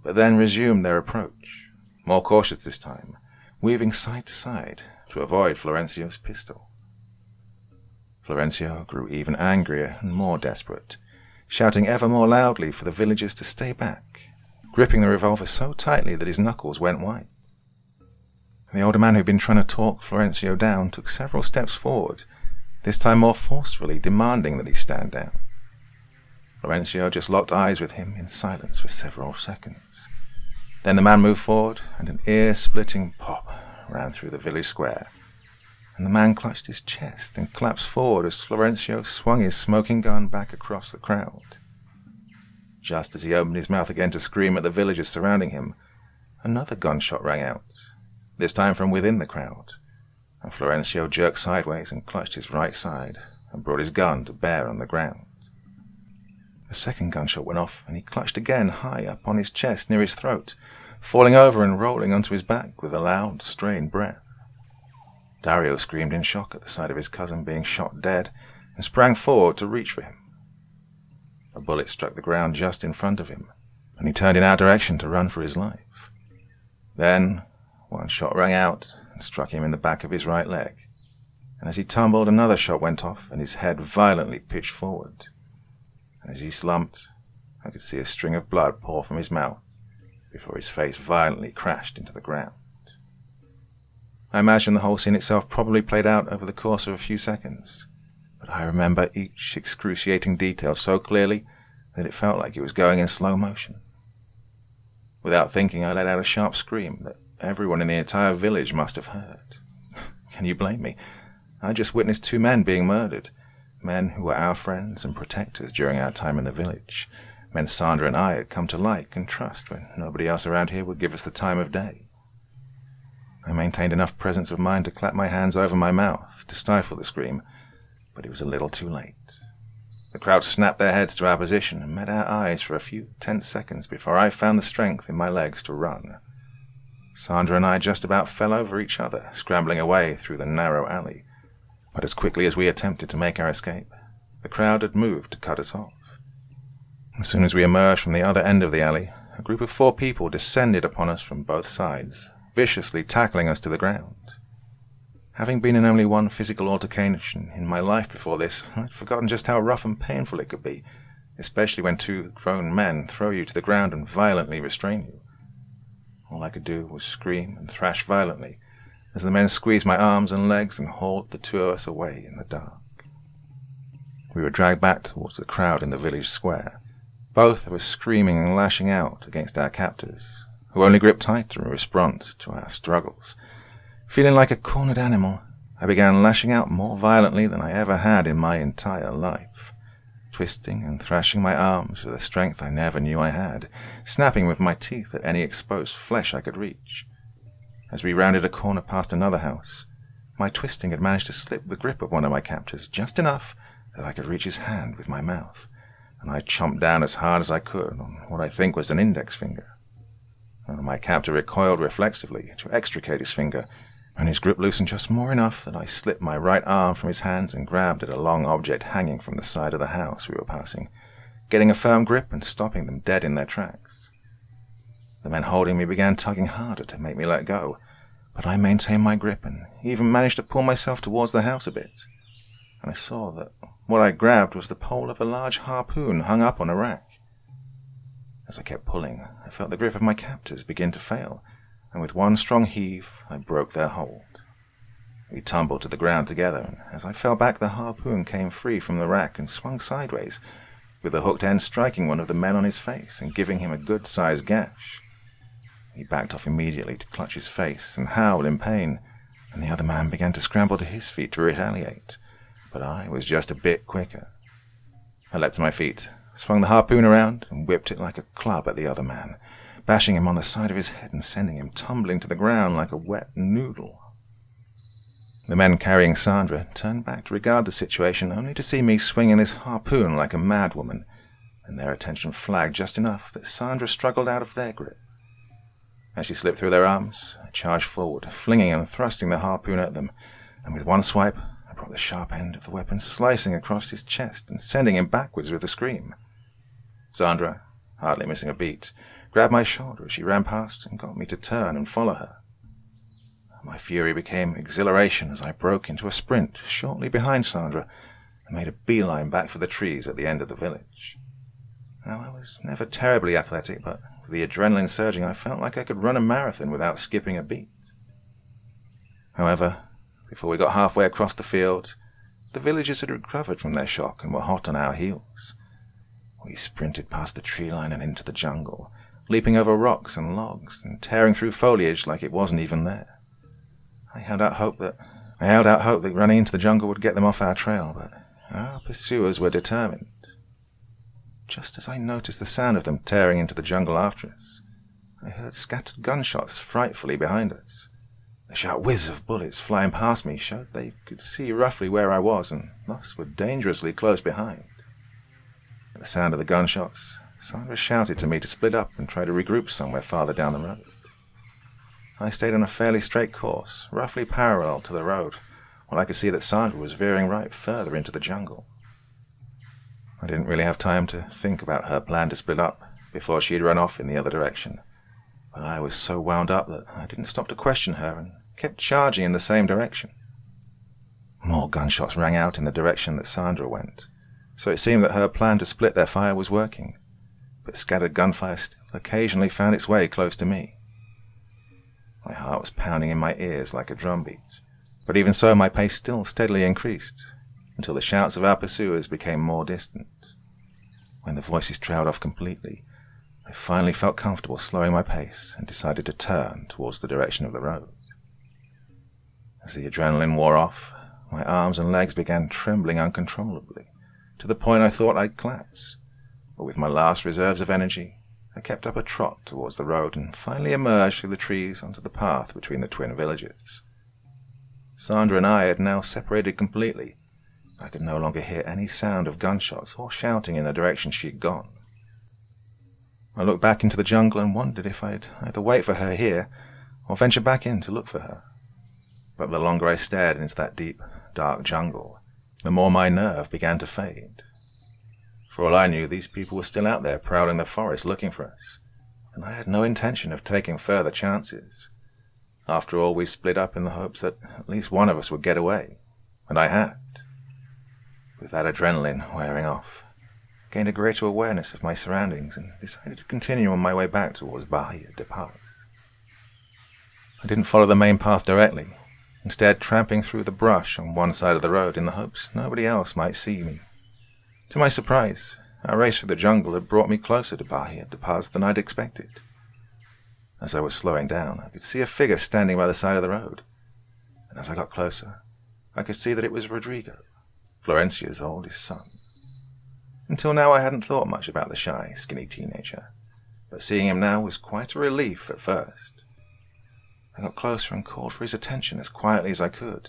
but then resumed their approach, more cautious this time, weaving side to side to avoid Florencio's pistol. Florencio grew even angrier and more desperate, shouting ever more loudly for the villagers to stay back, gripping the revolver so tightly that his knuckles went white. The older man who'd been trying to talk Florencio down took several steps forward, this time more forcefully demanding that he stand down. Florencio just locked eyes with him in silence for several seconds. Then the man moved forward, and an ear-splitting pop ran through the village square, and the man clutched his chest and collapsed forward as Florencio swung his smoking gun back across the crowd. Just as he opened his mouth again to scream at the villagers surrounding him, another gunshot rang out, this time from within the crowd, and Florencio jerked sideways and clutched his right side and brought his gun to bear on the ground. A second gunshot went off, and he clutched again high up on his chest near his throat, falling over and rolling onto his back with a loud, strained breath. Dario screamed in shock at the sight of his cousin being shot dead and sprang forward to reach for him. A bullet struck the ground just in front of him, and he turned in our direction to run for his life. Then one shot rang out and struck him in the back of his right leg, and as he tumbled another shot went off and his head violently pitched forward. As he slumped, I could see a string of blood pour from his mouth before his face violently crashed into the ground. I imagine the whole scene itself probably played out over the course of a few seconds, but I remember each excruciating detail so clearly that it felt like it was going in slow motion. Without thinking, I let out a sharp scream that everyone in the entire village must have heard. Can you blame me? I just witnessed two men being murdered, men who were our friends and protectors during our time in the village, men Sandra and I had come to like and trust when nobody else around here would give us the time of day. I maintained enough presence of mind to clap my hands over my mouth to stifle the scream, but it was a little too late. The crowd snapped their heads to our position and met our eyes for a few tense seconds before I found the strength in my legs to run. Sandra and I just about fell over each other, scrambling away through the narrow alley, but as quickly as we attempted to make our escape, the crowd had moved to cut us off. As soon as we emerged from the other end of the alley, a group of 4 people descended upon us from both sides, viciously tackling us to the ground. Having been in only one physical altercation in my life before this, I'd forgotten just how rough and painful it could be, especially when 2 grown men throw you to the ground and violently restrain you. All I could do was scream and thrash violently as the men squeezed my arms and legs and hauled the 2 of us away in the dark. We were dragged back towards the crowd in the village square, both of us screaming and lashing out against our captors, who only gripped tighter in response to our struggles. Feeling like a cornered animal, I began lashing out more violently than I ever had in my entire life, twisting and thrashing my arms with a strength I never knew I had, snapping with my teeth at any exposed flesh I could reach. As we rounded a corner past another house, my twisting had managed to slip the grip of one of my captors just enough that I could reach his hand with my mouth, and I chomped down as hard as I could on what I think was an index finger. My captor recoiled reflexively to extricate his finger, and his grip loosened just more enough that I slipped my right arm from his hands and grabbed at a long object hanging from the side of the house we were passing, getting a firm grip and stopping them dead in their tracks. The men holding me began tugging harder to make me let go, but I maintained my grip and even managed to pull myself towards the house a bit, and I saw that what I grabbed was the pole of a large harpoon hung up on a rack. As I kept pulling, I felt the grip of my captors begin to fail, and with one strong heave, I broke their hold. We tumbled to the ground together, and as I fell back, the harpoon came free from the rack and swung sideways, with the hooked end striking one of the men on his face and giving him a good-sized gash. He backed off immediately to clutch his face and howl in pain, and the other man began to scramble to his feet to retaliate, but I was just a bit quicker. I leapt to my feet, swung the harpoon around, and whipped it like a club at the other man, bashing him on the side of his head and sending him tumbling to the ground like a wet noodle. The men carrying Sandra turned back to regard the situation, only to see me swinging this harpoon like a madwoman, and their attention flagged just enough that Sandra struggled out of their grip. As she slipped through their arms, I charged forward, flinging and thrusting the harpoon at them, and with one swipe, I brought the sharp end of the weapon slicing across his chest and sending him backwards with a scream. Sandra, hardly missing a beat, grabbed my shoulder as she ran past and got me to turn and follow her. My fury became exhilaration as I broke into a sprint shortly behind Sandra and made a beeline back for the trees at the end of the village. Now, I was never terribly athletic, but with the adrenaline surging, I felt like I could run a marathon without skipping a beat. However, before we got halfway across the field, the villagers had recovered from their shock and were hot on our heels. We sprinted past the tree line and into the jungle, leaping over rocks and logs and tearing through foliage like it wasn't even there. I held out hope that running into the jungle would get them off our trail, but our pursuers were determined. Just as I noticed the sound of them tearing into the jungle after us, I heard scattered gunshots frightfully behind us. The sharp whiz of bullets flying past me showed they could see roughly where I was and thus were dangerously close behind. At the sound of the gunshots, Sandra shouted to me to split up and try to regroup somewhere farther down the road. I stayed on a fairly straight course, roughly parallel to the road, while I could see that Sandra was veering right further into the jungle. I didn't really have time to think about her plan to split up before she had run off in the other direction, but I was so wound up that I didn't stop to question her and kept charging in the same direction. More gunshots rang out in the direction that Sandra went, so it seemed that her plan to split their fire was working, but scattered gunfire still occasionally found its way close to me. My heart was pounding in my ears like a drumbeat, but even so my pace still steadily increased, until the shouts of our pursuers became more distant. When the voices trailed off completely, I finally felt comfortable slowing my pace and decided to turn towards the direction of the road. As the adrenaline wore off, my arms and legs began trembling uncontrollably, to the point I thought I'd collapse. but with my last reserves of energy, I kept up a trot towards the road and finally emerged through the trees onto the path between the twin villages. Sandra and I had now separated completely. I could no longer hear any sound of gunshots or shouting in the direction she had gone. I looked back into the jungle and wondered if I'd either wait for her here or venture back in to look for her. But the longer I stared into that deep, dark jungle, the more my nerve began to fade. For all I knew, these people were still out there prowling the forest looking for us, and I had no intention of taking further chances. After all, we split up in the hopes that at least one of us would get away, and I had. With that adrenaline wearing off, I gained a greater awareness of my surroundings and decided to continue on my way back towards Bahia de Paz. I didn't follow the main path directly, instead tramping through the brush on one side of the road in the hopes nobody else might see me. To my surprise, our race through the jungle had brought me closer to Bahia de Paz than I'd expected. As I was slowing down, I could see a figure standing by the side of the road, and as I got closer, I could see that it was Rodrigo, Florencia's oldest son. Until now I hadn't thought much about the shy, skinny teenager, but seeing him now was quite a relief at first. I got closer and called for his attention as quietly as I could,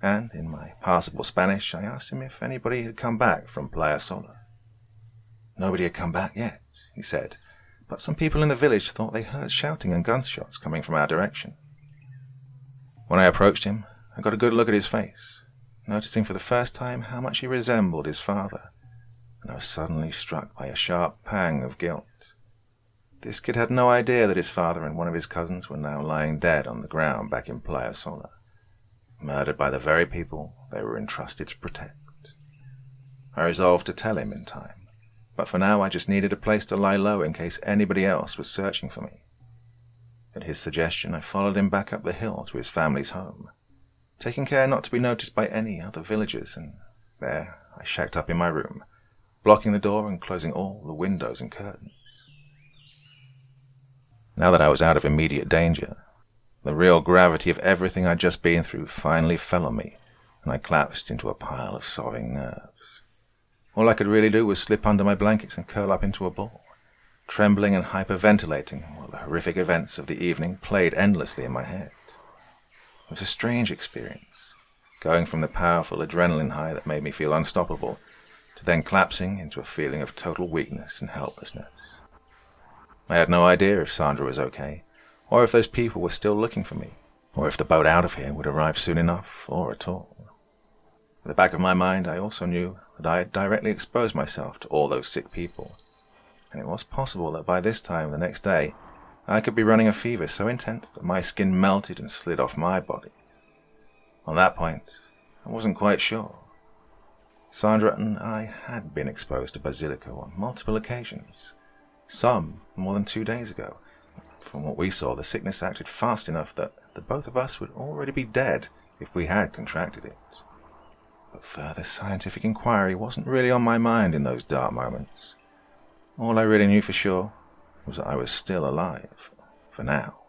and, in my passable Spanish, I asked him if anybody had come back from Playa Sola. Nobody had come back yet, he said, but some people in the village thought they heard shouting and gunshots coming from our direction. When I approached him, I got a good look at his face, noticing for the first time how much he resembled his father, and I was suddenly struck by a sharp pang of guilt. This kid had no idea that his father and one of his cousins were now lying dead on the ground back in Playa Sola, murdered by the very people they were entrusted to protect. I resolved to tell him in time, but for now I just needed a place to lie low in case anybody else was searching for me. At his suggestion, I followed him back up the hill to his family's home, taking care not to be noticed by any other villagers, and there I shacked up in my room, blocking the door and closing all the windows and curtains. Now that I was out of immediate danger, the real gravity of everything I'd just been through finally fell on me, and I collapsed into a pile of sobbing nerves. All I could really do was slip under my blankets and curl up into a ball, trembling and hyperventilating while the horrific events of the evening played endlessly in my head. It was a strange experience, going from the powerful adrenaline high that made me feel unstoppable, to then collapsing into a feeling of total weakness and helplessness. I had no idea if Sandra was okay, or if those people were still looking for me, or if the boat out of here would arrive soon enough, or at all. At the back of my mind, I also knew that I had directly exposed myself to all those sick people, and it was possible that by this time the next day, I could be running a fever so intense that my skin melted and slid off my body. On that point, I wasn't quite sure. Sandra and I had been exposed to Basilisco on multiple occasions, some more than 2 days ago. From what we saw, the sickness acted fast enough that the both of us would already be dead if we had contracted it. But further scientific inquiry wasn't really on my mind in those dark moments. All I really knew for sure was that I was still alive, for now.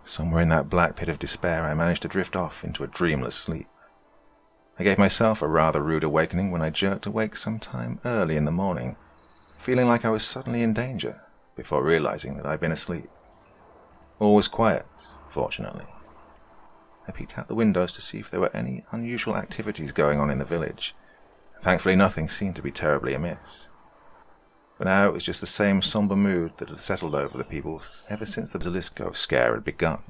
Somewhere in that black pit of despair, I managed to drift off into a dreamless sleep. I gave myself a rather rude awakening when I jerked awake sometime early in the morning, feeling like I was suddenly in danger, before realizing that I'd been asleep. All was quiet, fortunately. I peeked out the windows to see if there were any unusual activities going on in the village. Thankfully, nothing seemed to be terribly amiss. For now, it was just the same somber mood that had settled over the people ever since the Basilisco scare had begun.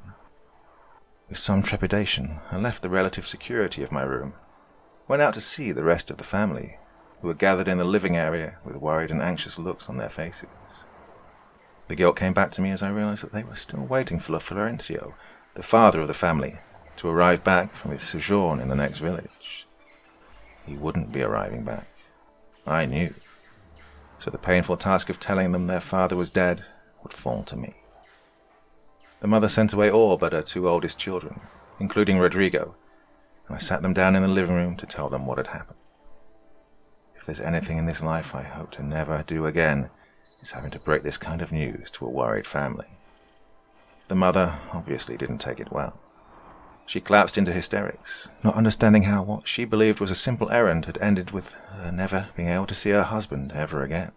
With some trepidation, I left the relative security of my room, went out to see the rest of the family, who were gathered in the living area with worried and anxious looks on their faces. The guilt came back to me as I realized that they were still waiting for Florencio, the father of the family, to arrive back from his sojourn in the next village. He wouldn't be arriving back. I knew. So the painful task of telling them their father was dead would fall to me. The mother sent away all but her 2 oldest children, including Rodrigo, and I sat them down in the living room to tell them what had happened. If there's anything in this life I hope to never do again, it's having to break this kind of news to a worried family. The mother obviously didn't take it well. She collapsed into hysterics, not understanding how what she believed was a simple errand had ended with her never being able to see her husband ever again.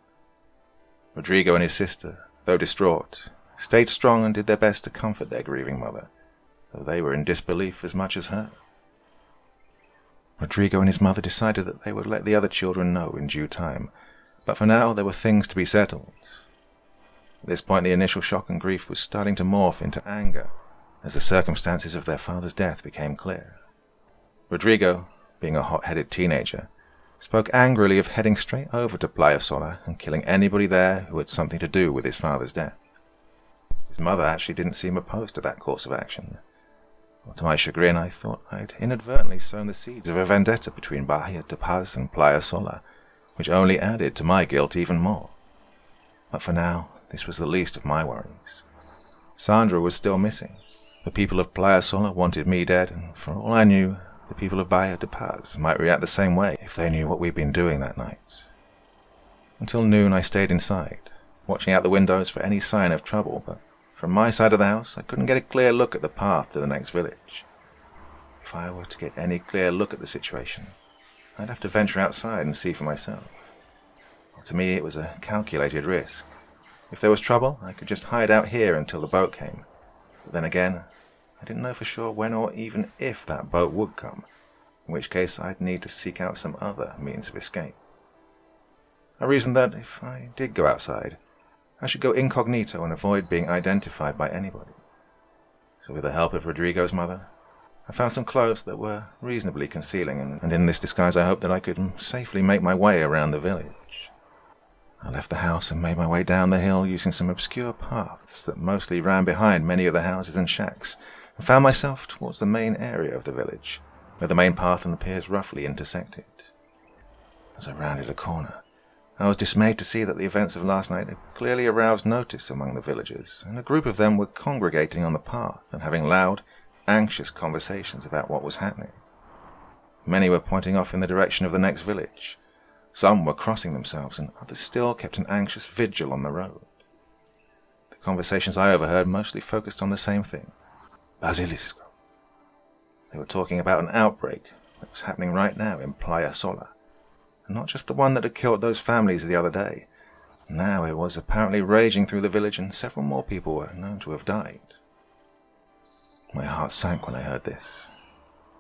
Rodrigo and his sister, though distraught, stayed strong and did their best to comfort their grieving mother, though they were in disbelief as much as her. Rodrigo and his mother decided that they would let the other children know in due time, but for now there were things to be settled. At this point the initial shock and grief was starting to morph into anger as the circumstances of their father's death became clear. Rodrigo, being a hot-headed teenager, spoke angrily of heading straight over to Playa Sola and killing anybody there who had something to do with his father's death. His mother actually didn't seem opposed to that course of action. Well, to my chagrin, I thought I'd inadvertently sown the seeds of a vendetta between Bahia de Paz and Playa Sola, which only added to my guilt even more. But for now, this was the least of my worries. Sandra was still missing. The people of Playa Sola wanted me dead, and for all I knew, the people of Bahia de Paz might react the same way if they knew what we'd been doing that night. Until noon I stayed inside, watching out the windows for any sign of trouble, but from my side of the house I couldn't get a clear look at the path to the next village. If I were to get any clear look at the situation, I'd have to venture outside and see for myself. Well, to me it was a calculated risk. If there was trouble, I could just hide out here until the boat came. But then again, I didn't know for sure when or even if that boat would come, in which case I'd need to seek out some other means of escape. I reasoned that if I did go outside, I should go incognito and avoid being identified by anybody. So with the help of Rodrigo's mother, I found some clothes that were reasonably concealing, and in this disguise I hoped that I could safely make my way around the village. I left the house and made my way down the hill using some obscure paths that mostly ran behind many of the houses and shacks, and found myself towards the main area of the village, where the main path and the piers roughly intersected. As I rounded a corner, I was dismayed to see that the events of last night had clearly aroused notice among the villagers, and a group of them were congregating on the path and having loud, anxious conversations about what was happening. Many were pointing off in the direction of the next village. Some were crossing themselves, and others still kept an anxious vigil on the road. The conversations I overheard mostly focused on the same thing: Basilisco. They were talking about an outbreak that was happening right now in Playa Sola, and not just the one that had killed those families the other day. Now it was apparently raging through the village, and several more people were known to have died. My heart sank when I heard this.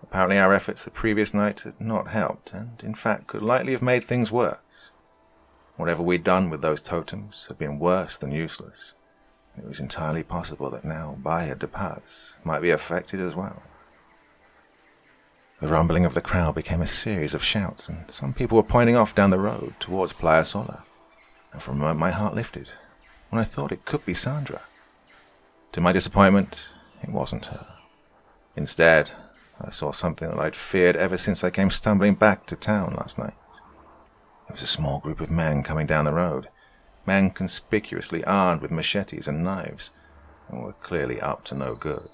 Apparently our efforts the previous night had not helped, and in fact could likely have made things worse. Whatever we'd done with those totems had been worse than useless. It was entirely possible that now Bahia de Paz might be affected as well. The rumbling of the crowd became a series of shouts, and some people were pointing off down the road towards Playa Sola. And for a moment my heart lifted, when I thought it could be Sandra. To my disappointment, it wasn't her. Instead, I saw something that I'd feared ever since I came stumbling back to town last night. It was a small group of men coming down the road, men conspicuously armed with machetes and knives, and were clearly up to no good.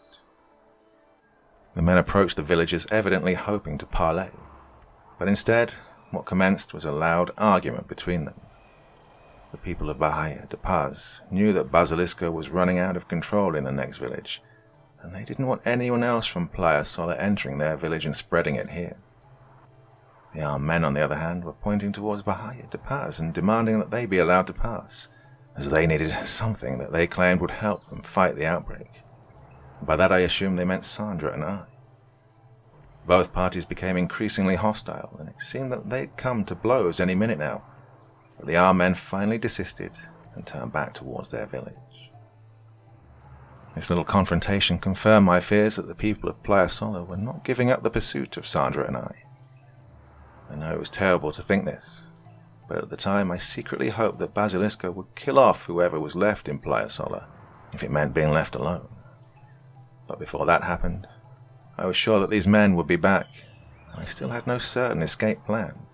The men approached the villagers evidently hoping to parley, but instead, what commenced was a loud argument between them. The people of Bahia de Paz knew that Basilisco was running out of control in the next village, and they didn't want anyone else from Playa Sola entering their village and spreading it here. The armed men, on the other hand, were pointing towards Bahia de Paz and demanding that they be allowed to pass, as they needed something that they claimed would help them fight the outbreak. By that I assumed they meant Sandra and I. Both parties became increasingly hostile, and it seemed that they'd come to blows any minute now, but the armed men finally desisted and turned back towards their village. This little confrontation confirmed my fears that the people of Playa Sola were not giving up the pursuit of Sandra and I. I know it was terrible to think this, but at the time I secretly hoped that Basilisco would kill off whoever was left in Playa Sola, if it meant being left alone. But before that happened, I was sure that these men would be back, and I still had no certain escape planned.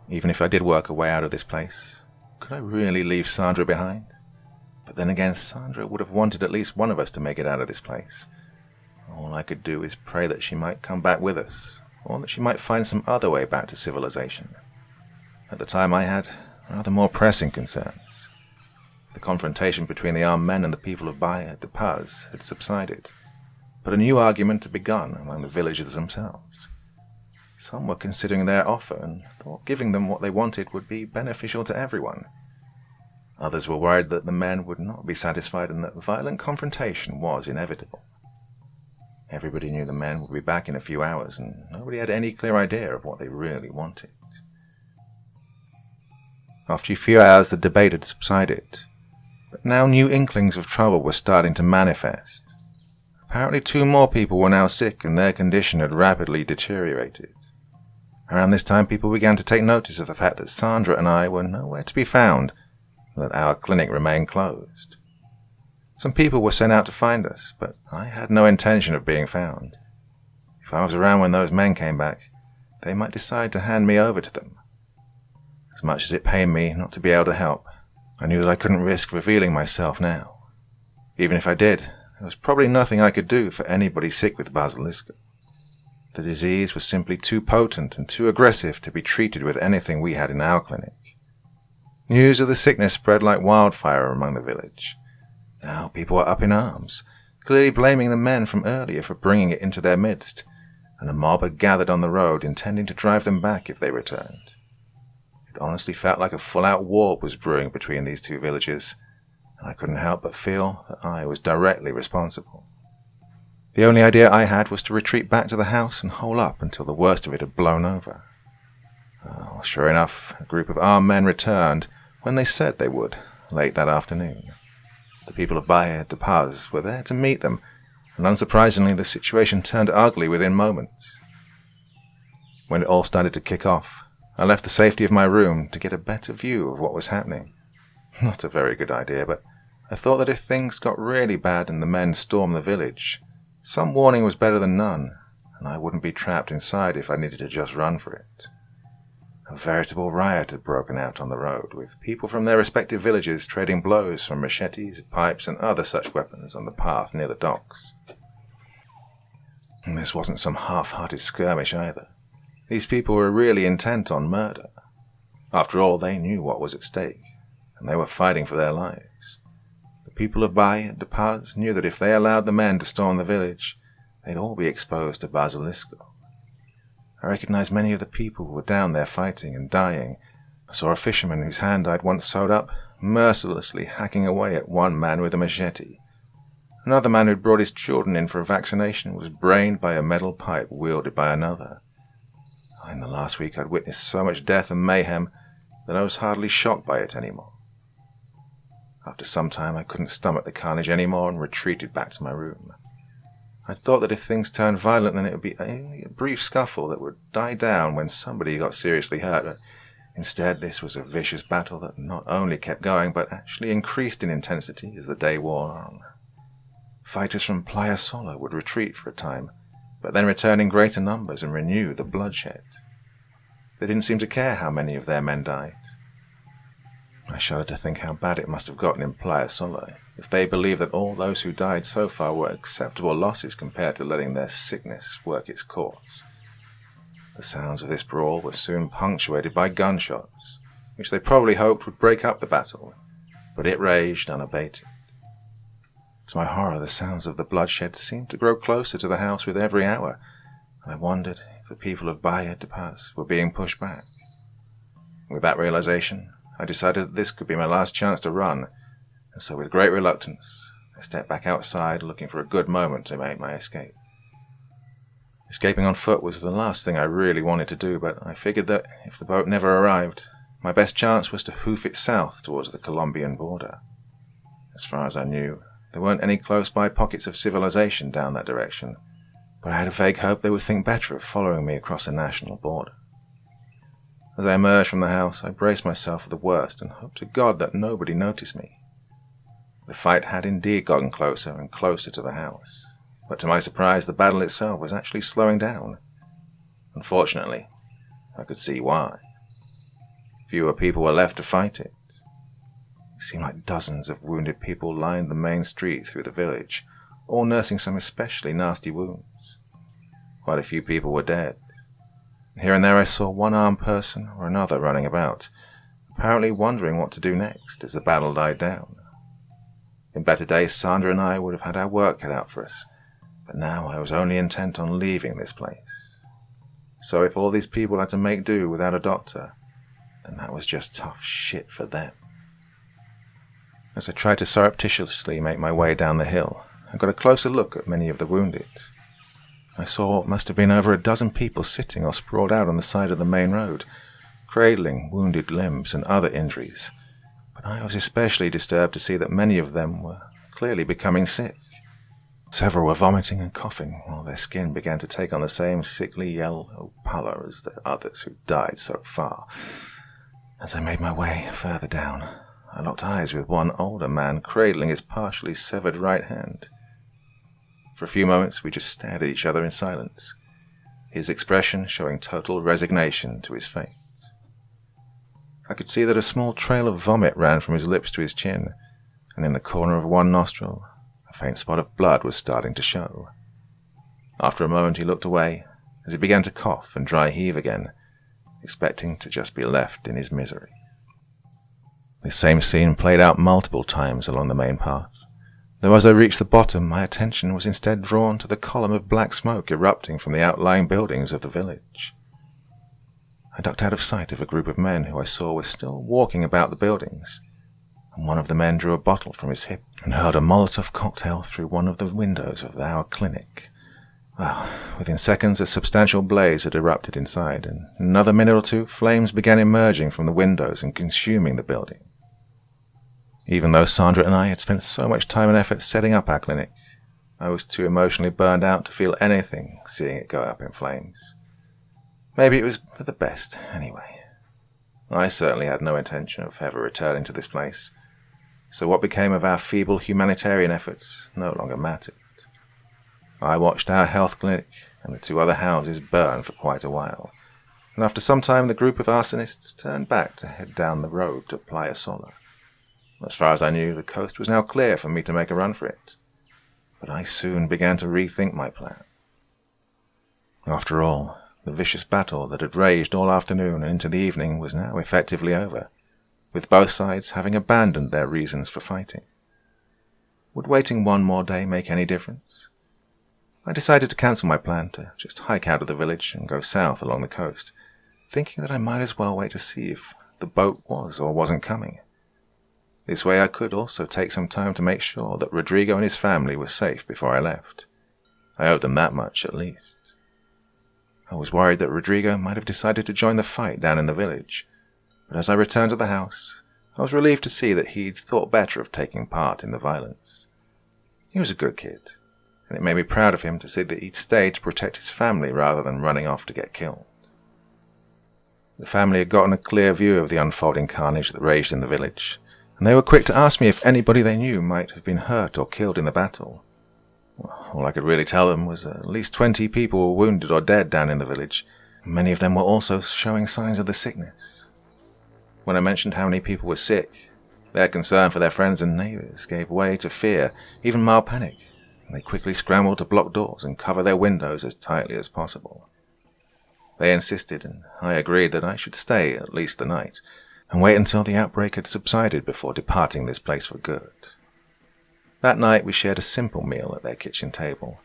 Even if I did work a way out of this place, could I really leave Sandra behind? But then again, Sandra would have wanted at least one of us to make it out of this place. All I could do is pray that she might come back with us, or that she might find some other way back to civilization. At the time I had rather more pressing concerns. The confrontation between the armed men and the people of Bahia de Paz had subsided, but a new argument had begun among the villagers themselves. Some were considering their offer and thought giving them what they wanted would be beneficial to everyone. Others were worried that the men would not be satisfied and that violent confrontation was inevitable. Everybody knew the men would be back in a few hours, and nobody had any clear idea of what they really wanted. After a few hours, the debate had subsided, but now new inklings of trouble were starting to manifest. Apparently 2 more people were now sick, and their condition had rapidly deteriorated. Around this time, people began to take notice of the fact that Sandra and I were nowhere to be found, and that our clinic remained closed. Some people were sent out to find us, but I had no intention of being found. If I was around when those men came back, they might decide to hand me over to them. As much as it pained me not to be able to help, I knew that I couldn't risk revealing myself now. Even if I did, there was probably nothing I could do for anybody sick with Basilisco. The disease was simply too potent and too aggressive to be treated with anything we had in our clinic. News of the sickness spread like wildfire among the village. Now people were up in arms, clearly blaming the men from earlier for bringing it into their midst, and a mob had gathered on the road intending to drive them back if they returned. It honestly felt like a full-out war was brewing between these 2 villages, and I couldn't help but feel that I was directly responsible. The only idea I had was to retreat back to the house and hole up until the worst of it had blown over. Well, sure enough, a group of armed men returned when they said they would, late that afternoon. The people of Bahia de Paz were there to meet them, and unsurprisingly the situation turned ugly within moments. When it all started to kick off, I left the safety of my room to get a better view of what was happening. Not a very good idea, but I thought that if things got really bad and the men stormed the village, some warning was better than none, and I wouldn't be trapped inside if I needed to just run for it. A veritable riot had broken out on the road, with people from their respective villages trading blows from machetes, pipes, and other such weapons on the path near the docks. And this wasn't some half-hearted skirmish either. These people were really intent on murder. After all, they knew what was at stake, and they were fighting for their lives. The people of Bahia de Paz knew that if they allowed the men to storm the village, they'd all be exposed to Basilisco. I recognized many of the people who were down there fighting and dying. I saw a fisherman whose hand I'd once sewed up, mercilessly hacking away at one man with a machete. Another man who'd brought his children in for a vaccination was brained by a metal pipe wielded by another. In the last week I'd witnessed so much death and mayhem that I was hardly shocked by it anymore. After some time I couldn't stomach the carnage anymore and retreated back to my room. I thought that if things turned violent then it would be only a brief scuffle that would die down when somebody got seriously hurt, but instead this was a vicious battle that not only kept going but actually increased in intensity as the day wore on. Fighters from Playa Sola would retreat for a time, but then return in greater numbers and renew the bloodshed. They didn't seem to care how many of their men died. I shudder to think how bad it must have gotten in Playa Sola if they believed that all those who died so far were acceptable losses compared to letting their sickness work its course. The sounds of this brawl were soon punctuated by gunshots, which they probably hoped would break up the battle, but it raged unabated. To my horror, the sounds of the bloodshed seemed to grow closer to the house with every hour, and I wondered if the people of Bahia de Paz were being pushed back. With that realization, I decided that this could be my last chance to run, and so with great reluctance, I stepped back outside looking for a good moment to make my escape. Escaping on foot was the last thing I really wanted to do, but I figured that if the boat never arrived, my best chance was to hoof it south towards the Colombian border. As far as I knew, there weren't any close-by pockets of civilization down that direction, but I had a vague hope they would think better of following me across a national border. As I emerged from the house, I braced myself for the worst and hoped to God that nobody noticed me. The fight had indeed gotten closer and closer to the house, but to my surprise the battle itself was actually slowing down. Unfortunately, I could see why. Fewer people were left to fight it. It seemed like dozens of wounded people lined the main street through the village, all nursing some especially nasty wounds. Quite a few people were dead. Here and there I saw one armed person or another running about, apparently wondering what to do next as the battle died down. In better days, Sandra and I would have had our work cut out for us, But now I was only intent on leaving this place. So if all these people had to make do without a doctor, then that was just tough shit for them. As I tried to surreptitiously make my way down the hill, I got a closer look at many of the wounded. I saw what must have been over a dozen people sitting or sprawled out on the side of the main road, cradling wounded limbs and other injuries, but I was especially disturbed to see that many of them were clearly becoming sick. Several were vomiting and coughing, while their skin began to take on the same sickly yellow pallor as the others who died so far. As I made my way further down, I locked eyes with one older man cradling his partially severed right hand. For a few moments we just stared at each other in silence, his expression showing total resignation to his fate. I could see that a small trail of vomit ran from his lips to his chin, and in the corner of one nostril, a faint spot of blood was starting to show. After a moment he looked away, as he began to cough and dry heave again, expecting to just be left in his misery. This same scene played out multiple times along the main path, though as I reached the bottom my attention was instead drawn to the column of black smoke erupting from the outlying buildings of the village. I ducked out of sight of a group of men who I saw were still walking about the buildings, and one of the men drew a bottle from his hip and hurled a Molotov cocktail through one of the windows of our clinic. Well, within seconds a substantial blaze had erupted inside, and in another minute or two flames began emerging from the windows and consuming the building. Even though Sandra and I had spent so much time and effort setting up our clinic, I was too emotionally burned out to feel anything seeing it go up in flames. Maybe it was for the best, anyway. I certainly had no intention of ever returning to this place, so what became of our feeble humanitarian efforts no longer mattered. I watched our health clinic and the two other houses burn for quite a while, and after some time the group of arsonists turned back to head down the road to Playa Sola. As far as I knew, the coast was now clear for me to make a run for it, but I soon began to rethink my plan. After all, the vicious battle that had raged all afternoon and into the evening was now effectively over, with both sides having abandoned their reasons for fighting. Would waiting one more day make any difference? I decided to cancel my plan to just hike out of the village and go south along the coast, thinking that I might as well wait to see if the boat was or wasn't coming. This way I could also take some time to make sure that Rodrigo and his family were safe before I left. I owed them that much at least. I was worried that Rodrigo might have decided to join the fight down in the village, but as I returned to the house, I was relieved to see that he'd thought better of taking part in the violence. He was a good kid, and it made me proud of him to see that he'd stayed to protect his family rather than running off to get killed. The family had gotten a clear view of the unfolding carnage that raged in the village, and they were quick to ask me if anybody they knew might have been hurt or killed in the battle. Well, all I could really tell them was that at least 20 people were wounded or dead down in the village, and many of them were also showing signs of the sickness. When I mentioned how many people were sick, their concern for their friends and neighbors gave way to fear, even mild panic, and they quickly scrambled to block doors and cover their windows as tightly as possible. They insisted, and I agreed that I should stay at least the night, and wait until the outbreak had subsided before departing this place for good. That night we shared a simple meal at their kitchen table,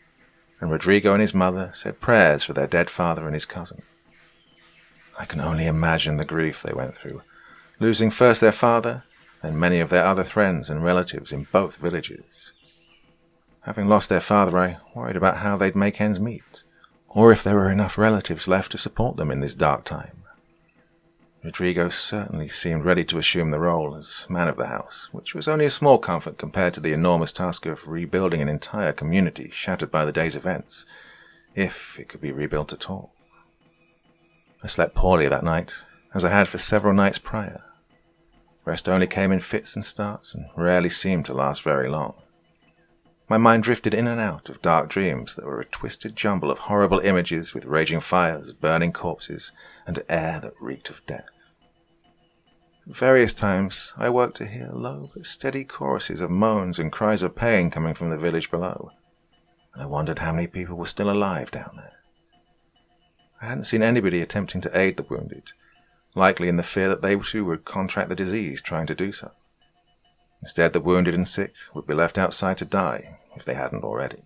and Rodrigo and his mother said prayers for their dead father and his cousin. I can only imagine the grief they went through, losing first their father, then many of their other friends and relatives in both villages. Having lost their father, I worried about how they'd make ends meet, or if there were enough relatives left to support them in this dark time. Rodrigo certainly seemed ready to assume the role as man of the house, which was only a small comfort compared to the enormous task of rebuilding an entire community shattered by the day's events, if it could be rebuilt at all. I slept poorly that night, as I had for several nights prior. Rest only came in fits and starts and rarely seemed to last very long. My mind drifted in and out of dark dreams that were a twisted jumble of horrible images with raging fires, burning corpses, and air that reeked of death. At various times I woke to hear low but steady choruses of moans and cries of pain coming from the village below. I wondered how many people were still alive down there. I hadn't seen anybody attempting to aid the wounded, likely in the fear that they too would contract the disease trying to do so. Instead, the wounded and sick would be left outside to die, if they hadn't already.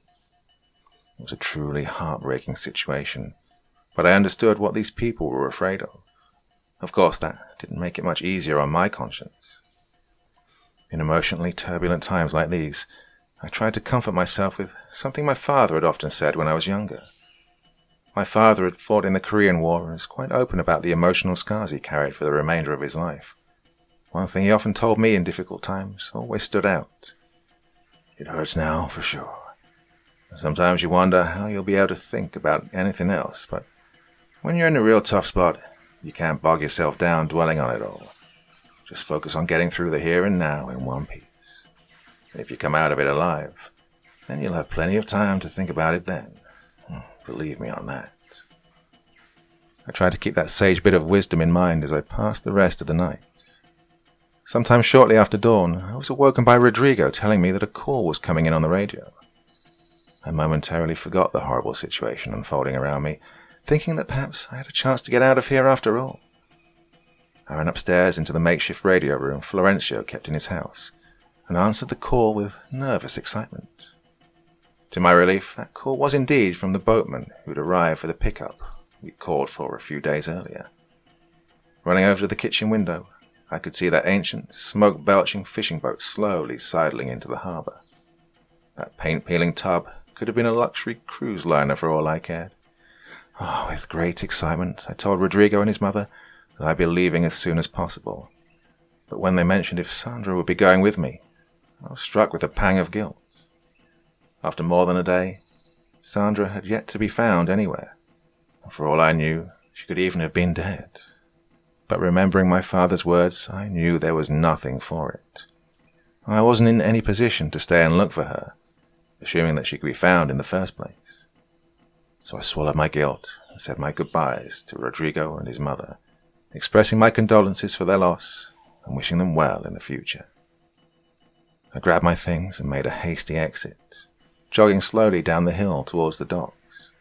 It was a truly heartbreaking situation, but I understood what these people were afraid of. Of course, that didn't make it much easier on my conscience. In emotionally turbulent times like these, I tried to comfort myself with something my father had often said when I was younger. My father had fought in the Korean War and was quite open about the emotional scars he carried for the remainder of his life. One thing he often told me in difficult times always stood out. It hurts now, for sure. And sometimes you wonder how you'll be able to think about anything else, but when you're in a real tough spot, you can't bog yourself down dwelling on it all. Just focus on getting through the here and now in one piece. If you come out of it alive, then you'll have plenty of time to think about it then. Believe me on that. I tried to keep that sage bit of wisdom in mind as I passed the rest of the night. Sometime shortly after dawn, I was awoken by Rodrigo telling me that a call was coming in on the radio. I momentarily forgot the horrible situation unfolding around me, thinking that perhaps I had a chance to get out of here after all. I ran upstairs into the makeshift radio room Florencio kept in his house, and answered the call with nervous excitement. To my relief, that call was indeed from the boatman who'd arrived for the pickup we'd called for a few days earlier. Running over to the kitchen window, I could see that ancient, smoke-belching fishing boat slowly sidling into the harbour. That paint-peeling tub could have been a luxury cruise liner for all I cared. With great excitement, I told Rodrigo and his mother that I'd be leaving as soon as possible. But when they mentioned if Sandra would be going with me, I was struck with a pang of guilt. After more than a day, Sandra had yet to be found anywhere, and for all I knew, she could even have been dead. But remembering my father's words, I knew there was nothing for it. I wasn't in any position to stay and look for her, assuming that she could be found in the first place. So I swallowed my guilt and said my goodbyes to Rodrigo and his mother, expressing my condolences for their loss and wishing them well in the future. I grabbed my things and made a hasty exit, jogging slowly down the hill towards the docks.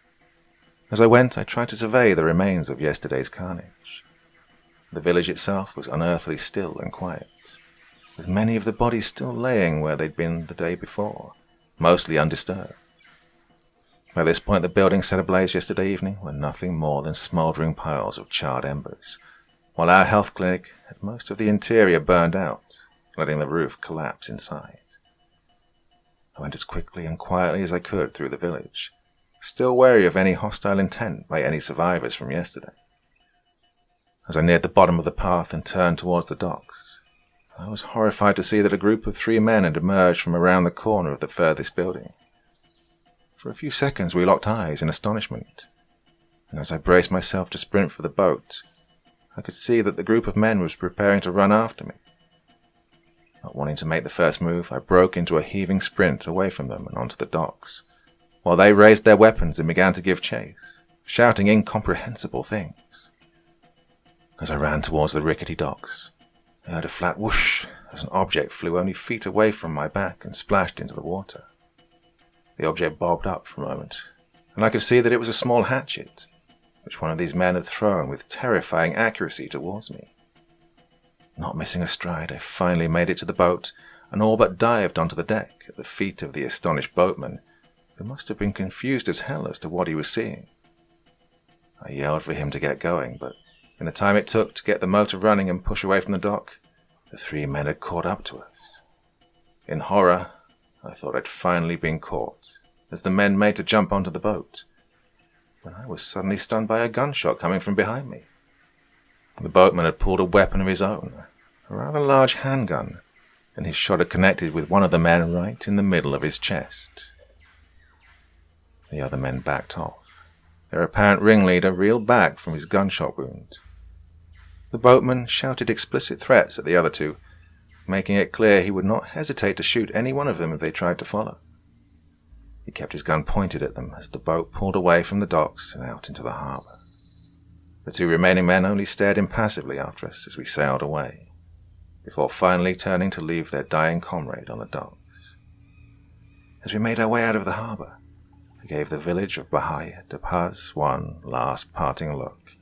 As I went, I tried to survey the remains of yesterday's carnage. The village itself was unearthly still and quiet, with many of the bodies still laying where they'd been the day before, mostly undisturbed. By this point, the buildings set ablaze yesterday evening were nothing more than smouldering piles of charred embers, while our health clinic had most of the interior burned out, letting the roof collapse inside. I went as quickly and quietly as I could through the village, still wary of any hostile intent by any survivors from yesterday. As I neared the bottom of the path and turned towards the docks, I was horrified to see that a group of 3 men had emerged from around the corner of the furthest building. For a few seconds we locked eyes in astonishment, and as I braced myself to sprint for the boat, I could see that the group of men was preparing to run after me. Not wanting to make the first move, I broke into a heaving sprint away from them and onto the docks, while they raised their weapons and began to give chase, shouting incomprehensible things. As I ran towards the rickety docks, I heard a flat whoosh as an object flew only feet away from my back and splashed into the water. The object bobbed up for a moment, and I could see that it was a small hatchet, which one of these men had thrown with terrifying accuracy towards me. Not missing a stride, I finally made it to the boat and all but dived onto the deck at the feet of the astonished boatman, who must have been confused as hell as to what he was seeing. I yelled for him to get going, but in the time it took to get the motor running and push away from the dock, the 3 men had caught up to us. In horror, I thought I'd finally been caught, as the men made to jump onto the boat, when I was suddenly stunned by a gunshot coming from behind me. The boatman had pulled a weapon of his own, a rather large handgun, and his shot had connected with one of the men right in the middle of his chest. The other men backed off, their apparent ringleader reeled back from his gunshot wound. The boatman shouted explicit threats at the other 2, making it clear he would not hesitate to shoot any one of them if they tried to follow. He kept his gun pointed at them as the boat pulled away from the docks and out into the harbour. The 2 remaining men only stared impassively after us as we sailed away, before finally turning to leave their dying comrade on the docks. As we made our way out of the harbour, I gave the village of Bahia de Paz one last parting look,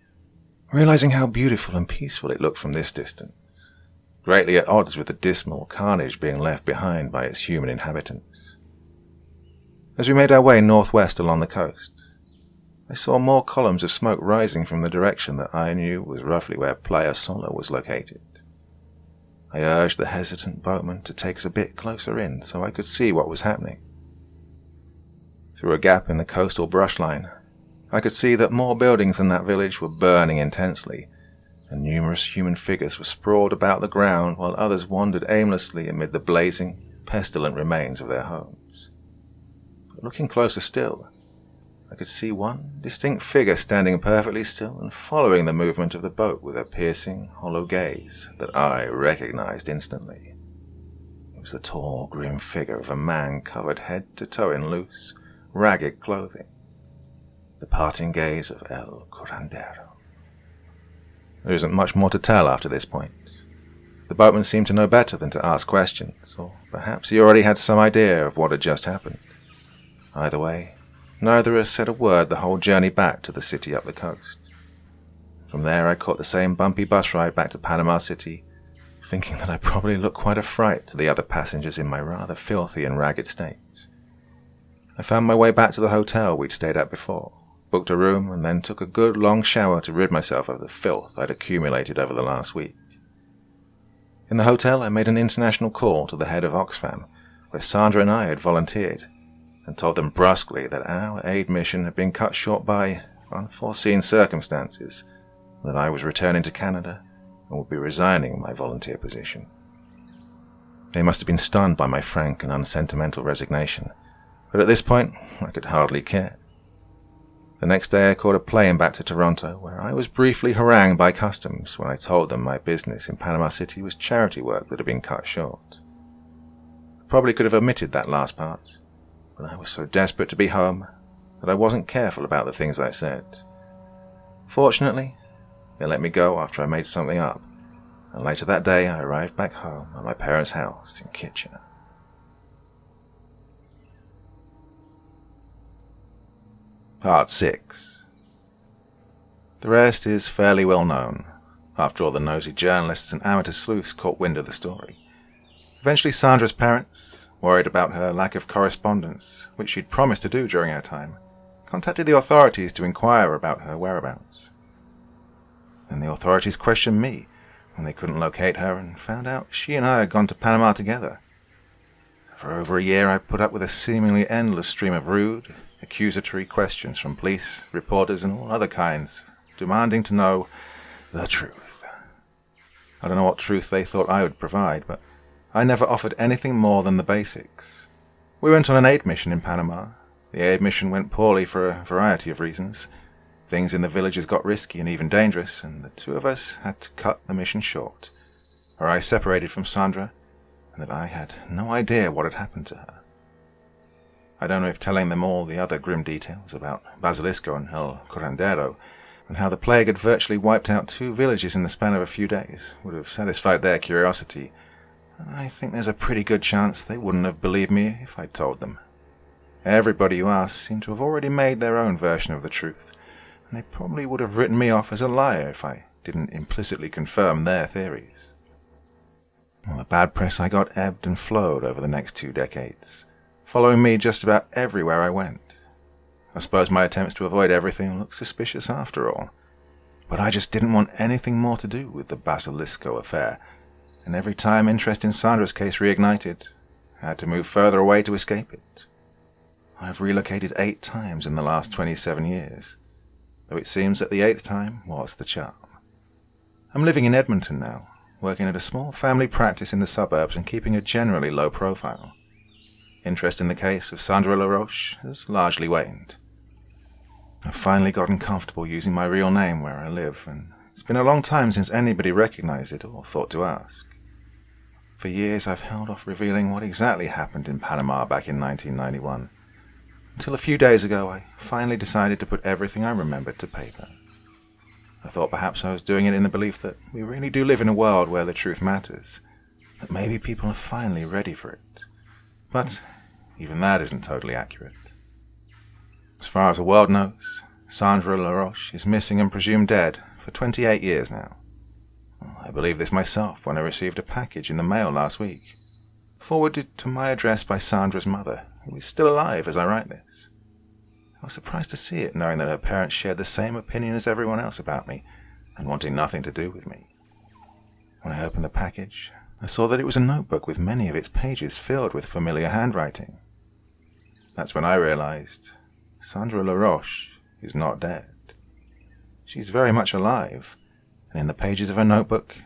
realizing how beautiful and peaceful it looked from this distance, greatly at odds with the dismal carnage being left behind by its human inhabitants. As we made our way northwest along the coast, I saw more columns of smoke rising from the direction that I knew was roughly where Playa Sola was located. I urged the hesitant boatman to take us a bit closer in so I could see what was happening. Through a gap in the coastal brush line, I could see that more buildings than that village were burning intensely, and numerous human figures were sprawled about the ground while others wandered aimlessly amid the blazing, pestilent remains of their homes. But looking closer still, I could see one distinct figure standing perfectly still and following the movement of the boat with a piercing, hollow gaze that I recognized instantly. It was the tall, grim figure of a man covered head to toe in loose, ragged clothing. The parting gaze of El Curandero. There isn't much more to tell after this point. The boatman seemed to know better than to ask questions, or perhaps he already had some idea of what had just happened. Either way, neither of us said a word the whole journey back to the city up the coast. From there I caught the same bumpy bus ride back to Panama City, thinking that I probably looked quite a fright to the other passengers in my rather filthy and ragged state. I found my way back to the hotel we'd stayed at before, booked a room, and then took a good long shower to rid myself of the filth I'd accumulated over the last week. In the hotel I made an international call to the head of Oxfam, where Sandra and I had volunteered, and told them brusquely that our aid mission had been cut short by unforeseen circumstances, that I was returning to Canada and would be resigning my volunteer position. They must have been stunned by my frank and unsentimental resignation, but at this point I could hardly care. The next day I caught a plane back to Toronto, where I was briefly harangued by customs when I told them my business in Panama City was charity work that had been cut short. I probably could have omitted that last part, but I was so desperate to be home that I wasn't careful about the things I said. Fortunately, they let me go after I made something up, and later that day I arrived back home at my parents' house in Kitchener. Part 6. The rest is fairly well known, after all the nosy journalists and amateur sleuths caught wind of the story. Eventually Sandra's parents, worried about her lack of correspondence, which she'd promised to do during our time, contacted the authorities to inquire about her whereabouts. And the authorities questioned me when they couldn't locate her and found out she and I had gone to Panama together. For over a year I put up with a seemingly endless stream of rude, accusatory questions from police, reporters, and all other kinds, demanding to know the truth. I don't know what truth they thought I would provide, but I never offered anything more than the basics. We went on an aid mission in Panama. The aid mission went poorly for a variety of reasons. Things in the villages got risky and even dangerous, and the two of us had to cut the mission short, or I separated from Sandra, and that I had no idea what had happened to her. I don't know if telling them all the other grim details about Basilisco and El Curandero, and how the plague had virtually wiped out 2 villages in the span of a few days, would have satisfied their curiosity. I think there's a pretty good chance they wouldn't have believed me if I'd told them. Everybody who asked seemed to have already made their own version of the truth, and they probably would have written me off as a liar if I didn't implicitly confirm their theories. Well, the bad press I got ebbed and flowed over the next 2 decades, following me just about everywhere I went. I suppose my attempts to avoid everything looked suspicious after all, but I just didn't want anything more to do with the Basilisco affair, and every time interest in Sandra's case reignited, I had to move further away to escape it. I've relocated 8 times in the last 27 years, though it seems that the 8th time was the charm. I'm living in Edmonton now, working at a small family practice in the suburbs and keeping a generally low profile. Interest in the case of Sandra LaRoche has largely waned. I've finally gotten comfortable using my real name where I live, and it's been a long time since anybody recognized it or thought to ask. For years I've held off revealing what exactly happened in Panama back in 1991, until a few days ago I finally decided to put everything I remembered to paper. I thought perhaps I was doing it in the belief that we really do live in a world where the truth matters, that maybe people are finally ready for it. But even that isn't totally accurate. As far as the world knows, Sandra LaRoche is missing and presumed dead for 28 years now. I believed this myself when I received a package in the mail last week, forwarded to my address by Sandra's mother, who is still alive as I write this. I was surprised to see it, knowing that her parents shared the same opinion as everyone else about me, and wanting nothing to do with me. When I opened the package, I saw that it was a notebook with many of its pages filled with familiar handwriting. That's when I realized Sandra LaRoche is not dead. She's very much alive, and in the pages of her notebook,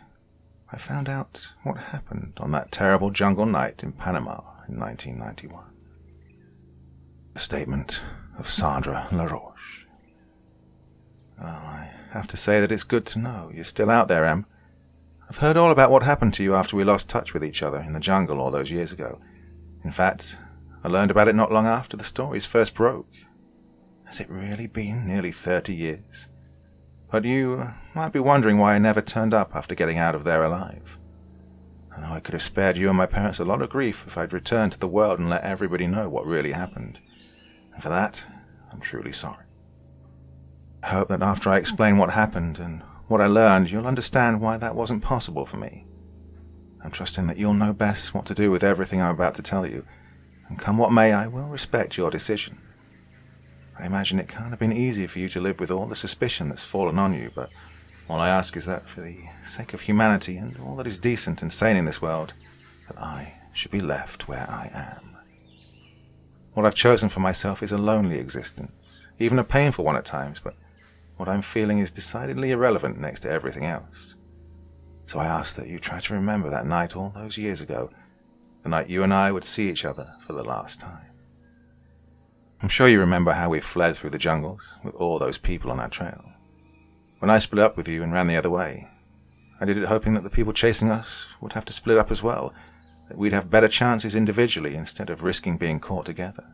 I found out what happened on that terrible jungle night in Panama in 1991. The statement of Sandra LaRoche. Well, I have to say that it's good to know you're still out there, Em. I've heard all about what happened to you after we lost touch with each other in the jungle all those years ago. In fact, I learned about it not long after the stories first broke. Has it really been nearly 30 years? But you might be wondering why I never turned up after getting out of there alive. I know I could have spared you and my parents a lot of grief if I'd returned to the world and let everybody know what really happened. And for that, I'm truly sorry. I hope that after I explain what happened and what I learned, you'll understand why that wasn't possible for me. I'm trusting that you'll know best what to do with everything I'm about to tell you, and come what may, I will respect your decision. I imagine it can't have been easy for you to live with all the suspicion that's fallen on you, but all I ask is that for the sake of humanity and all that is decent and sane in this world, that I should be left where I am. What I've chosen for myself is a lonely existence, even a painful one at times, but what I'm feeling is decidedly irrelevant next to everything else. So I ask that you try to remember that night all those years ago, the night you and I would see each other for the last time. I'm sure you remember how we fled through the jungles with all those people on our trail. When I split up with you and ran the other way, I did it hoping that the people chasing us would have to split up as well, that we'd have better chances individually instead of risking being caught together.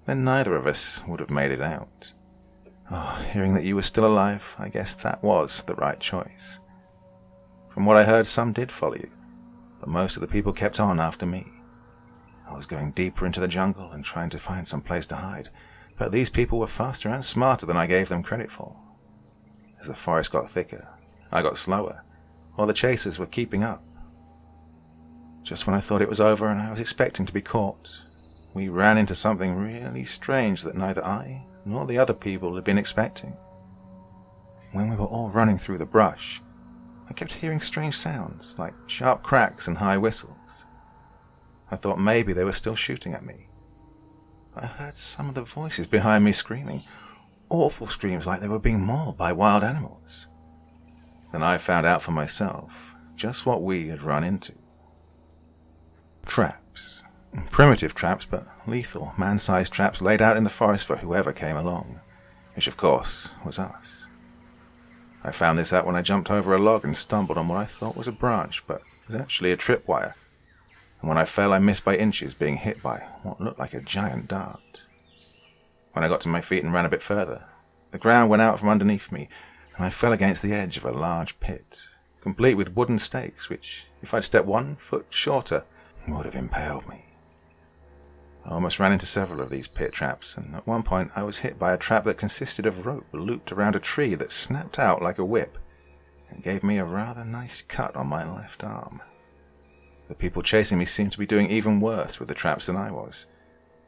Then neither of us would have made it out. Oh, hearing that you were still alive, I guess that was the right choice. From what I heard, some did follow you, but most of the people kept on after me. I was going deeper into the jungle and trying to find some place to hide, but these people were faster and smarter than I gave them credit for. As the forest got thicker, I got slower, while the chasers were keeping up. Just when I thought it was over and I was expecting to be caught, we ran into something really strange that neither I nor the other people had been expecting. When we were all running through the brush, I kept hearing strange sounds, like sharp cracks and high whistles. I thought maybe they were still shooting at me. I heard some of the voices behind me screaming, awful screams like they were being mauled by wild animals. Then I found out for myself just what we had run into. Traps. Primitive traps, but lethal, man-sized traps laid out in the forest for whoever came along, which of course was us. I found this out when I jumped over a log and stumbled on what I thought was a branch, but was actually a tripwire. And when I fell, I missed by inches, being hit by what looked like a giant dart. When I got to my feet and ran a bit further, the ground went out from underneath me, and I fell against the edge of a large pit, complete with wooden stakes, which, if I'd stepped 1 foot shorter, would have impaled me. I almost ran into several of these pit traps, and at one point I was hit by a trap that consisted of rope looped around a tree that snapped out like a whip, and gave me a rather nice cut on my left arm. The people chasing me seemed to be doing even worse with the traps than I was,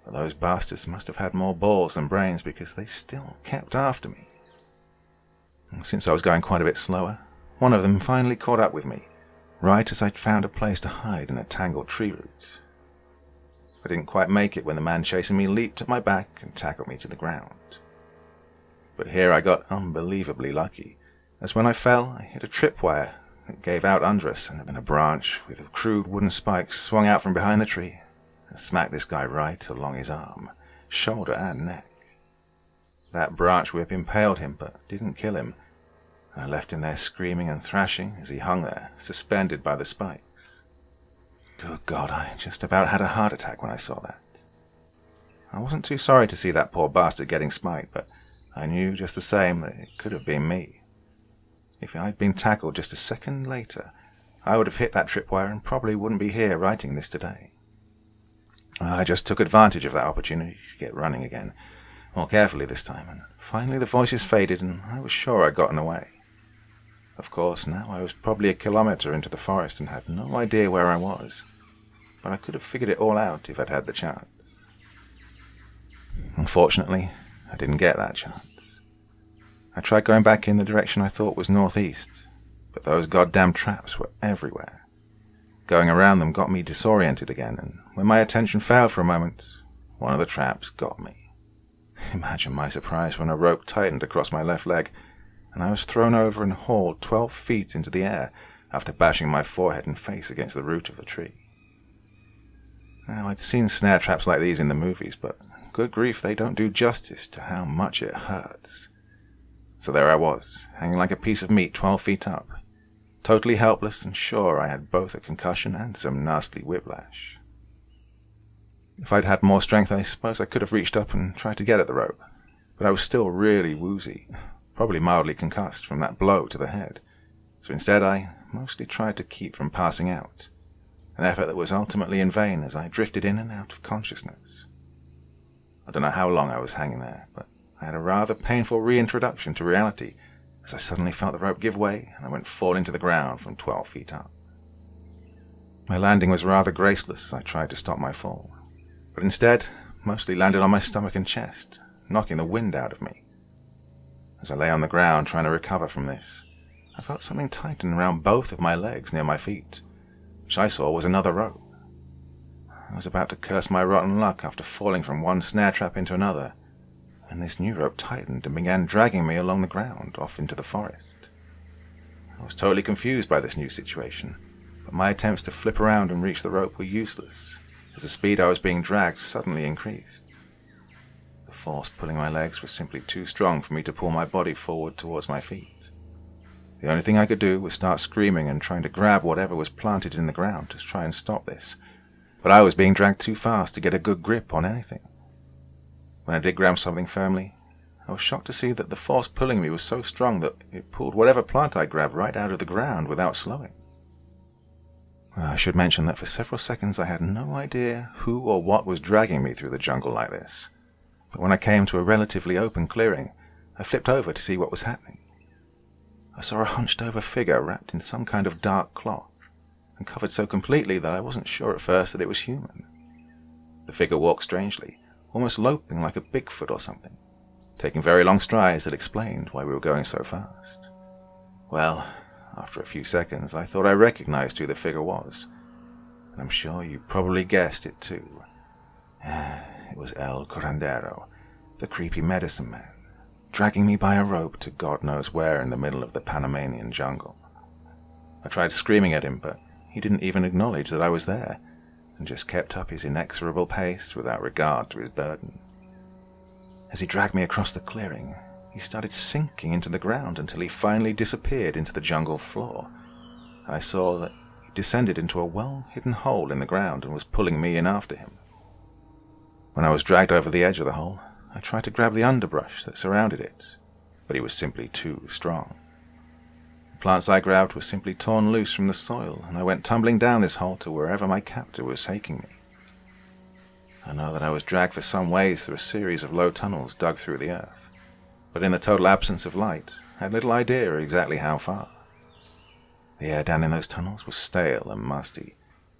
but those bastards must have had more balls than brains because they still kept after me. Since I was going quite a bit slower, one of them finally caught up with me, right as I'd found a place to hide in a tangled tree root. I didn't quite make it when the man chasing me leaped at my back and tackled me to the ground. But here I got unbelievably lucky, as when I fell, I hit a tripwire that gave out under us, and a branch with crude wooden spikes swung out from behind the tree and smacked this guy right along his arm, shoulder and neck. That branch whip impaled him, but didn't kill him. I left him there screaming and thrashing as he hung there, suspended by the spikes. Good God, I just about had a heart attack when I saw that. I wasn't too sorry to see that poor bastard getting spiked, but I knew just the same that it could have been me. If I'd been tackled just a second later, I would have hit that tripwire and probably wouldn't be here writing this today. I just took advantage of that opportunity to get running again, more carefully this time, and finally the voices faded and I was sure I'd gotten away. Of course, now I was probably a kilometre into the forest and had no idea where I was, but I could have figured it all out if I'd had the chance. Unfortunately, I didn't get that chance. I tried going back in the direction I thought was northeast, but those goddamn traps were everywhere. Going around them got me disoriented again, and when my attention failed for a moment, one of the traps got me. Imagine my surprise when a rope tightened across my left leg, and I was thrown over and hauled 12 feet into the air after bashing my forehead and face against the root of the tree. Now, I'd seen snare traps like these in the movies, but good grief, they don't do justice to how much it hurts. So there I was, hanging like a piece of meat 12 feet up, totally helpless and sure I had both a concussion and some nasty whiplash. If I'd had more strength, I suppose I could have reached up and tried to get at the rope, but I was still really woozy, probably mildly concussed from that blow to the head, so instead I mostly tried to keep from passing out, an effort that was ultimately in vain as I drifted in and out of consciousness. I don't know how long I was hanging there, but I had a rather painful reintroduction to reality as I suddenly felt the rope give way and I went falling to the ground from 12 feet up. My landing was rather graceless as I tried to stop my fall, but instead mostly landed on my stomach and chest, knocking the wind out of me. As I lay on the ground trying to recover from this, I felt something tighten around both of my legs near my feet, which I saw was another rope. I was about to curse my rotten luck after falling from one snare trap into another, when this new rope tightened and began dragging me along the ground off into the forest. I was totally confused by this new situation, but my attempts to flip around and reach the rope were useless, as the speed I was being dragged suddenly increased. The force pulling my legs was simply too strong for me to pull my body forward towards my feet. The only thing I could do was start screaming and trying to grab whatever was planted in the ground to try and stop this, but I was being dragged too fast to get a good grip on anything. When I did grab something firmly, I was shocked to see that the force pulling me was so strong that it pulled whatever plant I grabbed right out of the ground without slowing. I should mention that for several seconds I had no idea who or what was dragging me through the jungle like this, but when I came to a relatively open clearing, I flipped over to see what was happening. I saw a hunched-over figure wrapped in some kind of dark cloth, and covered so completely that I wasn't sure at first that it was human. The figure walked strangely, almost loping like a Bigfoot or something, taking very long strides that explained why we were going so fast. Well, after a few seconds, I thought I recognized who the figure was, and I'm sure you probably guessed it too. It was El Curandero, the creepy medicine man, dragging me by a rope to God knows where in the middle of the Panamanian jungle. I tried screaming at him, but he didn't even acknowledge that I was there, and just kept up his inexorable pace without regard to his burden. As he dragged me across the clearing, he started sinking into the ground until he finally disappeared into the jungle floor. I saw that he descended into a well-hidden hole in the ground and was pulling me in after him. When I was dragged over the edge of the hole, I tried to grab the underbrush that surrounded it, but he was simply too strong. The plants I grabbed were simply torn loose from the soil, and I went tumbling down this hole to wherever my captor was taking me. I know that I was dragged for some ways through a series of low tunnels dug through the earth, but in the total absence of light, I had little idea exactly how far. The air down in those tunnels was stale and musty,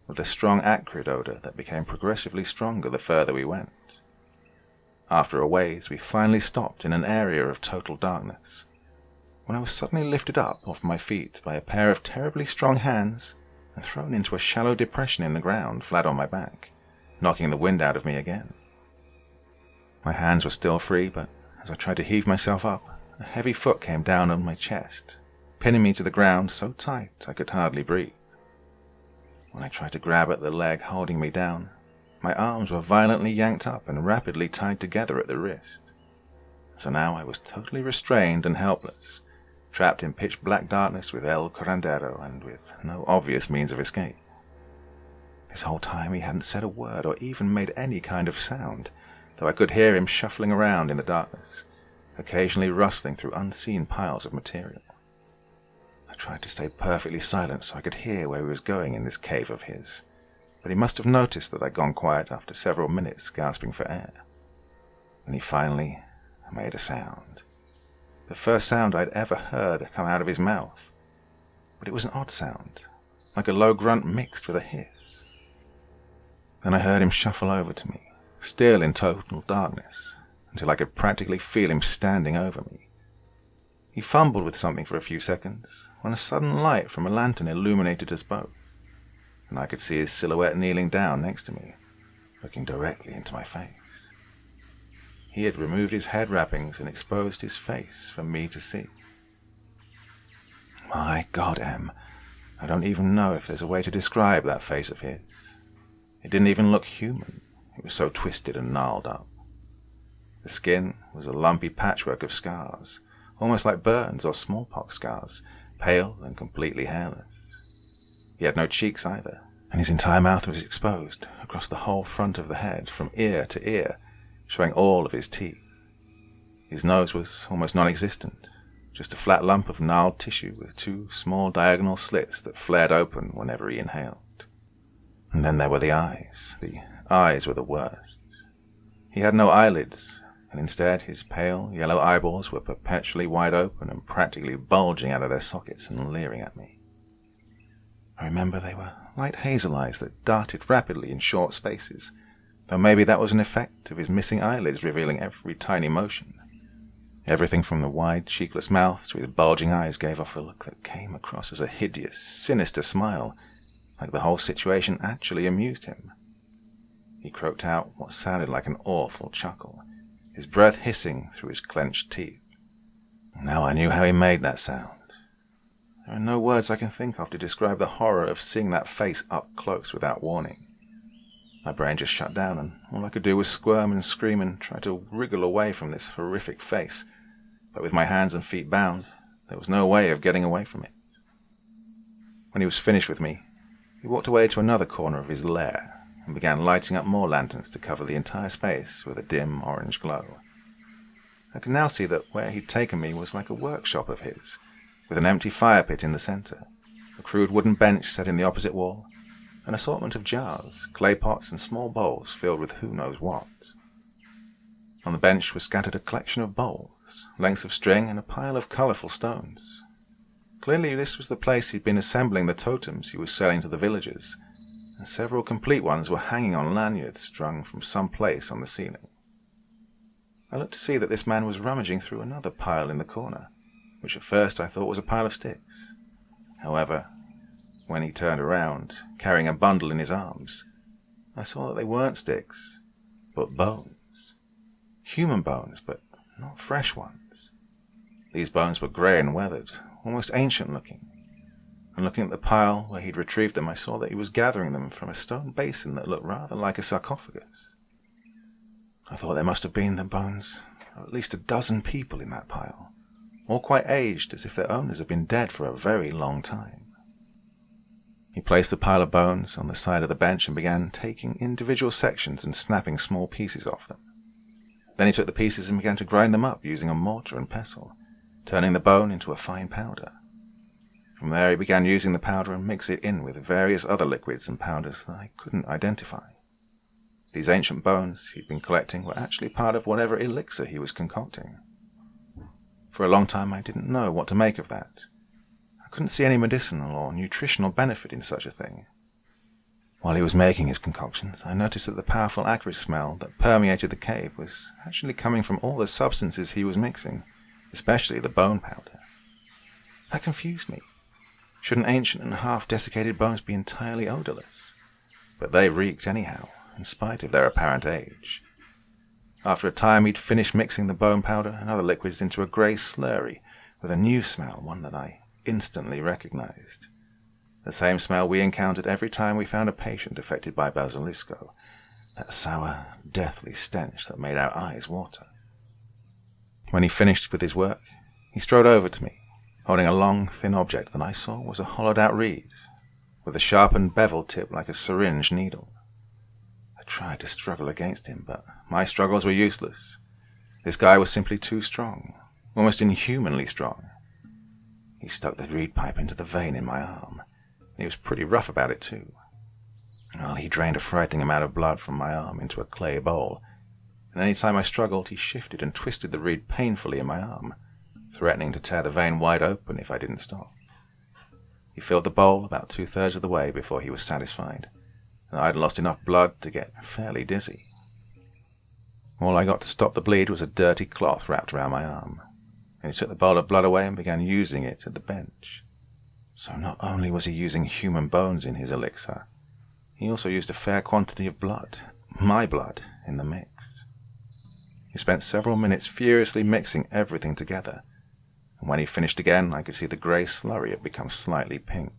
with a strong acrid odor that became progressively stronger the further we went. After a ways, we finally stopped in an area of total darkness, when I was suddenly lifted up off my feet by a pair of terribly strong hands and thrown into a shallow depression in the ground flat on my back, knocking the wind out of me again. My hands were still free, but as I tried to heave myself up, a heavy foot came down on my chest, pinning me to the ground so tight I could hardly breathe. When I tried to grab at the leg holding me down, my arms were violently yanked up and rapidly tied together at the wrist. So now I was totally restrained and helpless, trapped in pitch-black darkness with El Curandero and with no obvious means of escape. This whole time he hadn't said a word or even made any kind of sound, though I could hear him shuffling around in the darkness, occasionally rustling through unseen piles of material. I tried to stay perfectly silent so I could hear where he was going in this cave of his, but he must have noticed that I'd gone quiet after several minutes gasping for air. And he finally made a sound. The first sound I'd ever heard come out of his mouth, but it was an odd sound, like a low grunt mixed with a hiss. Then I heard him shuffle over to me, still in total darkness, until I could practically feel him standing over me. He fumbled with something for a few seconds, when a sudden light from a lantern illuminated us both, and I could see his silhouette kneeling down next to me, looking directly into my face. He had removed his head wrappings and exposed his face for me to see. My God, Em, I don't even know if there's a way to describe that face of his. It didn't even look human. It was so twisted and gnarled up. The skin was a lumpy patchwork of scars, almost like burns or smallpox scars, pale and completely hairless. He had no cheeks either, and his entire mouth was exposed across the whole front of the head, from ear to ear, showing all of his teeth. His nose was almost non-existent, just a flat lump of gnarled tissue with two small diagonal slits that flared open whenever he inhaled. And then there were the eyes. The eyes were the worst. He had no eyelids, and instead his pale yellow eyeballs were perpetually wide open and practically bulging out of their sockets and leering at me. I remember they were light hazel eyes that darted rapidly in short spaces, though maybe that was an effect of his missing eyelids revealing every tiny motion. Everything from the wide, cheekless mouth to his bulging eyes gave off a look that came across as a hideous, sinister smile, like the whole situation actually amused him. He croaked out what sounded like an awful chuckle, his breath hissing through his clenched teeth. Now I knew how he made that sound. There are no words I can think of to describe the horror of seeing that face up close without warning. My brain just shut down, and all I could do was squirm and scream and try to wriggle away from this horrific face, but with my hands and feet bound, there was no way of getting away from it. When he was finished with me, he walked away to another corner of his lair and began lighting up more lanterns to cover the entire space with a dim orange glow. I could now see that where he'd taken me was like a workshop of his, with an empty fire pit in the center, a crude wooden bench set in the opposite wall, an assortment of jars, clay pots, and small bowls filled with who knows what. On the bench was scattered a collection of bowls, lengths of string, and a pile of colorful stones. Clearly this was the place he'd been assembling the totems he was selling to the villagers, and several complete ones were hanging on lanyards strung from some place on the ceiling. I looked to see that this man was rummaging through another pile in the corner, which at first I thought was a pile of sticks. However, when he turned around, carrying a bundle in his arms, I saw that they weren't sticks, but bones. Human bones, but not fresh ones. These bones were grey and weathered, almost ancient-looking. And looking at the pile where he'd retrieved them, I saw that he was gathering them from a stone basin that looked rather like a sarcophagus. I thought there must have been the bones of at least a dozen people in that pile, all quite aged, as if their owners had been dead for a very long time. He placed the pile of bones on the side of the bench and began taking individual sections and snapping small pieces off them. Then he took the pieces and began to grind them up using a mortar and pestle, turning the bone into a fine powder. From there he began using the powder and mixed it in with various other liquids and powders that I couldn't identify. These ancient bones he'd been collecting were actually part of whatever elixir he was concocting. For a long time I didn't know what to make of that. I couldn't see any medicinal or nutritional benefit in such a thing. While he was making his concoctions, I noticed that the powerful acrid smell that permeated the cave was actually coming from all the substances he was mixing, especially the bone powder. That confused me. Shouldn't ancient and half-desiccated bones be entirely odorless? But they reeked anyhow, in spite of their apparent age. After a time he'd finished mixing the bone powder and other liquids into a grey slurry with a new smell, one that I instantly recognized. The same smell we encountered every time we found a patient affected by Basilisco, that sour, deathly stench that made our eyes water. When he finished with his work, he strode over to me, holding a long, thin object that I saw was a hollowed-out reed, with a sharpened bevel tip like a syringe needle. I tried to struggle against him, but my struggles were useless. This guy was simply too strong, almost inhumanly strong. He stuck the reed pipe into the vein in my arm, and he was pretty rough about it too. Well, he drained a frightening amount of blood from my arm into a clay bowl, and any time I struggled, he shifted and twisted the reed painfully in my arm, threatening to tear the vein wide open if I didn't stop. He filled the bowl about 2/3 of the way before he was satisfied, and I'd lost enough blood to get fairly dizzy. All I got to stop the bleed was a dirty cloth wrapped around my arm, and he took the bowl of blood away and began using it at the bench. So not only was he using human bones in his elixir, he also used a fair quantity of blood, my blood, in the mix. He spent several minutes furiously mixing everything together, and when he finished again, I could see the grey slurry had become slightly pink.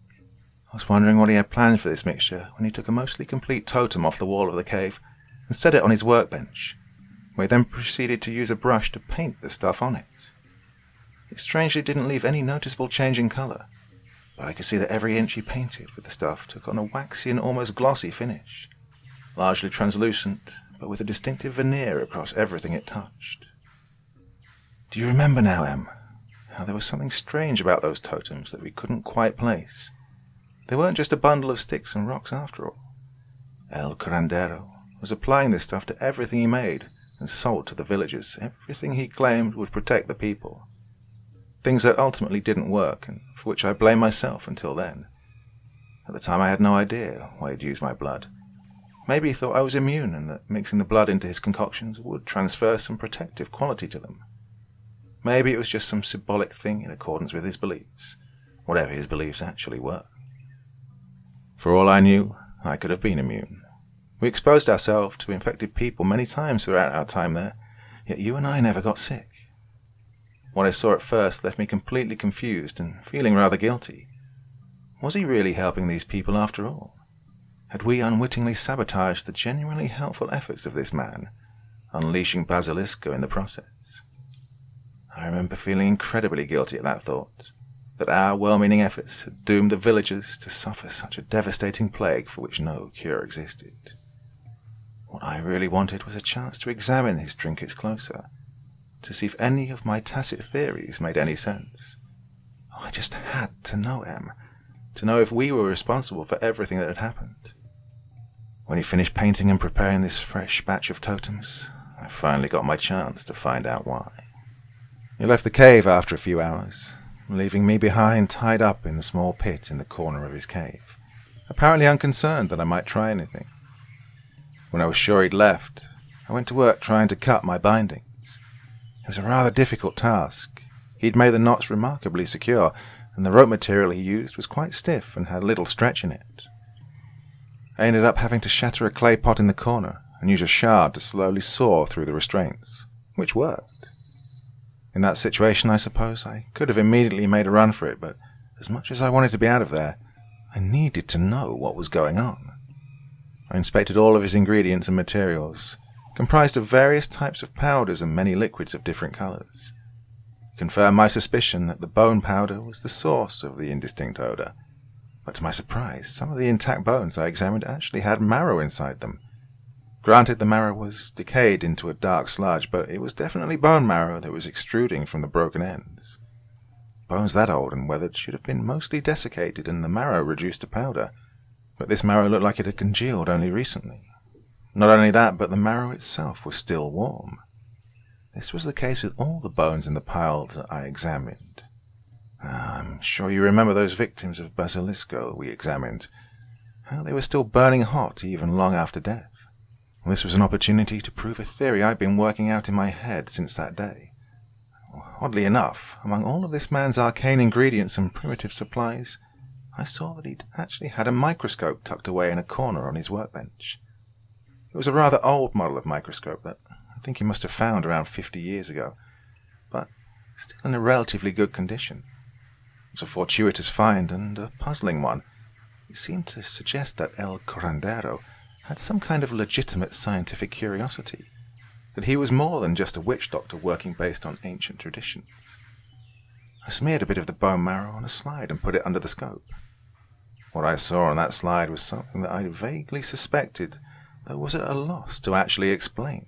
I was wondering what he had planned for this mixture when he took a mostly complete totem off the wall of the cave and set it on his workbench, where he then proceeded to use a brush to paint the stuff on it. It strangely didn't leave any noticeable change in colour, but I could see that every inch he painted with the stuff took on a waxy and almost glossy finish, largely translucent, but with a distinctive veneer across everything it touched. Do you remember now, Em, how there was something strange about those totems that we couldn't quite place? They weren't just a bundle of sticks and rocks after all. El Curandero was applying this stuff to everything he made and sold to the villagers, everything he claimed would protect the people. Things that ultimately didn't work, and for which I blame myself until then. At the time I had no idea why he'd used my blood. Maybe he thought I was immune and that mixing the blood into his concoctions would transfer some protective quality to them. Maybe it was just some symbolic thing in accordance with his beliefs, whatever his beliefs actually were. For all I knew, I could have been immune. We exposed ourselves to infected people many times throughout our time there, yet you and I never got sick. What I saw at first left me completely confused and feeling rather guilty. Was he really helping these people after all? Had we unwittingly sabotaged the genuinely helpful efforts of this man, unleashing Basilisco in the process? I remember feeling incredibly guilty at that thought, that our well-meaning efforts had doomed the villagers to suffer such a devastating plague for which no cure existed. What I really wanted was a chance to examine his trinkets closer, to see if any of my tacit theories made any sense. Oh, I just had to know Em, to know if we were responsible for everything that had happened. When he finished painting and preparing this fresh batch of totems, I finally got my chance to find out why. He left the cave after a few hours, leaving me behind tied up in the small pit in the corner of his cave, apparently unconcerned that I might try anything. When I was sure he'd left, I went to work trying to cut my binding. It was a rather difficult task. He'd made the knots remarkably secure, and the rope material he used was quite stiff and had little stretch in it. I ended up having to shatter a clay pot in the corner and use a shard to slowly saw through the restraints, which worked. In that situation, I suppose, I could have immediately made a run for it, but as much as I wanted to be out of there, I needed to know what was going on. I inspected all of his ingredients and materials, comprised of various types of powders and many liquids of different colors. It confirmed my suspicion that the bone powder was the source of the indistinct odor, but to my surprise, some of the intact bones I examined actually had marrow inside them. Granted, the marrow was decayed into a dark sludge, but it was definitely bone marrow that was extruding from the broken ends. Bones that old and weathered should have been mostly desiccated and the marrow reduced to powder, but this marrow looked like it had congealed only recently. Not only that, but the marrow itself was still warm. This was the case with all the bones in the pile that I examined. I'm sure you remember those victims of Basilisco we examined, how they were still burning hot even long after death. This was an opportunity to prove a theory I'd been working out in my head since that day. Oddly enough, among all of this man's arcane ingredients and primitive supplies, I saw that he'd actually had a microscope tucked away in a corner on his workbench. It was a rather old model of microscope that I think he must have found around 50 years ago, but still in a relatively good condition. It was a fortuitous find and a puzzling one. It seemed to suggest that El Curandero had some kind of legitimate scientific curiosity, that he was more than just a witch doctor working based on ancient traditions. I smeared a bit of the bone marrow on a slide and put it under the scope. What I saw on that slide was something that I vaguely suspected, though was at a loss to actually explain.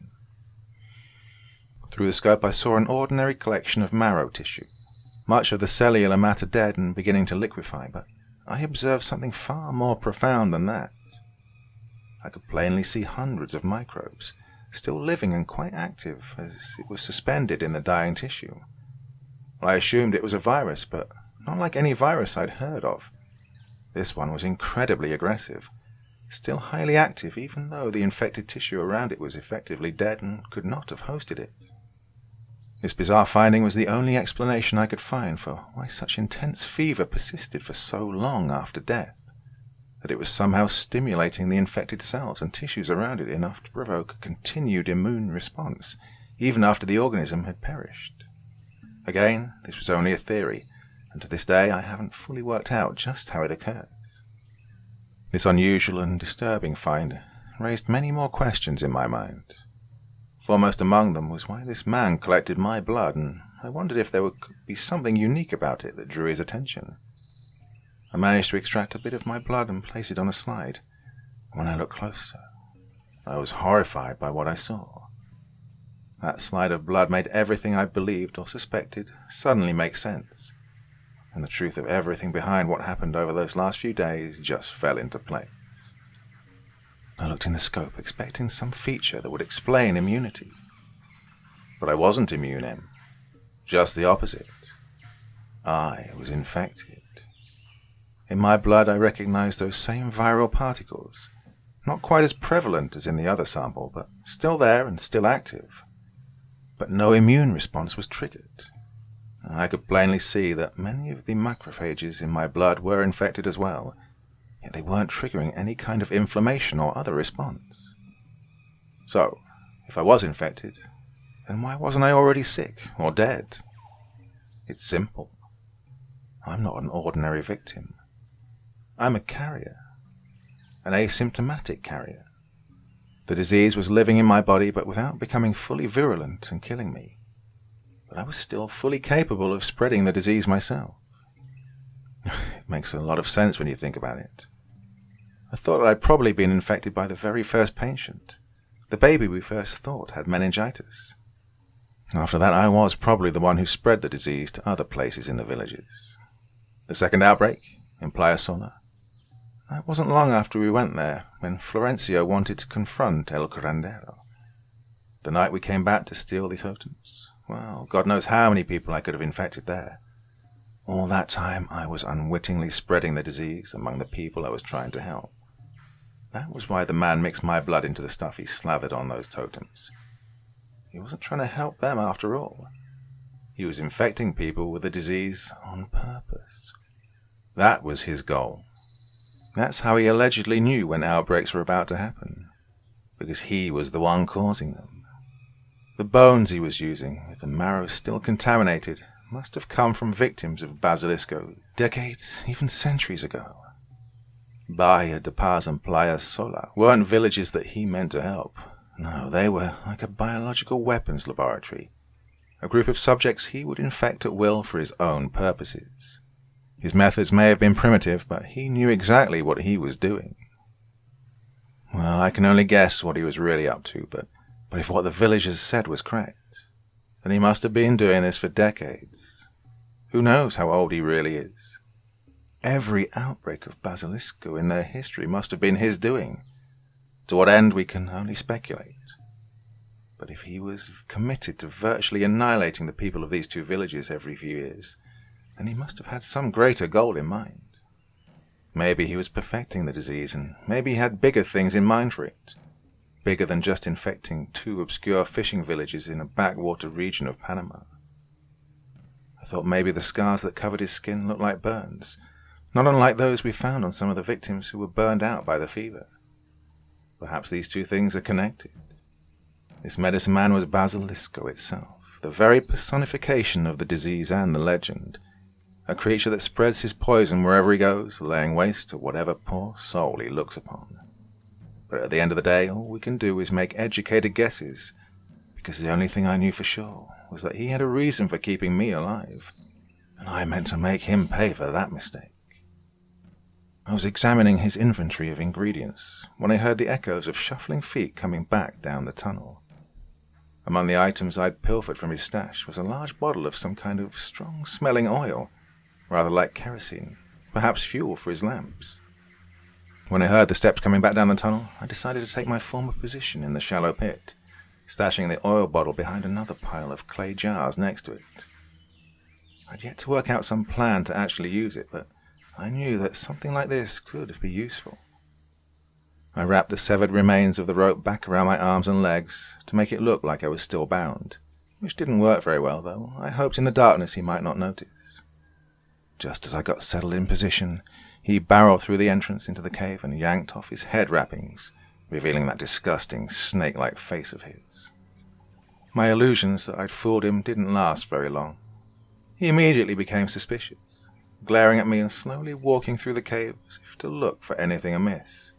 Through the scope I saw an ordinary collection of marrow tissue, much of the cellular matter dead and beginning to liquefy, but I observed something far more profound than that. I could plainly see hundreds of microbes, still living and quite active, as it was suspended in the dying tissue. I assumed it was a virus, but not like any virus I'd heard of. This one was incredibly aggressive, still highly active even though the infected tissue around it was effectively dead and could not have hosted it. This bizarre finding was the only explanation I could find for why such intense fever persisted for so long after death, that it was somehow stimulating the infected cells and tissues around it enough to provoke a continued immune response, even after the organism had perished. Again, this was only a theory, and to this day I haven't fully worked out just how it occurs. This unusual and disturbing find raised many more questions in my mind. Foremost among them was why this man collected my blood, and I wondered if there could be something unique about it that drew his attention. I managed to extract a bit of my blood and place it on a slide. When I looked closer, I was horrified by what I saw. That slide of blood made everything I believed or suspected suddenly make sense, and the truth of everything behind what happened over those last few days just fell into place. I looked in the scope, expecting some feature that would explain immunity. But I wasn't immune, Em. Just the opposite. I was infected. In my blood I recognized those same viral particles, not quite as prevalent as in the other sample, but still there and still active. But no immune response was triggered. I could plainly see that many of the macrophages in my blood were infected as well, yet they weren't triggering any kind of inflammation or other response. So, if I was infected, then why wasn't I already sick or dead? It's simple. I'm not an ordinary victim. I'm a carrier, an asymptomatic carrier. The disease was living in my body but without becoming fully virulent and killing me. But I was still fully capable of spreading the disease myself. It makes a lot of sense when you think about it. I thought that I'd probably been infected by the very first patient, the baby we first thought had meningitis. After that, I was probably the one who spread the disease to other places in the villages. The second outbreak, in Playa Sola. It wasn't long after we went there when Florencio wanted to confront El Curandero. The night we came back to steal the totems. Well, God knows how many people I could have infected there. All that time I was unwittingly spreading the disease among the people I was trying to help. That was why the man mixed my blood into the stuff he slathered on those totems. He wasn't trying to help them after all. He was infecting people with the disease on purpose. That was his goal. That's how he allegedly knew when outbreaks were about to happen, because he was the one causing them. The bones he was using, with the marrow still contaminated, must have come from victims of Basilisco decades, even centuries ago. Bahia de Paz and Playa Sola weren't villages that he meant to help. No, they were like a biological weapons laboratory, a group of subjects he would infect at will for his own purposes. His methods may have been primitive, but he knew exactly what he was doing. Well, I can only guess what he was really up to, but if what the villagers said was correct, then he must have been doing this for decades. Who knows how old he really is? Every outbreak of Basilisco in their history must have been his doing. To what end we can only speculate. But if he was committed to virtually annihilating the people of these two villages every few years, then he must have had some greater goal in mind. Maybe he was perfecting the disease, and maybe he had bigger things in mind for it. Bigger than just infecting two obscure fishing villages in a backwater region of Panama. I thought maybe the scars that covered his skin looked like burns, not unlike those we found on some of the victims who were burned out by the fever. Perhaps these two things are connected. This medicine man was Basilisco itself, the very personification of the disease and the legend, a creature that spreads his poison wherever he goes, laying waste to whatever poor soul he looks upon. But at the end of the day, all we can do is make educated guesses, because the only thing I knew for sure was that he had a reason for keeping me alive, and I meant to make him pay for that mistake. I was examining his inventory of ingredients when I heard the echoes of shuffling feet coming back down the tunnel. Among the items I'd pilfered from his stash was a large bottle of some kind of strong-smelling oil, rather like kerosene, perhaps fuel for his lamps. When I heard the steps coming back down the tunnel, I decided to take my former position in the shallow pit, stashing the oil bottle behind another pile of clay jars next to it. I'd yet to work out some plan to actually use it, but I knew that something like this could be useful. I wrapped the severed remains of the rope back around my arms and legs to make it look like I was still bound, which didn't work very well, though I hoped in the darkness he might not notice. Just as I got settled in position, he barreled through the entrance into the cave and yanked off his head wrappings, revealing that disgusting snake-like face of his. My illusions that I'd fooled him didn't last very long. He immediately became suspicious, glaring at me and slowly walking through the cave as if to look for anything amiss.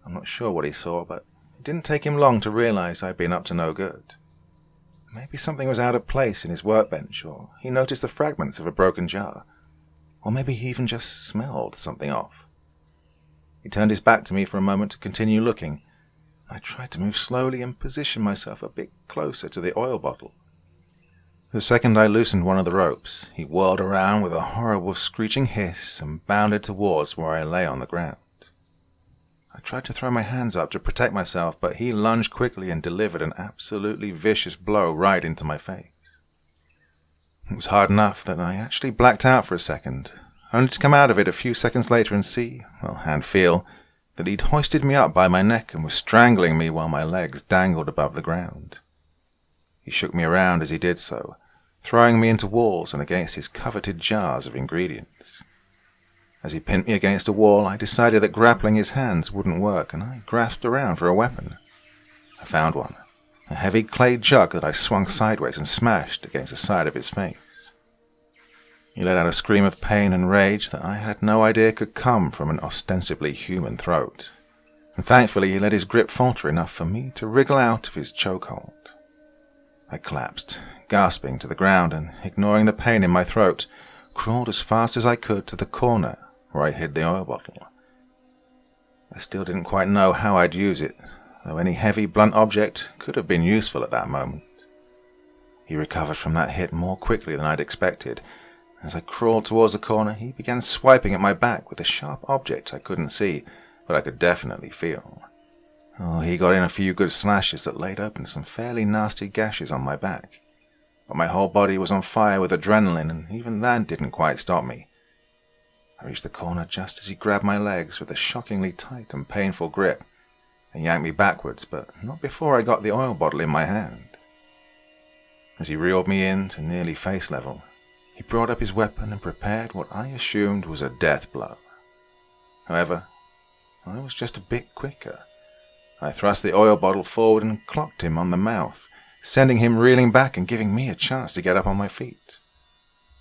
I'm not sure what he saw, but it didn't take him long to realize I'd been up to no good. Maybe something was out of place in his workbench, or he noticed the fragments of a broken jar, or maybe he even just smelled something off. He turned his back to me for a moment to continue looking. I tried to move slowly and position myself a bit closer to the oil bottle. The second I loosened one of the ropes, he whirled around with a horrible screeching hiss and bounded towards where I lay on the ground. I tried to throw my hands up to protect myself, but he lunged quickly and delivered an absolutely vicious blow right into my face. It was hard enough that I actually blacked out for a second, only to come out of it a few seconds later and see, and feel, that he'd hoisted me up by my neck and was strangling me while my legs dangled above the ground. He shook me around as he did so, throwing me into walls and against his coveted jars of ingredients. As he pinned me against a wall, I decided that grappling his hands wouldn't work, and I grasped around for a weapon. I found one, a heavy clay jug that I swung sideways and smashed against the side of his face. He let out a scream of pain and rage that I had no idea could come from an ostensibly human throat, and thankfully he let his grip falter enough for me to wriggle out of his chokehold. I collapsed, gasping, to the ground, and, ignoring the pain in my throat, crawled as fast as I could to the corner where I hid the oil bottle. I still didn't quite know how I'd use it, though any heavy, blunt object could have been useful at that moment. He recovered from that hit more quickly than I'd expected. As I crawled towards the corner, he began swiping at my back with a sharp object I couldn't see, but I could definitely feel. He got in a few good slashes that laid open some fairly nasty gashes on my back. But my whole body was on fire with adrenaline, and even that didn't quite stop me. I reached the corner just as he grabbed my legs with a shockingly tight and painful grip and yanked me backwards, but not before I got the oil bottle in my hand. As he reeled me in to nearly face level, he brought up his weapon and prepared what I assumed was a death blow. However, I was just a bit quicker. I thrust the oil bottle forward and clocked him on the mouth, sending him reeling back and giving me a chance to get up on my feet.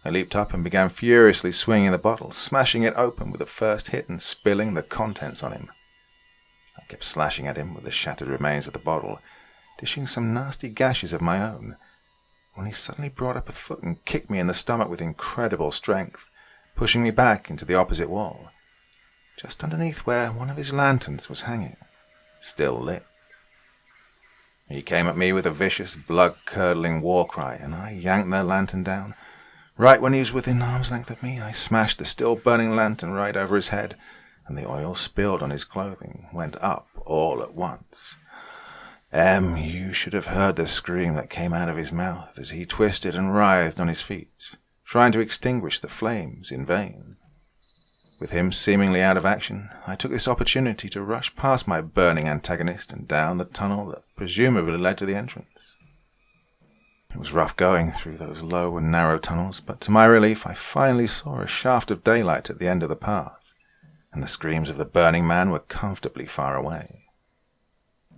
I leaped up and began furiously swinging the bottle, smashing it open with the first hit and spilling the contents on him. I kept slashing at him with the shattered remains of the bottle, dishing some nasty gashes of my own, when he suddenly brought up a foot and kicked me in the stomach with incredible strength, pushing me back into the opposite wall, just underneath where one of his lanterns was hanging, still lit. He came at me with a vicious, blood-curdling war cry, and I yanked the lantern down. Right when he was within arm's length of me, I smashed the still-burning lantern right over his head, and the oil spilled on his clothing, went up all at once. You should have heard the scream that came out of his mouth as he twisted and writhed on his feet, trying to extinguish the flames in vain. With him seemingly out of action, I took this opportunity to rush past my burning antagonist and down the tunnel that presumably led to the entrance. It was rough going through those low and narrow tunnels, but to my relief I finally saw a shaft of daylight at the end of the path, and the screams of the burning man were comfortably far away.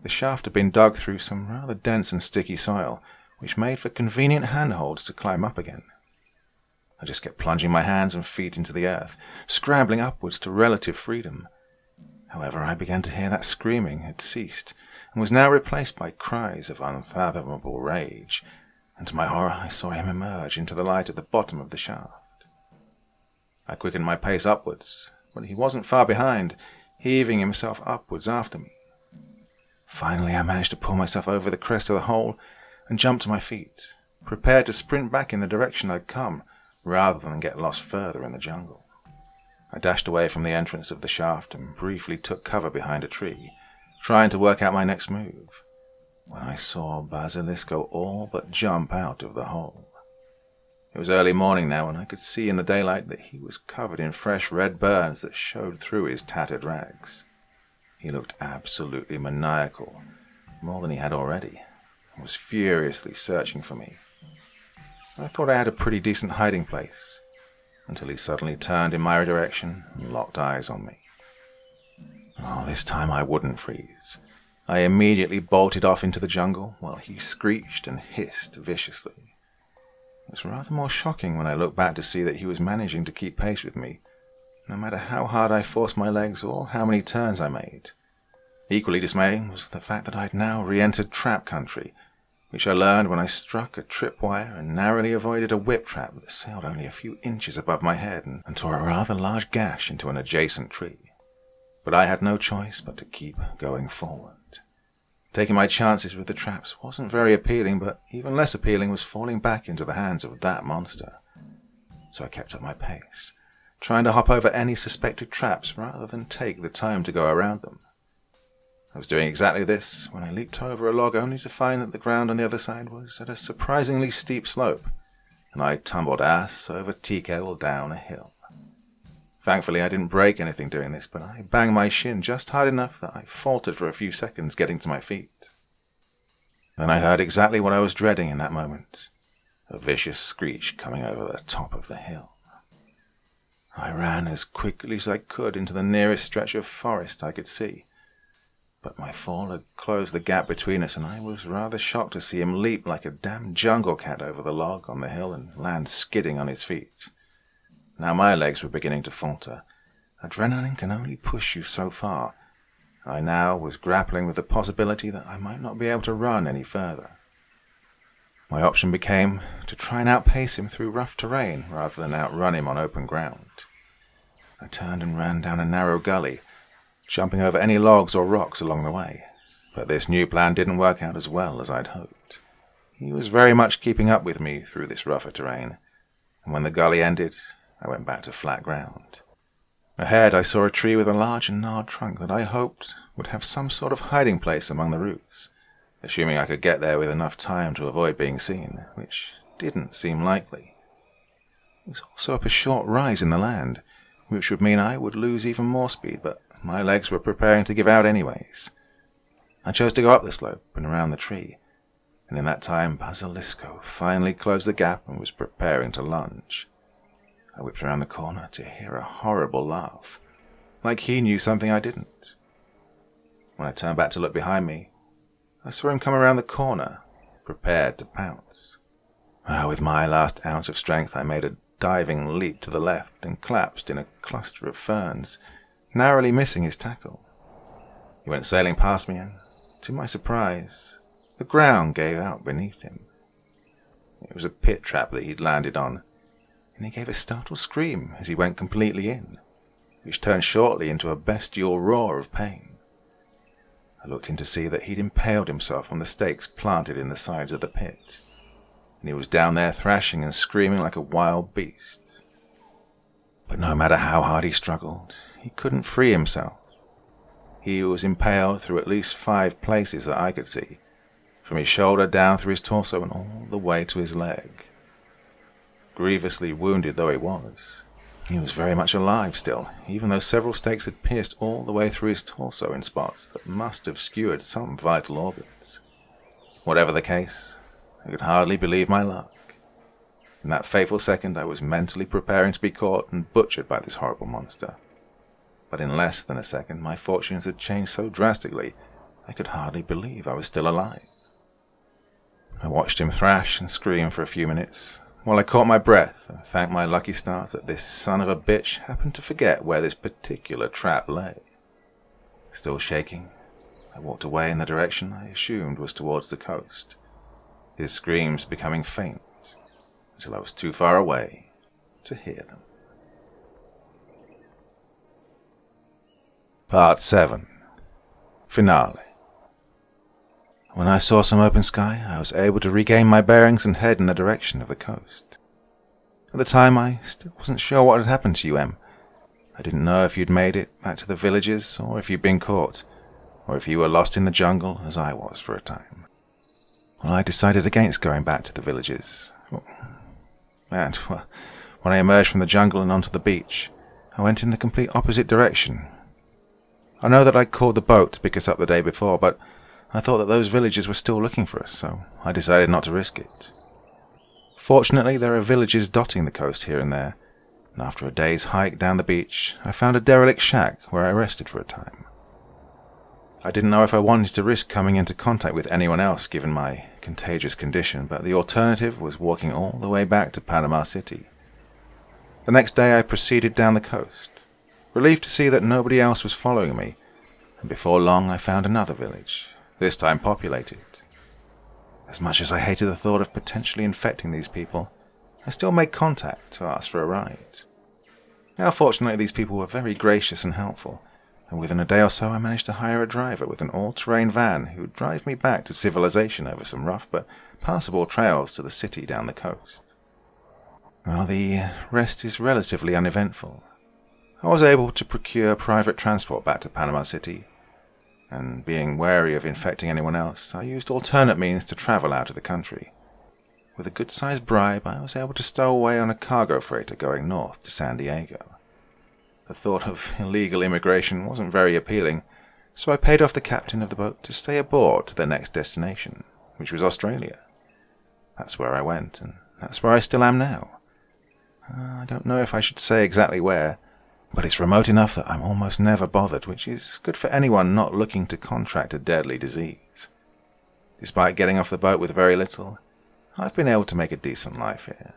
The shaft had been dug through some rather dense and sticky soil, which made for convenient handholds to climb up again. I just kept plunging my hands and feet into the earth, scrambling upwards to relative freedom. However, I began to hear that screaming had ceased, and was now replaced by cries of unfathomable rage, and to my horror I saw him emerge into the light at the bottom of the shaft. I quickened my pace upwards, but he wasn't far behind, heaving himself upwards after me. Finally, I managed to pull myself over the crest of the hole and jump to my feet, prepared to sprint back in the direction I'd come, rather than get lost further in the jungle. I dashed away from the entrance of the shaft and briefly took cover behind a tree, trying to work out my next move, when I saw Basilisco all but jump out of the hole. It was early morning now, and I could see in the daylight that he was covered in fresh red burns that showed through his tattered rags. He looked absolutely maniacal, more than he had already, and was furiously searching for me. I thought I had a pretty decent hiding place, until he suddenly turned in my direction and locked eyes on me. Oh, this time I wouldn't freeze. I immediately bolted off into the jungle while he screeched and hissed viciously. It was rather more shocking when I looked back to see that he was managing to keep pace with me, no matter how hard I forced my legs or how many turns I made. Equally dismaying was the fact that I had now re-entered trap country, which I learned when I struck a tripwire and narrowly avoided a whip trap that sailed only a few inches above my head and tore a rather large gash into an adjacent tree. But I had no choice but to keep going forward. Taking my chances with the traps wasn't very appealing, but even less appealing was falling back into the hands of that monster. So I kept up my pace, trying to hop over any suspected traps rather than take the time to go around them. I was doing exactly this when I leaped over a log only to find that the ground on the other side was at a surprisingly steep slope, and I tumbled ass over tea kettle down a hill. Thankfully, I didn't break anything doing this, but I banged my shin just hard enough that I faltered for a few seconds getting to my feet. Then I heard exactly what I was dreading in that moment, a vicious screech coming over the top of the hill. I ran as quickly as I could into the nearest stretch of forest I could see, but my fall had closed the gap between us, and I was rather shocked to see him leap like a damn jungle cat over the log on the hill and land skidding on his feet. Now my legs were beginning to falter. Adrenaline can only push you so far. I now was grappling with the possibility that I might not be able to run any further. My option became to try and outpace him through rough terrain rather than outrun him on open ground. I turned and ran down a narrow gully, jumping over any logs or rocks along the way. But this new plan didn't work out as well as I'd hoped. He was very much keeping up with me through this rougher terrain, and when the gully ended, I went back to flat ground. Ahead, I saw a tree with a large and gnarled trunk that I hoped would have some sort of hiding place among the roots, assuming I could get there with enough time to avoid being seen, which didn't seem likely. It was also up a short rise in the land, which would mean I would lose even more speed, but my legs were preparing to give out anyways. I chose to go up the slope and around the tree, and in that time Basilisco finally closed the gap and was preparing to lunge. I whipped around the corner to hear a horrible laugh, like he knew something I didn't. When I turned back to look behind me, I saw him come around the corner, prepared to pounce. With my last ounce of strength, I made a diving leap to the left and collapsed in a cluster of ferns, narrowly missing his tackle. He went sailing past me and, to my surprise, the ground gave out beneath him. It was a pit trap that he'd landed on, and he gave a startled scream as he went completely in, which turned shortly into a bestial roar of pain. I looked in to see that he'd impaled himself on the stakes planted in the sides of the pit, and he was down there thrashing and screaming like a wild beast. But no matter how hard he struggled, he couldn't free himself. He was impaled through at least 5 places that I could see, from his shoulder down through his torso and all the way to his leg. Grievously wounded though he was very much alive still, even though several stakes had pierced all the way through his torso in spots that must have skewered some vital organs. Whatever the case, I could hardly believe my luck. In that fateful second, I was mentally preparing to be caught and butchered by this horrible monster. But in less than a second, my fortunes had changed so drastically, I could hardly believe I was still alive. I watched him thrash and scream for a few minutes, while I caught my breath and thanked my lucky stars that this son of a bitch happened to forget where this particular trap lay. Still shaking, I walked away in the direction I assumed was towards the coast, his screams becoming faint until I was too far away to hear them. Part 7. Finale. When I saw some open sky, I was able to regain my bearings and head in the direction of the coast. At the time, I still wasn't sure what had happened to you, Em. I didn't know if you'd made it back to the villages, or if you'd been caught, or if you were lost in the jungle, as I was for a time. Well, I decided against going back to the villages. And when I emerged from the jungle and onto the beach, I went in the complete opposite direction. I know that I called the boat to pick us up the day before, but I thought that those villagers were still looking for us, so I decided not to risk it. Fortunately, there are villages dotting the coast here and there, and after a day's hike down the beach, I found a derelict shack where I rested for a time. I didn't know if I wanted to risk coming into contact with anyone else given my contagious condition, but the alternative was walking all the way back to Panama City. The next day I proceeded down the coast, relieved to see that nobody else was following me, and before long I found another village, this time populated. As much as I hated the thought of potentially infecting these people, I still made contact to ask for a ride. Now fortunately these people were very gracious and helpful, and within a day or so I managed to hire a driver with an all-terrain van who would drive me back to civilization over some rough but passable trails to the city down the coast. Well, the rest is relatively uneventful. I was able to procure private transport back to Panama City, and being wary of infecting anyone else, I used alternate means to travel out of the country. With a good-sized bribe, I was able to stow away on a cargo freighter going north to San Diego. The thought of illegal immigration wasn't very appealing, so I paid off the captain of the boat to stay aboard to their next destination, which was Australia. That's where I went, and that's where I still am now. I don't know if I should say exactly where, but it's remote enough that I'm almost never bothered, which is good for anyone not looking to contract a deadly disease. Despite getting off the boat with very little, I've been able to make a decent life here,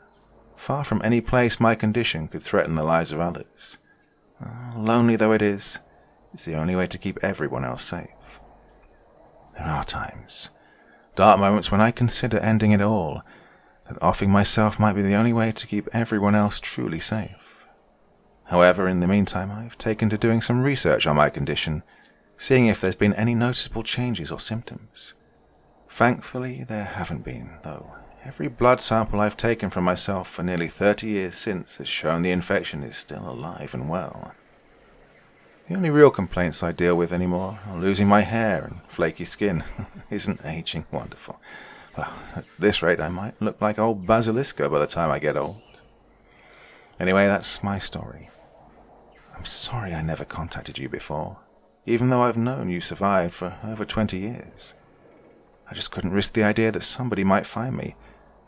far from any place my condition could threaten the lives of others. Lonely though it is, it's the only way to keep everyone else safe. There are times, dark moments when I consider ending it all, that offing myself might be the only way to keep everyone else truly safe. However, in the meantime, I've taken to doing some research on my condition, seeing if there's been any noticeable changes or symptoms. Thankfully, there haven't been, though every blood sample I've taken from myself for nearly 30 years since has shown the infection is still alive and well. The only real complaints I deal with anymore are losing my hair and flaky skin. Isn't aging wonderful? Well, at this rate, I might look like old Basilisco by the time I get old. Anyway, that's my story. I'm sorry I never contacted you before, even though I've known you survived for over 20 years. I just couldn't risk the idea that somebody might find me,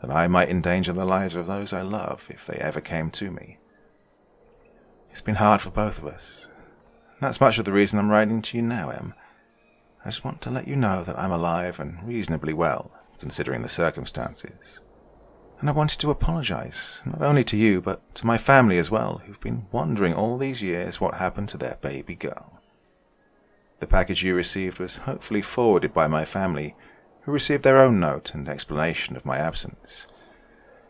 that I might endanger the lives of those I love if they ever came to me. It's been hard for both of us. That's much of the reason I'm writing to you now, Em. I just want to let you know that I'm alive and reasonably well, considering the circumstances. And I wanted to apologize, not only to you, but to my family as well, who've been wondering all these years what happened to their baby girl. The package you received was hopefully forwarded by my family, who received their own note and explanation of my absence.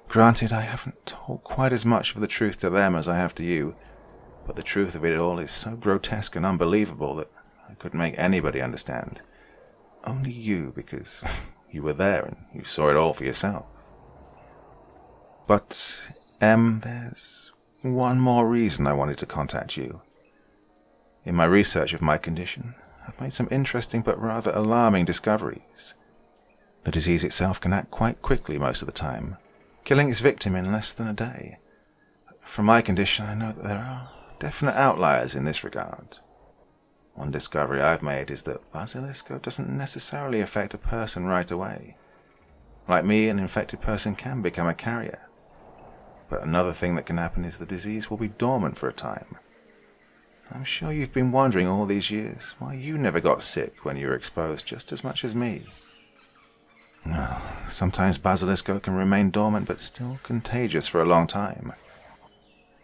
Granted, I haven't told quite as much of the truth to them as I have to you, but the truth of it all is so grotesque and unbelievable that I couldn't make anybody understand. Only you, because you were there and you saw it all for yourself. But, Em, there's one more reason I wanted to contact you. In my research of my condition, I've made some interesting but rather alarming discoveries. The disease itself can act quite quickly most of the time, killing its victim in less than a day. From my condition, I know that there are definite outliers in this regard. One discovery I've made is that Basilisco doesn't necessarily affect a person right away. Like me, an infected person can become a carrier. But another thing that can happen is the disease will be dormant for a time. I'm sure you've been wondering all these years why you never got sick when you were exposed just as much as me. No, sometimes Basilisco can remain dormant but still contagious for a long time.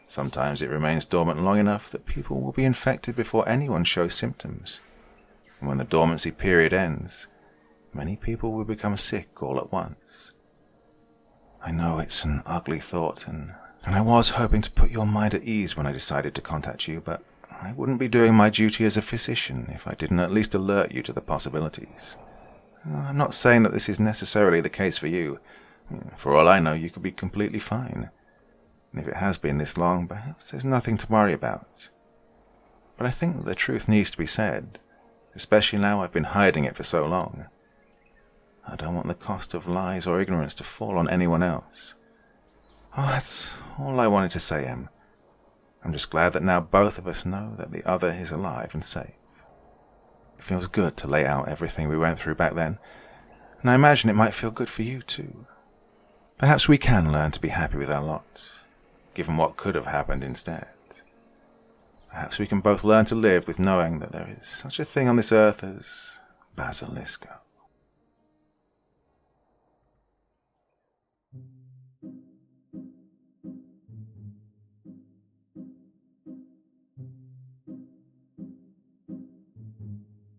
Sometimes it remains dormant long enough that people will be infected before anyone shows symptoms. And when the dormancy period ends, many people will become sick all at once. I know it's an ugly thought, and I was hoping to put your mind at ease when I decided to contact you, but I wouldn't be doing my duty as a physician if I didn't at least alert you to the possibilities. I'm not saying that this is necessarily the case for you. For all I know, you could be completely fine. And if it has been this long, perhaps there's nothing to worry about. But I think that the truth needs to be said, especially now I've been hiding it for so long. I don't want the cost of lies or ignorance to fall on anyone else. Oh, that's all I wanted to say, Em. I'm just glad that now both of us know that the other is alive and safe. It feels good to lay out everything we went through back then, and I imagine it might feel good for you too. Perhaps we can learn to be happy with our lot, given what could have happened instead. Perhaps we can both learn to live with knowing that there is such a thing on this earth as Basilisco.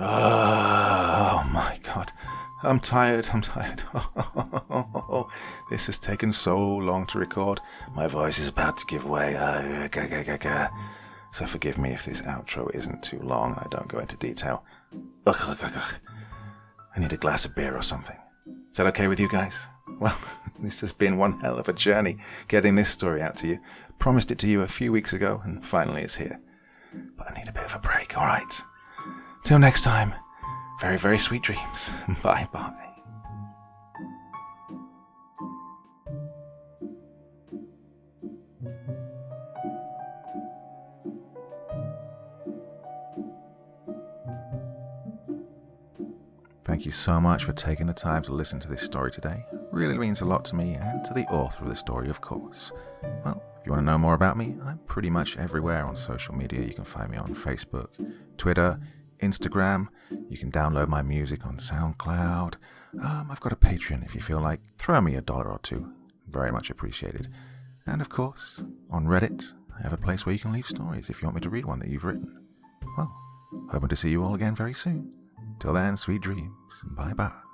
Oh my God. I'm tired. This has taken so long to record. My voice is about to give way. So forgive me if this outro isn't too long. I don't go into detail. I need a glass of beer or something. Is that okay with you guys? Well, this has been one hell of a journey getting this story out to you. Promised it to you a few weeks ago, and finally it's here. But I need a bit of a break, alright? Till next time, very, very sweet dreams. Bye-bye. Thank you so much for taking the time to listen to this story today. It really means a lot to me and to the author of the story, of course. Well, if you want to know more about me, I'm pretty much everywhere on social media. You can find me on Facebook, Twitter, Instagram. You can download my music on SoundCloud. I've got a Patreon if you feel like. Throw me $1 or $2. Very much appreciated. And of course, on Reddit, I have a place where you can leave stories if you want me to read one that you've written. Well, hoping to see you all again very soon. Till then, sweet dreams. Bye-bye.